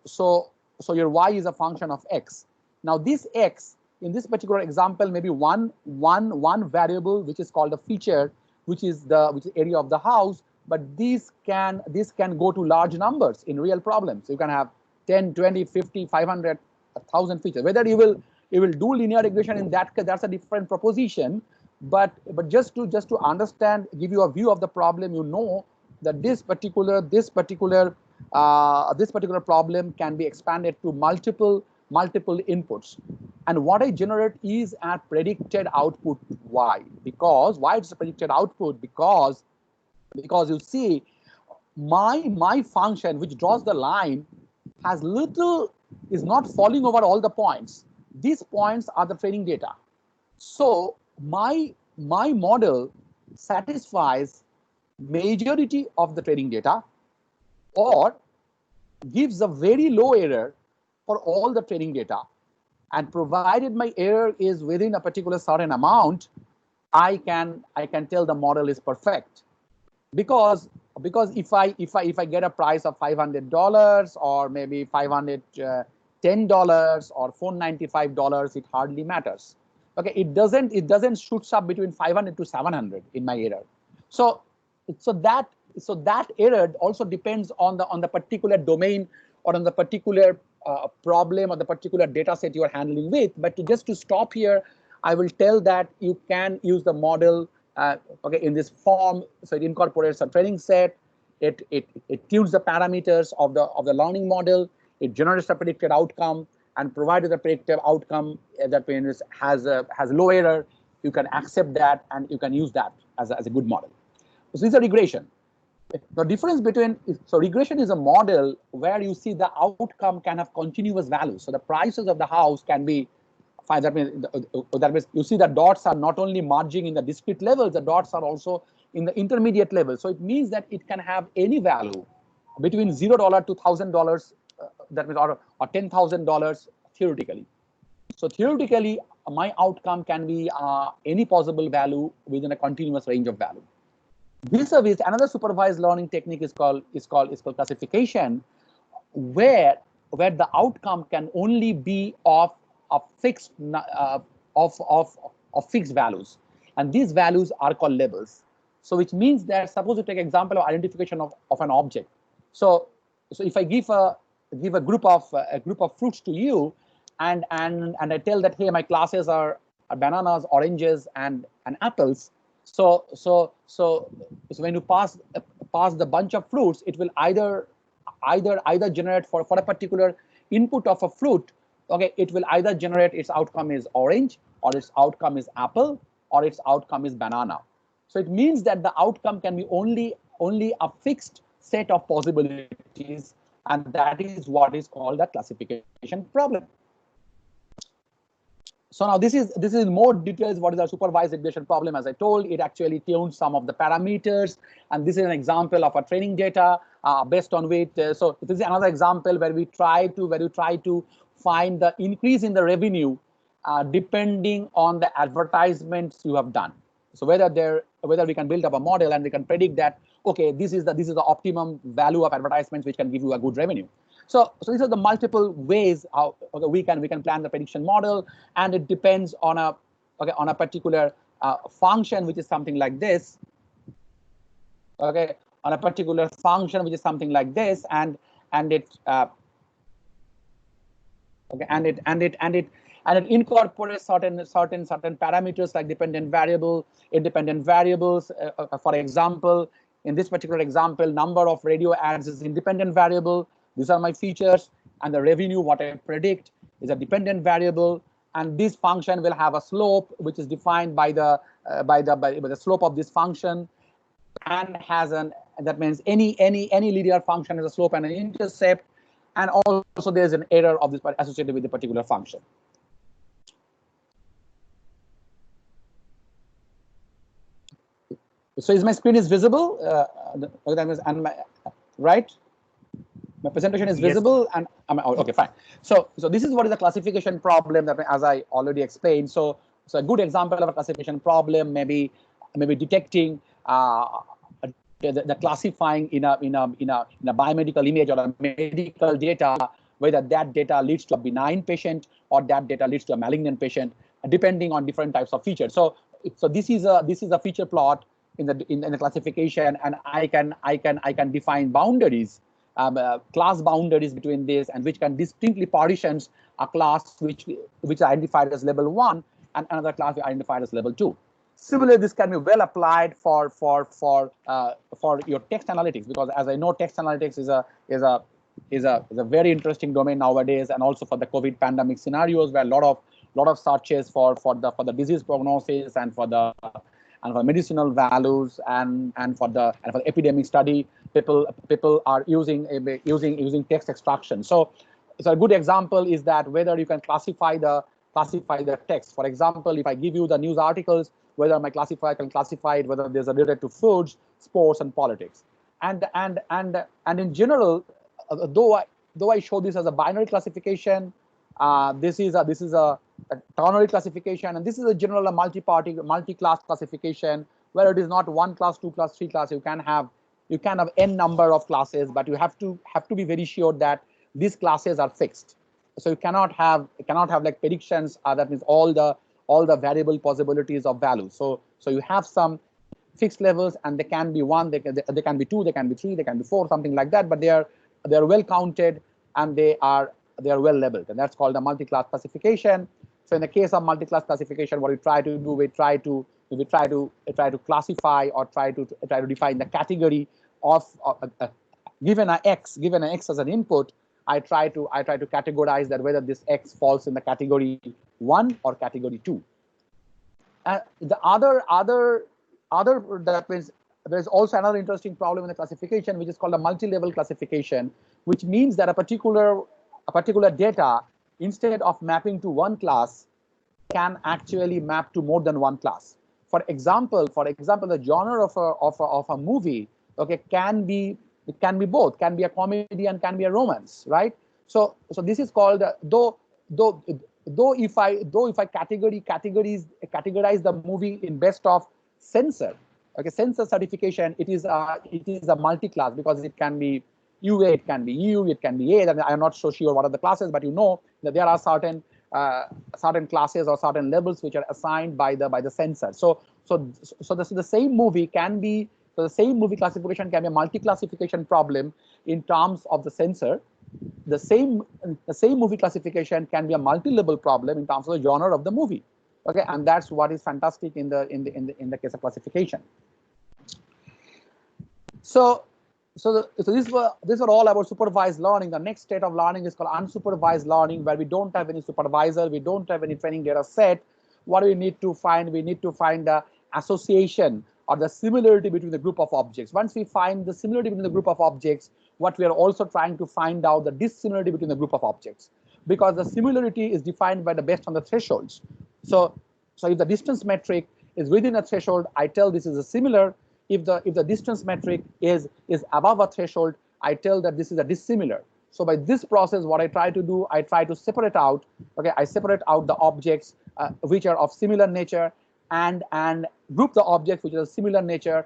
your Y is a function of X. Now this X, in this particular example, maybe one variable which is called a feature, which is the area of the house, but this can go to large numbers in real problems. You can have 10, 20, 50, 500, 1,000 features. Whether you will do linear regression in that case, that's a different proposition. But just to understand, give you a view of the problem, you know that this particular problem can be expanded to multiple inputs. And what I generate is a predicted output Y. Because why it's a predicted output? Because you see, my function which draws the line is not falling over all the points. These points are the training data. So my model satisfies majority of the training data, or gives a very low error for all the training data. And provided my error is within a particular certain amount, I can tell the model is perfect. Because if I get a price of $500 or maybe $510 or $495, it hardly matters. Okay, it doesn't shoots up between 500 to 700 in my error. So that error also depends on the particular domain or on the particular problem or the particular data set you are handling with. But just to stop here, I will tell that you can use the model in this form. So it incorporates a training set. It tunes the parameters of the learning model. It generates a predicted outcome, and provided the predictive outcome that means has low error, you can accept that and you can use that as a good model. So this is a regression. The difference between, so regression is a model where you see the outcome can have continuous values. So the prices of the house can be, that means you see the dots are not only merging in the discrete levels, the dots are also in the intermediate level. So it means that it can have any value between $0 to $1,000, that means or $10,000 theoretically. So theoretically, my outcome can be any possible value within a continuous range of value. This is another supervised learning technique is called classification, where the outcome can only be of a fixed of fixed values, and these values are called labels. So which means that, suppose you take example of identification of an object. So if I give a group of fruits to you, and I tell that, hey, my classes are bananas, oranges, and apples. So when you pass the bunch of fruits, it will either generate for a particular input of a fruit. Okay, it will either generate its outcome is orange, or its outcome is apple, or its outcome is banana. So it means that the outcome can be only a fixed set of possibilities, and that is what is called the classification problem. So now this is more details what is a supervised regression problem. As I told, it actually tunes some of the parameters, and this is an example of a training data based on which. So this is another example where you try to find the increase in the revenue depending on the advertisements you have done. So whether we can build up a model and we can predict that, okay, this is the optimum value of advertisements which can give you a good revenue. So these are the multiple ways how we can plan the prediction model, and it depends on a particular function which is something like this. Okay, on a particular function which is something like this, and it incorporates certain parameters like dependent variable, independent variables. For example, in this particular example, number of radio ads is independent variable. These are my features, and the revenue, what I predict, is a dependent variable. And this function will have a slope which is defined by the slope of this function, and that means any linear function has a slope and an intercept, and also there's an error of this associated with the particular function. So is my screen is visible? Right? My presentation is visible, yes. And okay, fine. So this is what is a classification problem that, as I already explained. So a good example of a classification problem maybe detecting the classifying in a biomedical image or a medical data, whether that data leads to a benign patient or that data leads to a malignant patient, depending on different types of features. So this is a feature plot in the classification, and I can define boundaries. Class boundaries between this, and which can distinctly partitions a class which is identified as level 1 and another class identified as level 2. Similarly, this can be well applied for your text analytics, because as I know, text analytics is a very interesting domain nowadays, and also for the COVID pandemic scenarios where a lot of searches for the disease prognosis and for medicinal values and for the epidemic study. People are using text extraction. So a good example is that whether you can classify the text. For example, if I give you the news articles, whether my classifier can classify it, whether there's a related to foods, sports, and politics. And in general, though I show this as a binary classification, this is a ternary classification, and this is a general multi-class classification where it is not 1 class, 2 class, 3 class. You can have n number of classes, but you have to be very sure that these classes are fixed. So you cannot have like predictions. That means all the variable possibilities of values. So you have some fixed levels, and they can be 1, they can be 2, they can be 3, they can be 4, something like that. But they are well counted, and they are well labeled, and that's called a multi-class classification. So in the case of multi-class classification, what we try to do, we try to classify or try to define the category of given an x as an input. I try to categorize that whether this x falls in the category 1 or category 2. The other that means there's also another interesting problem in the classification, which is called a multi-level classification, which means that a particular data, instead of mapping to one class, can actually map to more than one class. For example, the genre of a movie, okay, can be It can be both, can be a comedy and can be a romance, right? So this is called though if I categorize the movie in best of censor, okay, censor certification, it is a multi-class, because it can be UA, it can be EU, it can be A. I am not so sure what are the classes, but you know that there are certain classes or certain levels which are assigned by the censor. So the same movie can be, so the same movie classification can be a multi-classification problem in terms of the censor. The same movie classification can be a multi-level problem in terms of the genre of the movie. Okay, and that's what is fantastic in the case of classification. So these were all about supervised learning. The next state of learning is called unsupervised learning, where we don't have any supervisor, we don't have any training data set. What do we need to find? We need to find the association or the similarity between the group of objects. Once we find the similarity between the group of objects, what we are also trying to find out the dissimilarity between the group of objects, because the similarity is defined by the based on the thresholds. So if the distance metric is within a threshold, I tell this is a similar. If the distance metric is above a threshold, I tell that this is a dissimilar. So by this process, what I try to do, I try to separate out. Okay, I separate out the objects which are of similar nature, and group the objects which are of similar nature,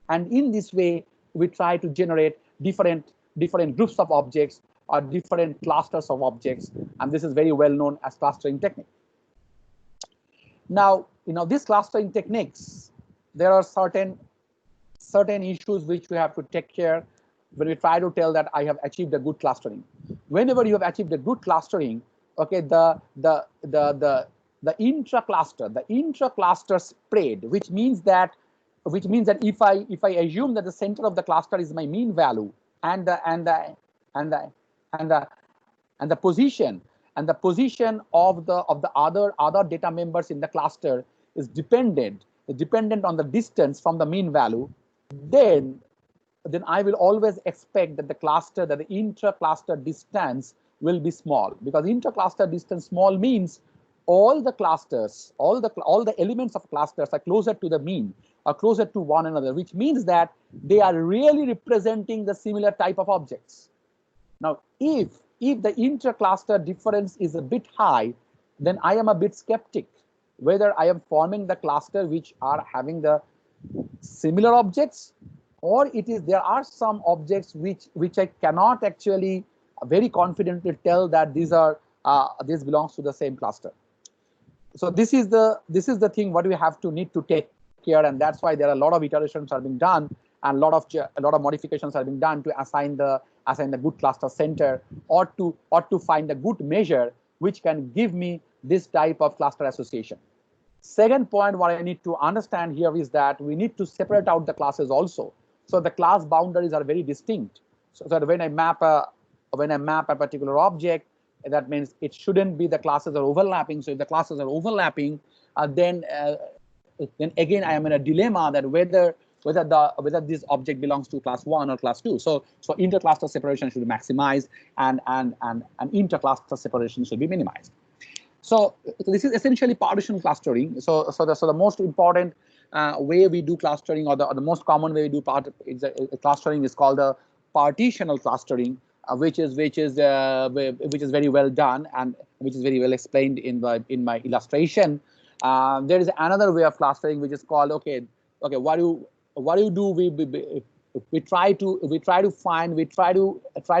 and in this way we try to generate different groups of objects or different clusters of objects, and this is very well known as clustering technique. Now, these clustering techniques, there are certain issues which we have to take care when we try to tell that I have achieved a good clustering. Whenever you have achieved a good clustering, okay, the intra-cluster spread, which means that if I assume that the center of the cluster is my mean value, and the position of the other data members in the cluster is dependent on the distance from the mean value, then I will always expect that the intra-cluster distance will be small, because intra-cluster distance small means all the clusters, all the elements of clusters are closer to the mean, are closer to one another, which means that they are really representing the similar type of objects. Now, if the intra-cluster difference is a bit high, then I am a bit skeptic whether I am forming the cluster which are having the similar objects, or there are some objects which I cannot actually very confidently tell that this belongs to the same cluster. So this is the thing what we need to take care, and that's why there are a lot of iterations are being done, and a lot of modifications are being done to assign the good cluster center, or to find a good measure which can give me this type of cluster association. Second point, what I need to understand here is that we need to separate out the classes also. So the class boundaries are very distinct. So that when I map a particular object, that means it shouldn't be the classes are overlapping. So if the classes are overlapping, then again I am in a dilemma that whether this object belongs to class 1 or class 2. So inter-cluster separation should be maximized, and inter-cluster separation should be minimized. So this is essentially partition clustering. So the most important way we do clustering, or the most common way we do clustering, is called the partitional clustering, which is very well done, and which is very well explained in my illustration. There is another way of clustering which is called what do you do? We try to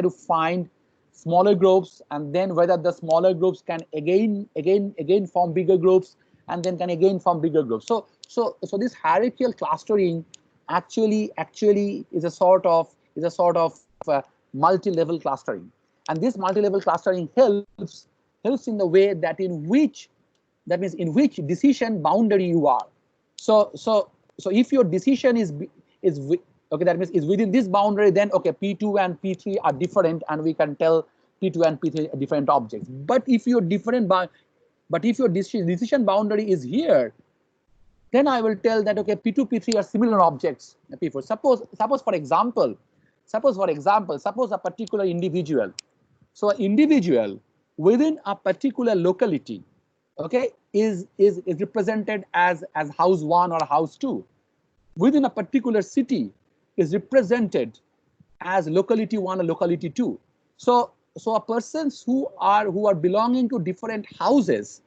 find smaller groups, and then whether the smaller groups can again form bigger groups, and then can again form bigger groups. So this hierarchical clustering actually is a sort of multi-level clustering, and this multi-level clustering helps in the way that in which decision boundary you are. So if your decision is that means is within this boundary, then P2 and P3 are different, and we can tell P2 and P3 are different objects. But if your decision boundary is here, then I will tell that P2, P3 are similar objects. P4. Suppose for example, a particular individual. So an individual within a particular locality, is represented as house 1 or house 2. Within a particular city is represented as locality 1 or locality 2. So a persons who are belonging to different houses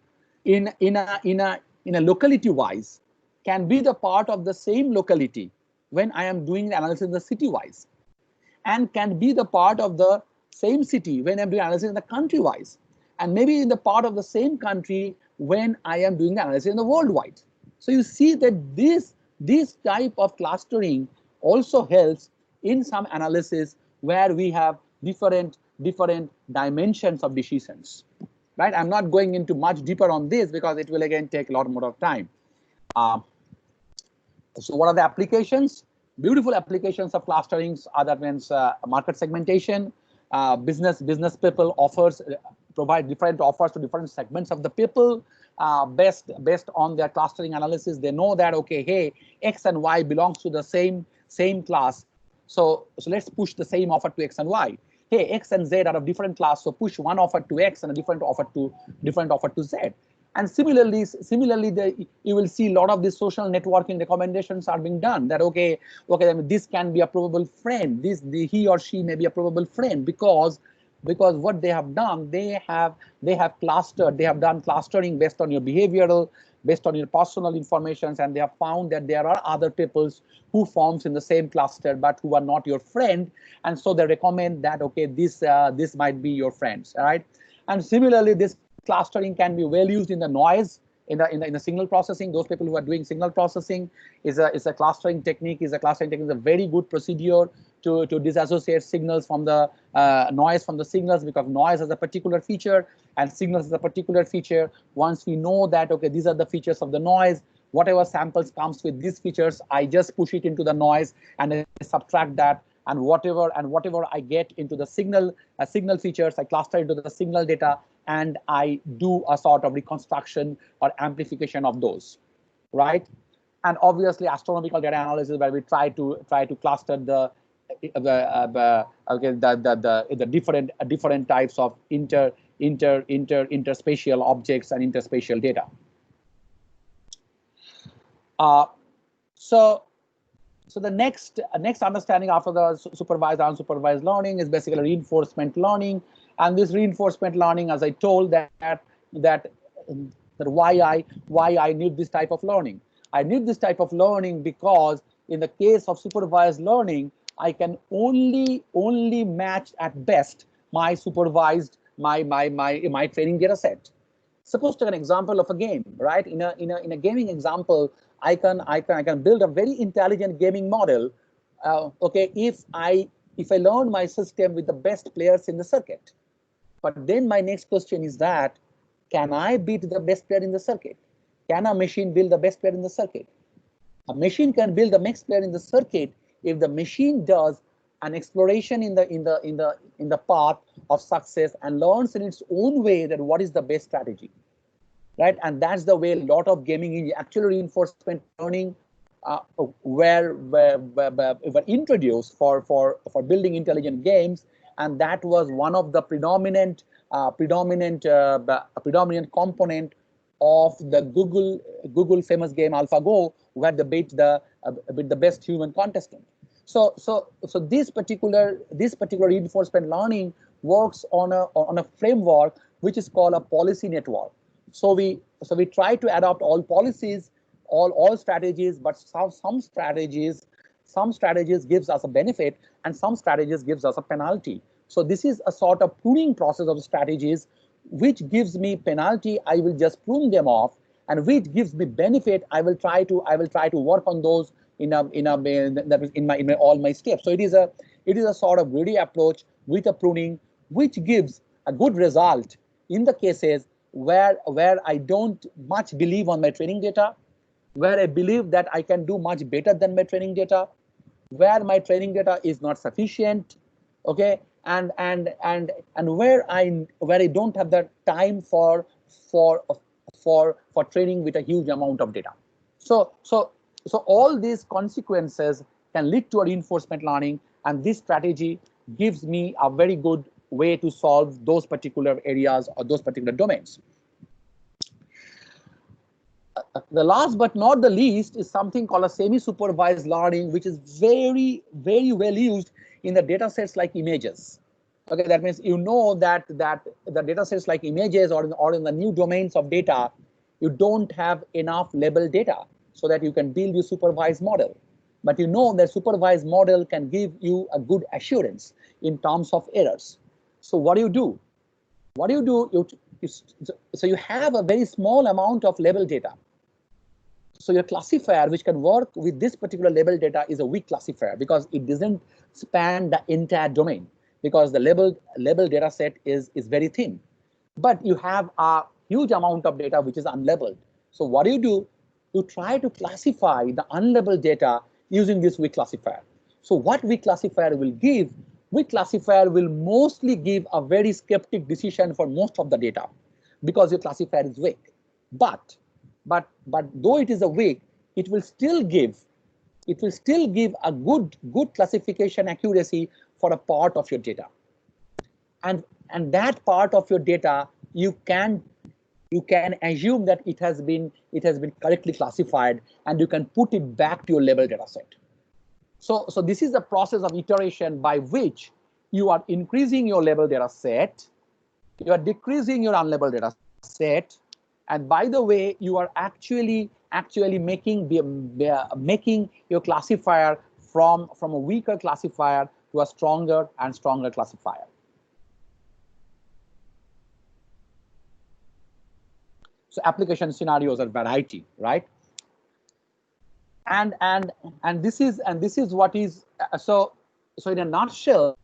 in a locality wise can be the part of the same locality when I am doing the analysis in the city wise, and can be the part of the same city when I'm doing analysis in the country wise, and maybe in the part of the same country when I am doing the analysis in the worldwide. So you see that this type of clustering also helps in some analysis where we have different dimensions of decisions, right? I'm not going into much deeper on this because it will again take a lot more of time. So what are the applications? Beautiful applications of clusterings are that means market segmentation, business people provide different offers to different segments of the people based on their clustering analysis. They know that, okay, hey, X and Y belongs to the same class. So let's push the same offer to X and Y. Hey, X and Z are of different class, so push one offer to X and a different offer to Z. And similarly, you will see a lot of these social networking recommendations are being done. That okay, I mean, this can be a probable friend. He or she may be a probable friend because what they have done, they have clustered. They have done clustering based on your behavioral, based on your personal information, and they have found that there are other peoples who forms in the same cluster but who are not your friend, and so they recommend that okay, this might be your friends, all right? And similarly, this clustering can be well used in the noise, in the signal processing. Those people who are doing signal processing is a clustering technique. Is a very good procedure to disassociate signals from the noise from the signals, because noise has a particular feature and signals has a particular feature. Once we know that okay, these are the features of the noise, whatever samples comes with these features, I just push it into the noise and I subtract that, and whatever I get into the signal features, I cluster into the signal data, and I do a sort of reconstruction or amplification of those, right? And obviously astronomical data analysis, where we try to cluster the different types of interspatial objects and interspatial data. So the next understanding after the supervised and unsupervised learning is basically reinforcement learning. And this reinforcement learning, as I told, that why I need this type of learning. I need this type of learning because in the case of supervised learning, I can only match at best my supervised my training data set. Suppose take an example of a game, right? In a gaming example, I can build a very intelligent gaming model. Okay, if I learn my system with the best players in the circuit. But then my next question is that, can I beat the best player in the circuit? Can a machine build the best player in the circuit? A machine can build the next player in the circuit if the machine does an exploration in the path of success and learns in its own way that what is the best strategy, right? And that's the way a lot of gaming is actually reinforcement learning were introduced for building intelligent games. And that was one of the predominant component of the Google famous game AlphaGo, where they beat the best human contestant. So this particular reinforcement learning works on a framework which is called a policy network. So we try to adopt all policies, all strategies, but some strategies gives us a benefit and some strategies gives us a penalty. So this is a sort of pruning process of strategies, which gives me penalty, I will just prune them off, and which gives me benefit, I will try to work on those in all my steps. So it is a sort of greedy approach with a pruning, which gives a good result in the cases where I don't much believe on my training data, where I believe that I can do much better than my training data, where my training data is not sufficient, okay, and where I don't have the time for training with a huge amount of data. So all these consequences can lead to a reinforcement learning, and this strategy gives me a very good way to solve those particular areas or those particular domains. The last but not the least is something called a semi-supervised learning, which is very, very well used in the data sets like images. Okay, that means you know that the data sets like images or in the new domains of data, you don't have enough label data so that you can build your supervised model. But you know that supervised model can give you a good assurance in terms of errors. So what do you do? What do you do? So you have a very small amount of label data. So your classifier, which can work with this particular label data, is a weak classifier because it doesn't span the entire domain, because the label data set is very thin. But you have a huge amount of data which is unlabeled. So what do? You try to classify the unlabeled data using this weak classifier. So what weak classifier will give? Weak classifier will mostly give a very skeptic decision for most of the data because your classifier is weak. But though it is a weak, it will still give a good classification accuracy for a part of your data. And that part of your data, you can assume that it has been correctly classified, and you can put it back to your label data set. So this is the process of iteration by which you are increasing your label data set, you are decreasing your unlabeled data set, and by the way, you are actually making your classifier from a weaker classifier to a stronger and stronger classifier. So application scenarios are variety, right? And this is what is so in a nutshell,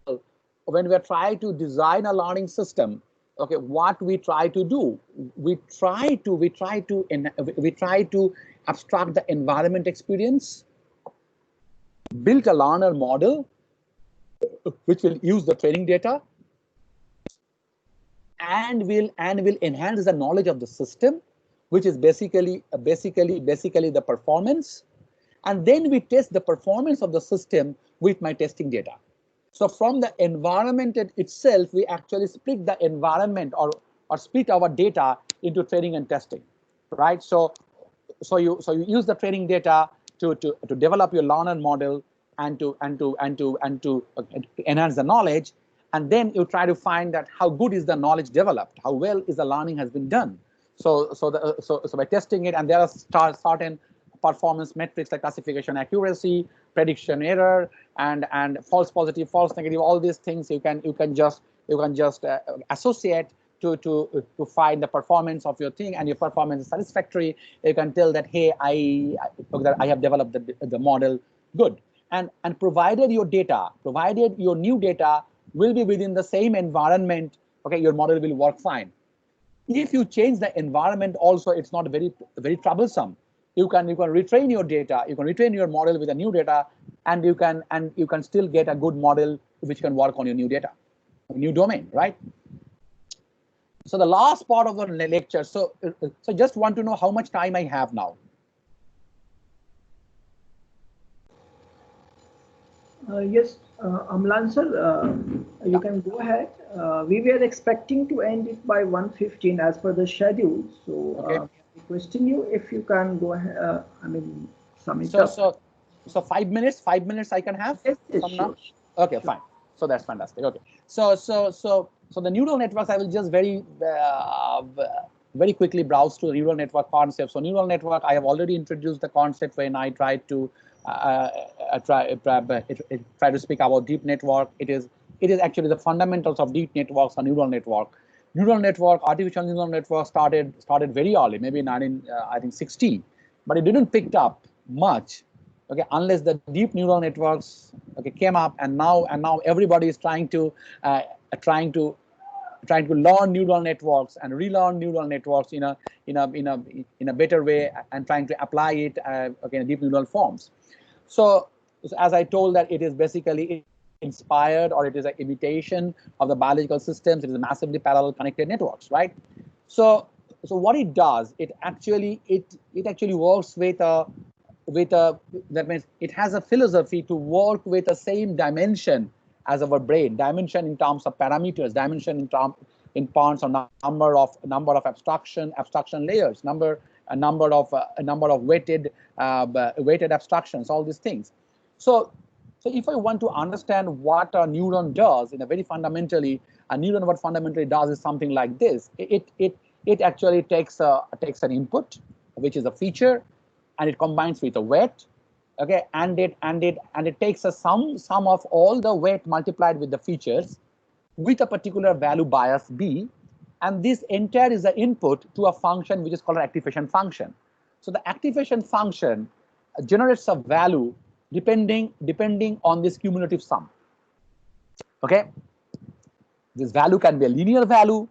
when we are trying to design a learning system, okay, what we try to do, we try to abstract the environment experience, build a learner model which will use the training data, and will enhance the knowledge of the system, which is basically the performance. And then we test the performance of the system with my testing data. So from the environment itself, we actually split the environment or split our data into training and testing, right? So you use the training data to develop your learner model and to enhance the knowledge, and then you try to find that how good is the knowledge developed, how well is the learning has been done. So by testing it, and there are certain performance metrics like classification accuracy, prediction error, and false positive, false negative, all these things you can just associate to find the performance of your thing, and your performance is satisfactory. You can tell that, hey, I have developed the model good. And provided your new data will be within the same environment, okay, your model will work fine. If you change the environment also, it's not very troublesome. You can retrain your data, you can retrain your model with the new data, and you can still get a good model which can work on your new data, new domain, right? So the last part of the lecture. So just want to know how much time I have now. Yes, Amlan sir, you can go ahead. We were expecting to end it by 1:15 as per the schedule. So okay. Requesting you if you can go ahead. Sum it up. So 5 minutes. 5 minutes I can have. Yes, sure. Okay, fine. So that's fantastic. Okay. So the neural networks, I will just very quickly browse to the neural network concept. So neural network, I have already introduced the concept when I tried to try to speak about deep network. It is actually the fundamentals of deep networks or neural network. Neural network, artificial neural network started very early, maybe in 1960, but it didn't pick up much, okay, unless the deep neural networks, okay, came up, and now everybody is trying to learn neural networks and relearn neural networks in a better way, and trying to apply it okay, in deep neural forms. So as I told, that it is basically inspired, or it is an imitation of the biological systems. It is massively parallel connected networks, right? So what it does, it actually works with that means it has a philosophy to work with the same dimension as our brain, dimension in terms of parameters, dimension in terms of number of abstraction layers, number of weighted abstractions, all these things. So So if I want to understand what a neuron does in a very fundamentally, a neuron what fundamentally does is something like this. It actually takes an input, which is a feature, and it combines with a weight, okay, and it takes a sum of all the weight multiplied with the features with a particular value bias b, and this entire is the input to a function which is called an activation function. So the activation function generates a value depending on this cumulative sum. Okay, this value can be a linear value,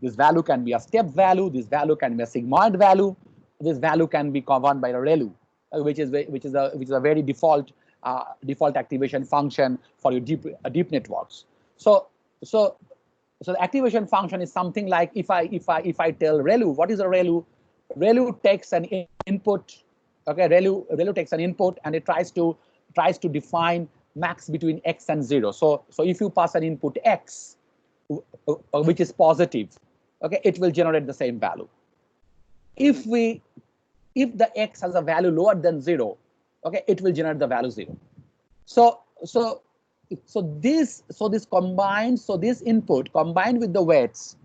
this value can be a step value, this value can be a sigmoid value, this value can be governed by a ReLU, which is a very default activation function for your deep networks. So the activation function is something like, if I tell ReLU, what is a ReLU? ReLU takes an input. Okay, ReLU takes an input and it tries to define max between x and 0. So if you pass an input x, which is positive, okay, it will generate the same value. If the x has a value lower than 0, okay, it will generate the value 0. So this input combined with the weights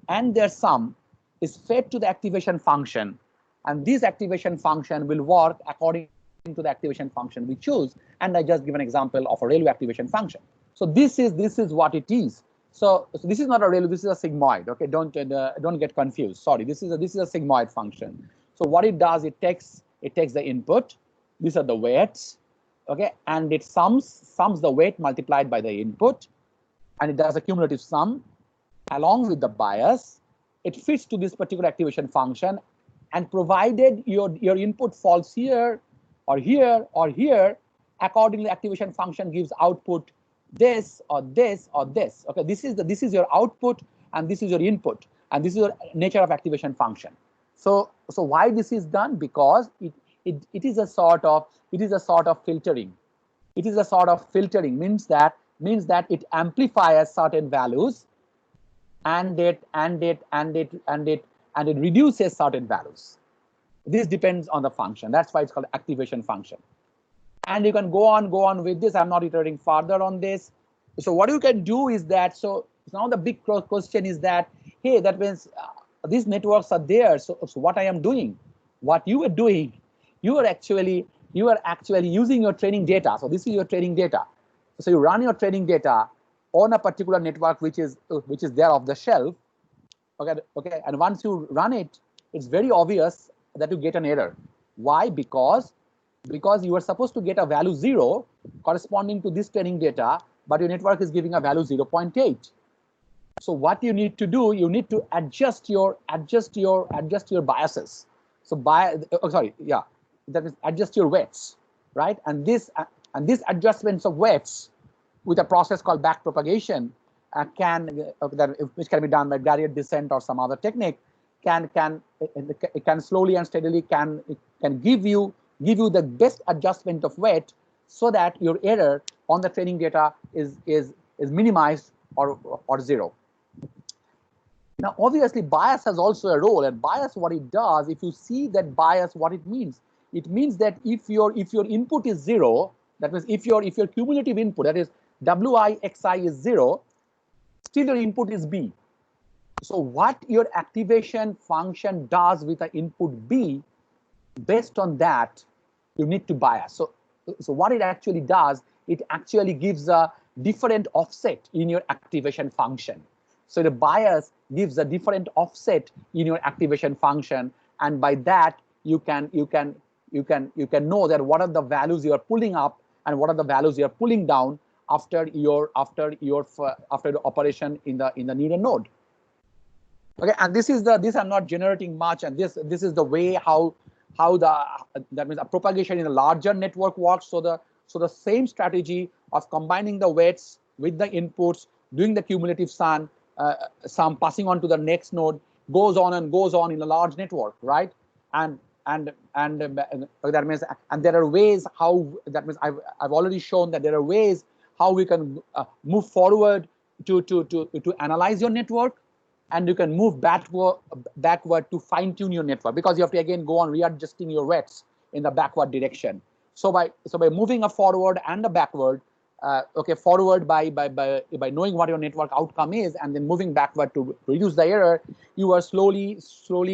and their sum is fed to the activation function, and this activation function will work according to the activation function we choose. And I just give an example of a ReLU activation function. So this is what it is. So this is not a ReLU, this is a sigmoid. Okay, don't get confused. Sorry, this is a sigmoid function. So what it does, it takes the input. These are the weights. Okay, and it sums the weight multiplied by the input, and it does a cumulative sum along with the bias. It fits to this particular activation function, and provided your input falls here or here or here, accordingly activation function gives output this or this or this. Okay, this is your output and this is your input, and this is your nature of activation function. So why this is done? Because it is a sort of filtering. It is a sort of filtering, means that it amplifies certain values and it reduces certain values. This depends on the function. That's why it's called activation function. And you can go on with this. I'm not iterating further on this. So what you can do is that, so now the big question is that, hey, that means these networks are there. So what I am doing, what you are doing, you are actually using your training data. So this is your training data. So you run your training data on a particular network which is there off the shelf. Okay, and once you run it, it's very obvious that you get an error. Why? Because you are supposed to get a value 0 corresponding to this training data, but your network is giving a value 0.8. So what you need to do, you need to adjust your biases. So that is adjust your weights, right? And this adjustments of weights with a process called backpropagation which can be done by gradient descent or some other technique, can slowly and steadily can give you the best adjustment of weight, so that your error on the training data is minimized or 0. Now, obviously, bias has also a role, and bias, what it does, if you see that bias, what it means that if your input is 0, that means if your cumulative input, that is Wi xi is 0, still your input is b. So what your activation function does with the input b, based on that, you need to bias. So what it actually does, it actually gives a different offset in your activation function. So the bias gives a different offset in your activation function, and by that you can know that what are the values you are pulling up and what are the values you are pulling down after the operation in the neural node. Okay, and this I'm not generating much, and this is the way how that means a propagation in a larger network works. So the same strategy of combining the weights with the inputs, doing the cumulative sum, passing on to the next node, goes on in a large network, right? And that means, and there are ways how, that means I've already shown that there are ways how we can move forward to analyze your network, and you can move backward to fine tune your network, because you have to again go on readjusting your weights in the backward direction. So by moving a forward and a backward, okay, forward by knowing what your network outcome is, and then moving backward to reduce the error, you are slowly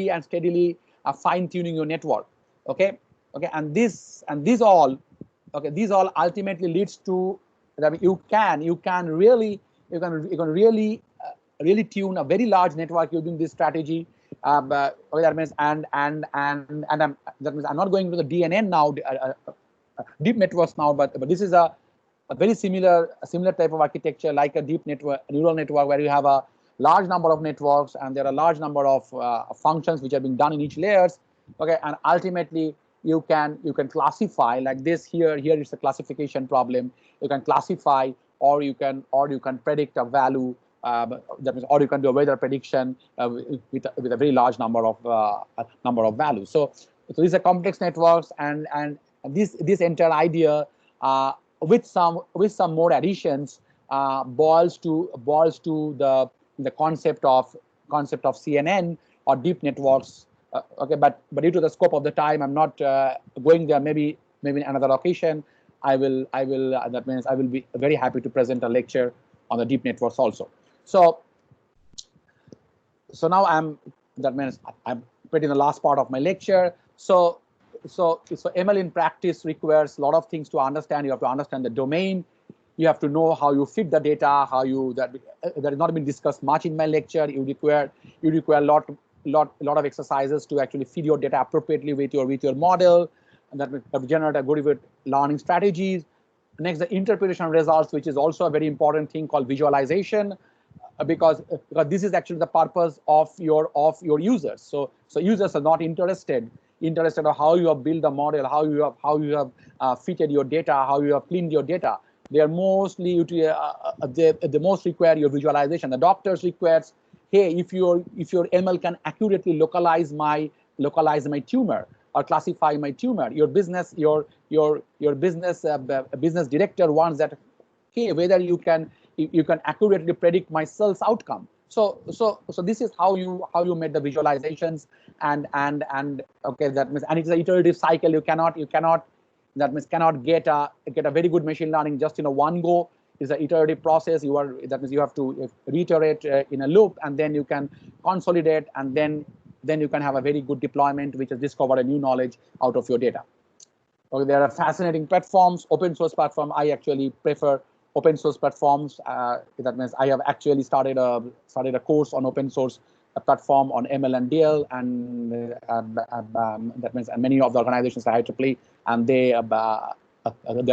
and steadily fine tuning your network. Okay, and these all ultimately leads to that you can really really tune a very large network using this strategy. That means that means I'm not going to the DNN now, deep networks now, but this is a very similar type of architecture, like a deep network, neural network, where you have a large number of networks and there are a large number of functions which are being done in each layers. Okay, and ultimately you can classify like this. Here is a classification problem. You can classify, or you can predict a value. That means, or you can do a weather prediction with a very large number of values. So these are complex networks, and this entire idea, with some more additions, boils to the concept of CNN or deep networks. Okay, but due to the scope of the time, I'm not going there. Maybe in another occasion, I will. That means I will be very happy to present a lecture on the deep networks also. So now I'm pretty in the last part of my lecture. So ML in practice requires a lot of things to understand. You have to understand the domain. You have to know how you fit the data. That has not been discussed much in my lecture. You require a lot of exercises to actually feed your data appropriately with your model, and that will generate a good learning strategies. Next, the interpretation of results, which is also a very important thing called visualization, because this is actually the purpose of your users. So users are not interested in how you have built the model, how you have fitted your data, how you have cleaned your data. They are mostly they most require your visualization. The doctors requires, hey, if your ML can accurately localize my tumor or classify my tumor. Your business business director wants that, hey, whether you can accurately predict my sales outcome. So this is how you made the visualizations, and okay, that means, and it's an iterative cycle. You cannot get a very good machine learning just in a one go. It's an iterative process. That means you have to reiterate in a loop, and then you can consolidate, and then you can have a very good deployment, which has discovered a new knowledge out of your data. Okay, there are fascinating platforms, open source platform. I actually prefer open source platforms. That means I have actually started a course on open source platform on ML and DL, and that means, and many of the organizations are IEEE, and they are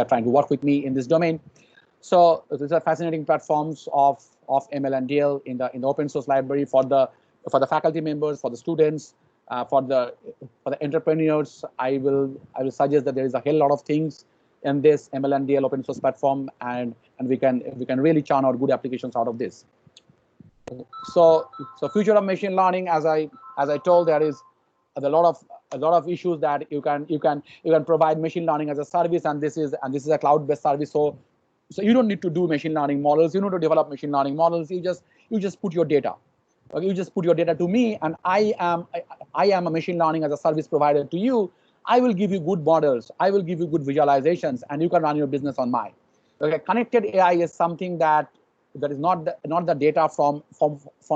trying to work with me in this domain. So these are fascinating platforms of ML and DL in the open source library for the faculty members, for the students, for the entrepreneurs. I will suggest that there is a hell lot of things in this ML and DL open source platform, and we can really churn out good applications out of this. So future of machine learning, as I told, there is a lot of issues that you can provide machine learning as a service, and this is a cloud-based service. So you don't need to do machine learning models. You need to develop machine learning models. You just put your data. Okay, you just put your data to me, and I am a machine learning as a service provider to you. I will give you good models. I will give you good visualizations, and you can run your business on mine. Okay, connected AI is something that is not the data from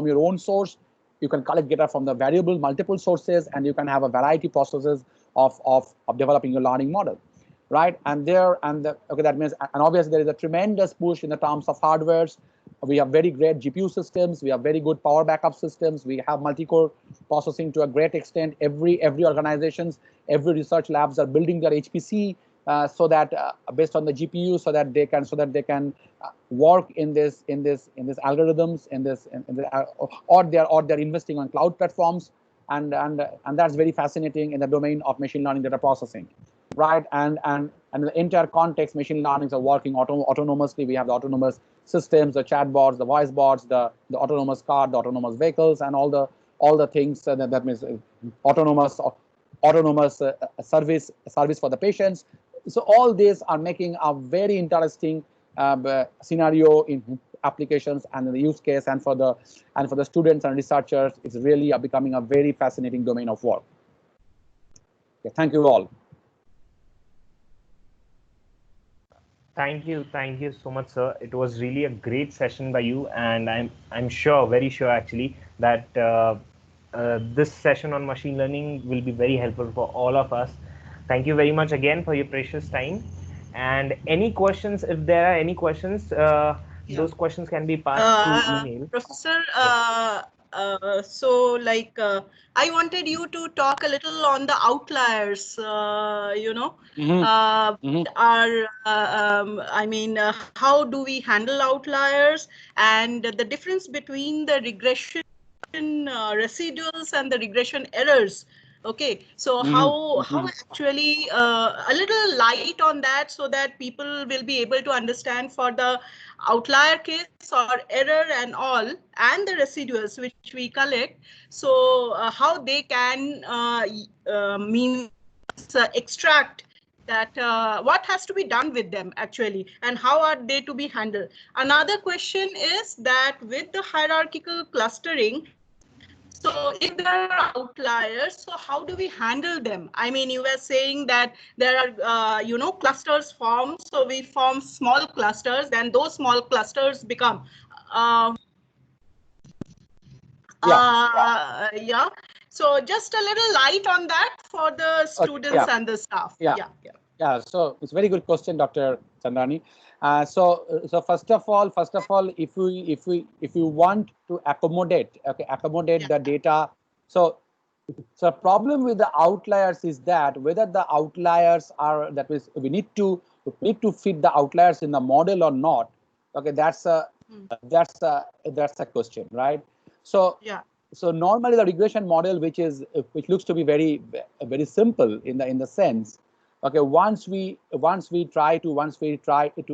your own source. You can collect data from the variable multiple sources, and you can have a variety processes of developing your learning model, right? Okay, that means, and obviously there is a tremendous push in the terms of hardwares. We have very great GPU systems. We have very good power backup systems. We have multi-core processing to a great extent. Every organizations, every research labs are building their HPC so that based on the GPU, so that they can work in this algorithms, or they're investing on cloud platforms, and that's very fascinating in the domain of machine learning data processing, right? And the entire context machine learnings are working autonomously. We have the autonomous systems, the chatbots, the voice bots, the autonomous car, the autonomous vehicles, and all the things that means autonomous service for the patients. So all these are making a very interesting scenario in applications and in the use case, and for the students and researchers, it's really becoming a very fascinating domain of work. Okay, thank you all. Thank you so much, sir. It was really a great session by you, and I'm sure, very sure actually, that this session on machine learning will be very helpful for all of us. Thank you very much again for your precious time. And any questions, if there are any questions, those questions can be passed through email. Professor, so like I wanted you to talk a little on the outliers, I mean, how do we handle outliers and the difference between the regression residuals and the regression errors. Okay, so how actually a little light on that so that people will be able to understand for the outlier case or error and all and the residuals which we collect, so how they can means extract that what has to be done with them actually and how are they to be handled. Another question is that with the hierarchical clustering, so if there are outliers, so how do we handle them? I mean, you were saying that there are, clusters formed. So we form small clusters, then those small clusters become, yeah. So just a little light on that for the students and the staff. Yeah. So it's a very good question, Dr. Chandrani. So first of all, if we want to accommodate the data. So the problem with the outliers is that whether the outliers are, that is, we need to fit the outliers in the model or not. Okay, that's a question, right? So so normally the regression model, which looks to be very simple in the sense. Okay, once we try to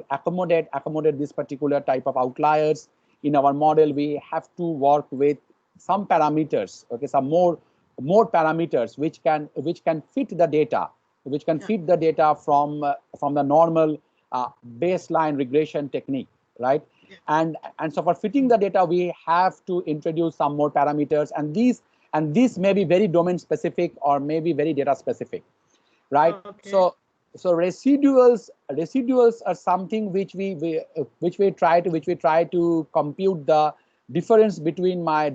accommodate this particular type of outliers in our model, we have to work with some parameters. Okay, some more parameters which can fit the data, from the normal baseline regression technique, right? And so for fitting the data, we have to introduce some more parameters, and these may be very domain specific or maybe very data specific. Right. Okay. So residuals are something which we try to compute the difference in my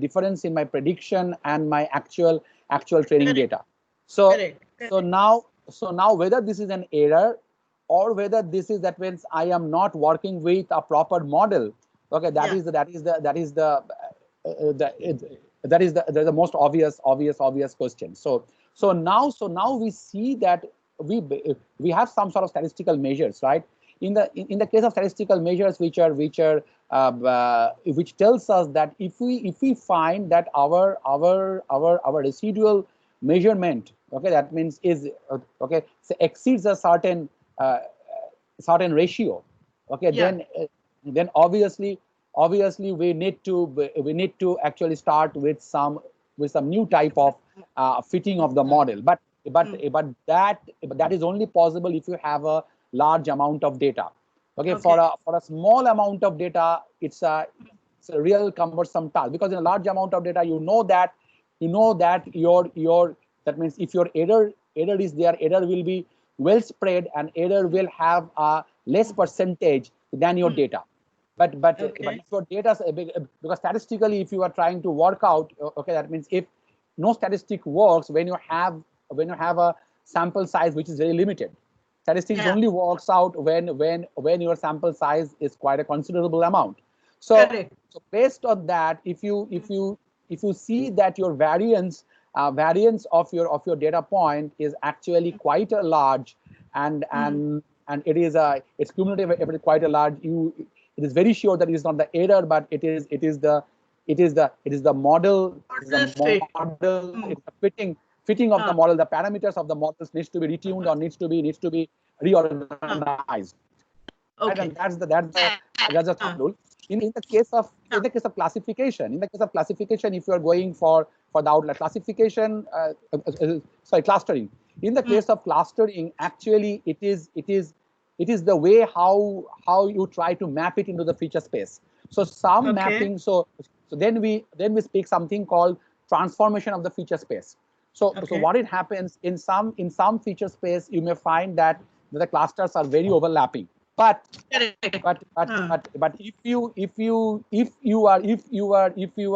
prediction and my actual training data. So now whether this is an error or whether that means I am not working with a proper model. Okay, that is the most obvious question. So now we see that we have some sort of statistical measures, right? In the case of statistical measures, which tells us that if we find that our residual measurement, okay, that means so exceeds a certain ratio, okay, then obviously we need to actually start with some new type of fitting of the model, but that is only possible if you have a large amount of data. Okay. For a small amount of data, it's a real cumbersome task, because in a large amount of data, you know that your that means if your error is there, error will be well spread and error will have a less percentage than your data. But if your data, because statistically, if you are trying to work out, okay, that means if no statistic works when you have a sample size which is very limited. Statistics only works out when your sample size is quite a considerable amount. So based on that, if you see that your variance of your data point is actually quite a large, and it's cumulative, it is quite a large, it is very sure that it is not the error, but it is the model, fitting of the model, the parameters of the models needs to be retuned or needs to be reorganized. Okay. And that's the third rule. In the case of classification, if you are going for the outlier classification, clustering. In the case of clustering, actually it is the way how you try to map it into the feature space. So some mapping. So then we speak something called transformation of the feature space. So what it happens in some feature space, you may find that the clusters are very overlapping. But Correct. but if you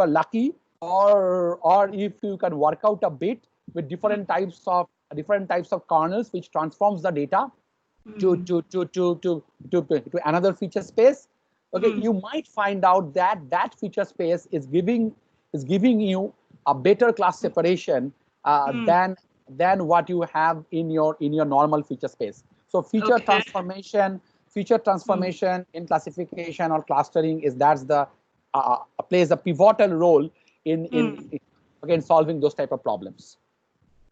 are lucky, or if you can work out a bit with different types of kernels which transforms the data to another feature space, okay, you might find out that that feature space is giving you a better class separation than what you have in your normal feature space. So feature transformation in classification or clustering plays a pivotal role in again solving those type of problems.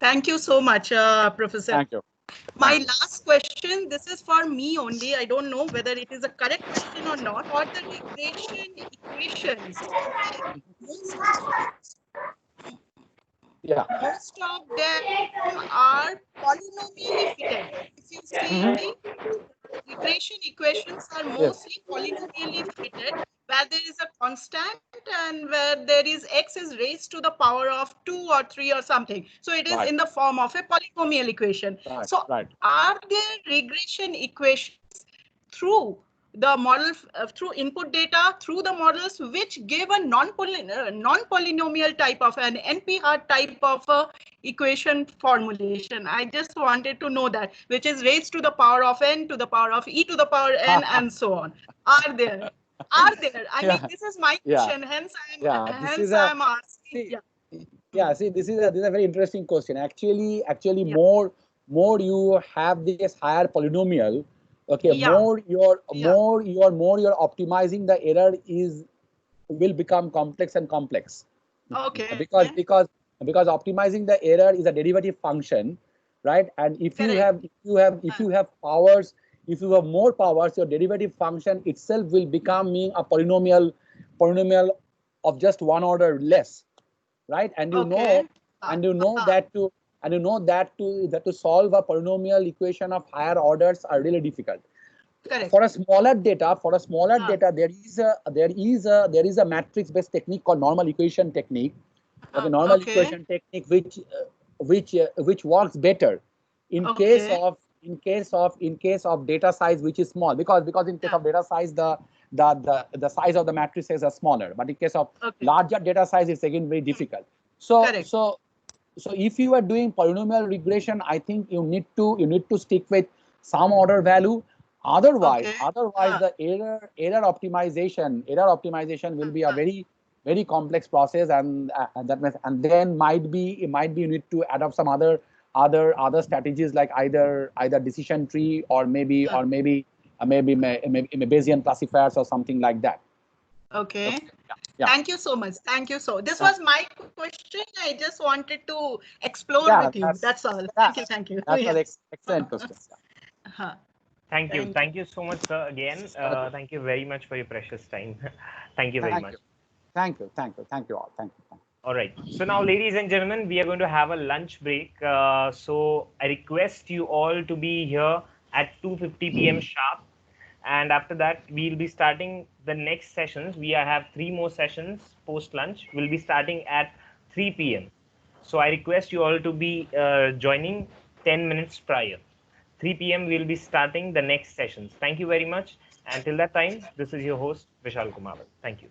Thank you so much, Professor. Thank you. My last question, this is for me only. I don't know whether it is a correct question or not. For the regression equations, most of them are polynomially fitted. If you see, regression equations are mostly polynomially fitted, where there is a constant and where there is x is raised to the power of 2 or 3 or something. So it is in the form of a polynomial equation. So are there regression equations through the model, through input data, through the models, which give a non-polynomial type of an NP-hard type of equation formulation? I just wanted to know that, which is raised to the power of n to the power of e to the power n and so on. Are there? I mean, this is my question. Hence, I'm asking. See, this is a very interesting question. Actually, more you have this higher polynomial, okay, more you're optimizing the error will become complex and complex. Okay. Because optimizing the error is a derivative function, right? And if you have powers, if you have more powers, your derivative function itself will become a polynomial of just one order less, right? And you know that to solve a polynomial equation of higher orders are really difficult. Correct. For a smaller data, there is a matrix based technique called normal equation technique. Okay, normal equation technique which works better in case of data size which is small, because in case of data size the size of the matrices are smaller, but in case of larger data size it's again very difficult. So if you are doing polynomial regression, I think you need to stick with some order value. Otherwise the error optimization will be a very very complex process, and then might be you need to adopt some other strategies like either decision tree or maybe Bayesian classifiers or something like that. Okay. Thank you so much. Thank you. So this was my question. I just wanted to explore with you. That's all. Thank you. That's an excellent question. Thank you. Thank you so much, sir. Again, thank you very much for your precious time. Thank you very much. Thank you all. Thank you. All right. So now, ladies and gentlemen, we are going to have a lunch break. So I request you all to be here at 2:50 p.m. sharp. And after that, we'll be starting the next sessions. We have 3 more sessions post lunch. We'll be starting at 3 p.m. So I request you all to be joining 10 minutes prior. 3 p.m. we'll be starting the next sessions. Thank you very much. Until that time, this is your host, Vishal Kumar. Thank you.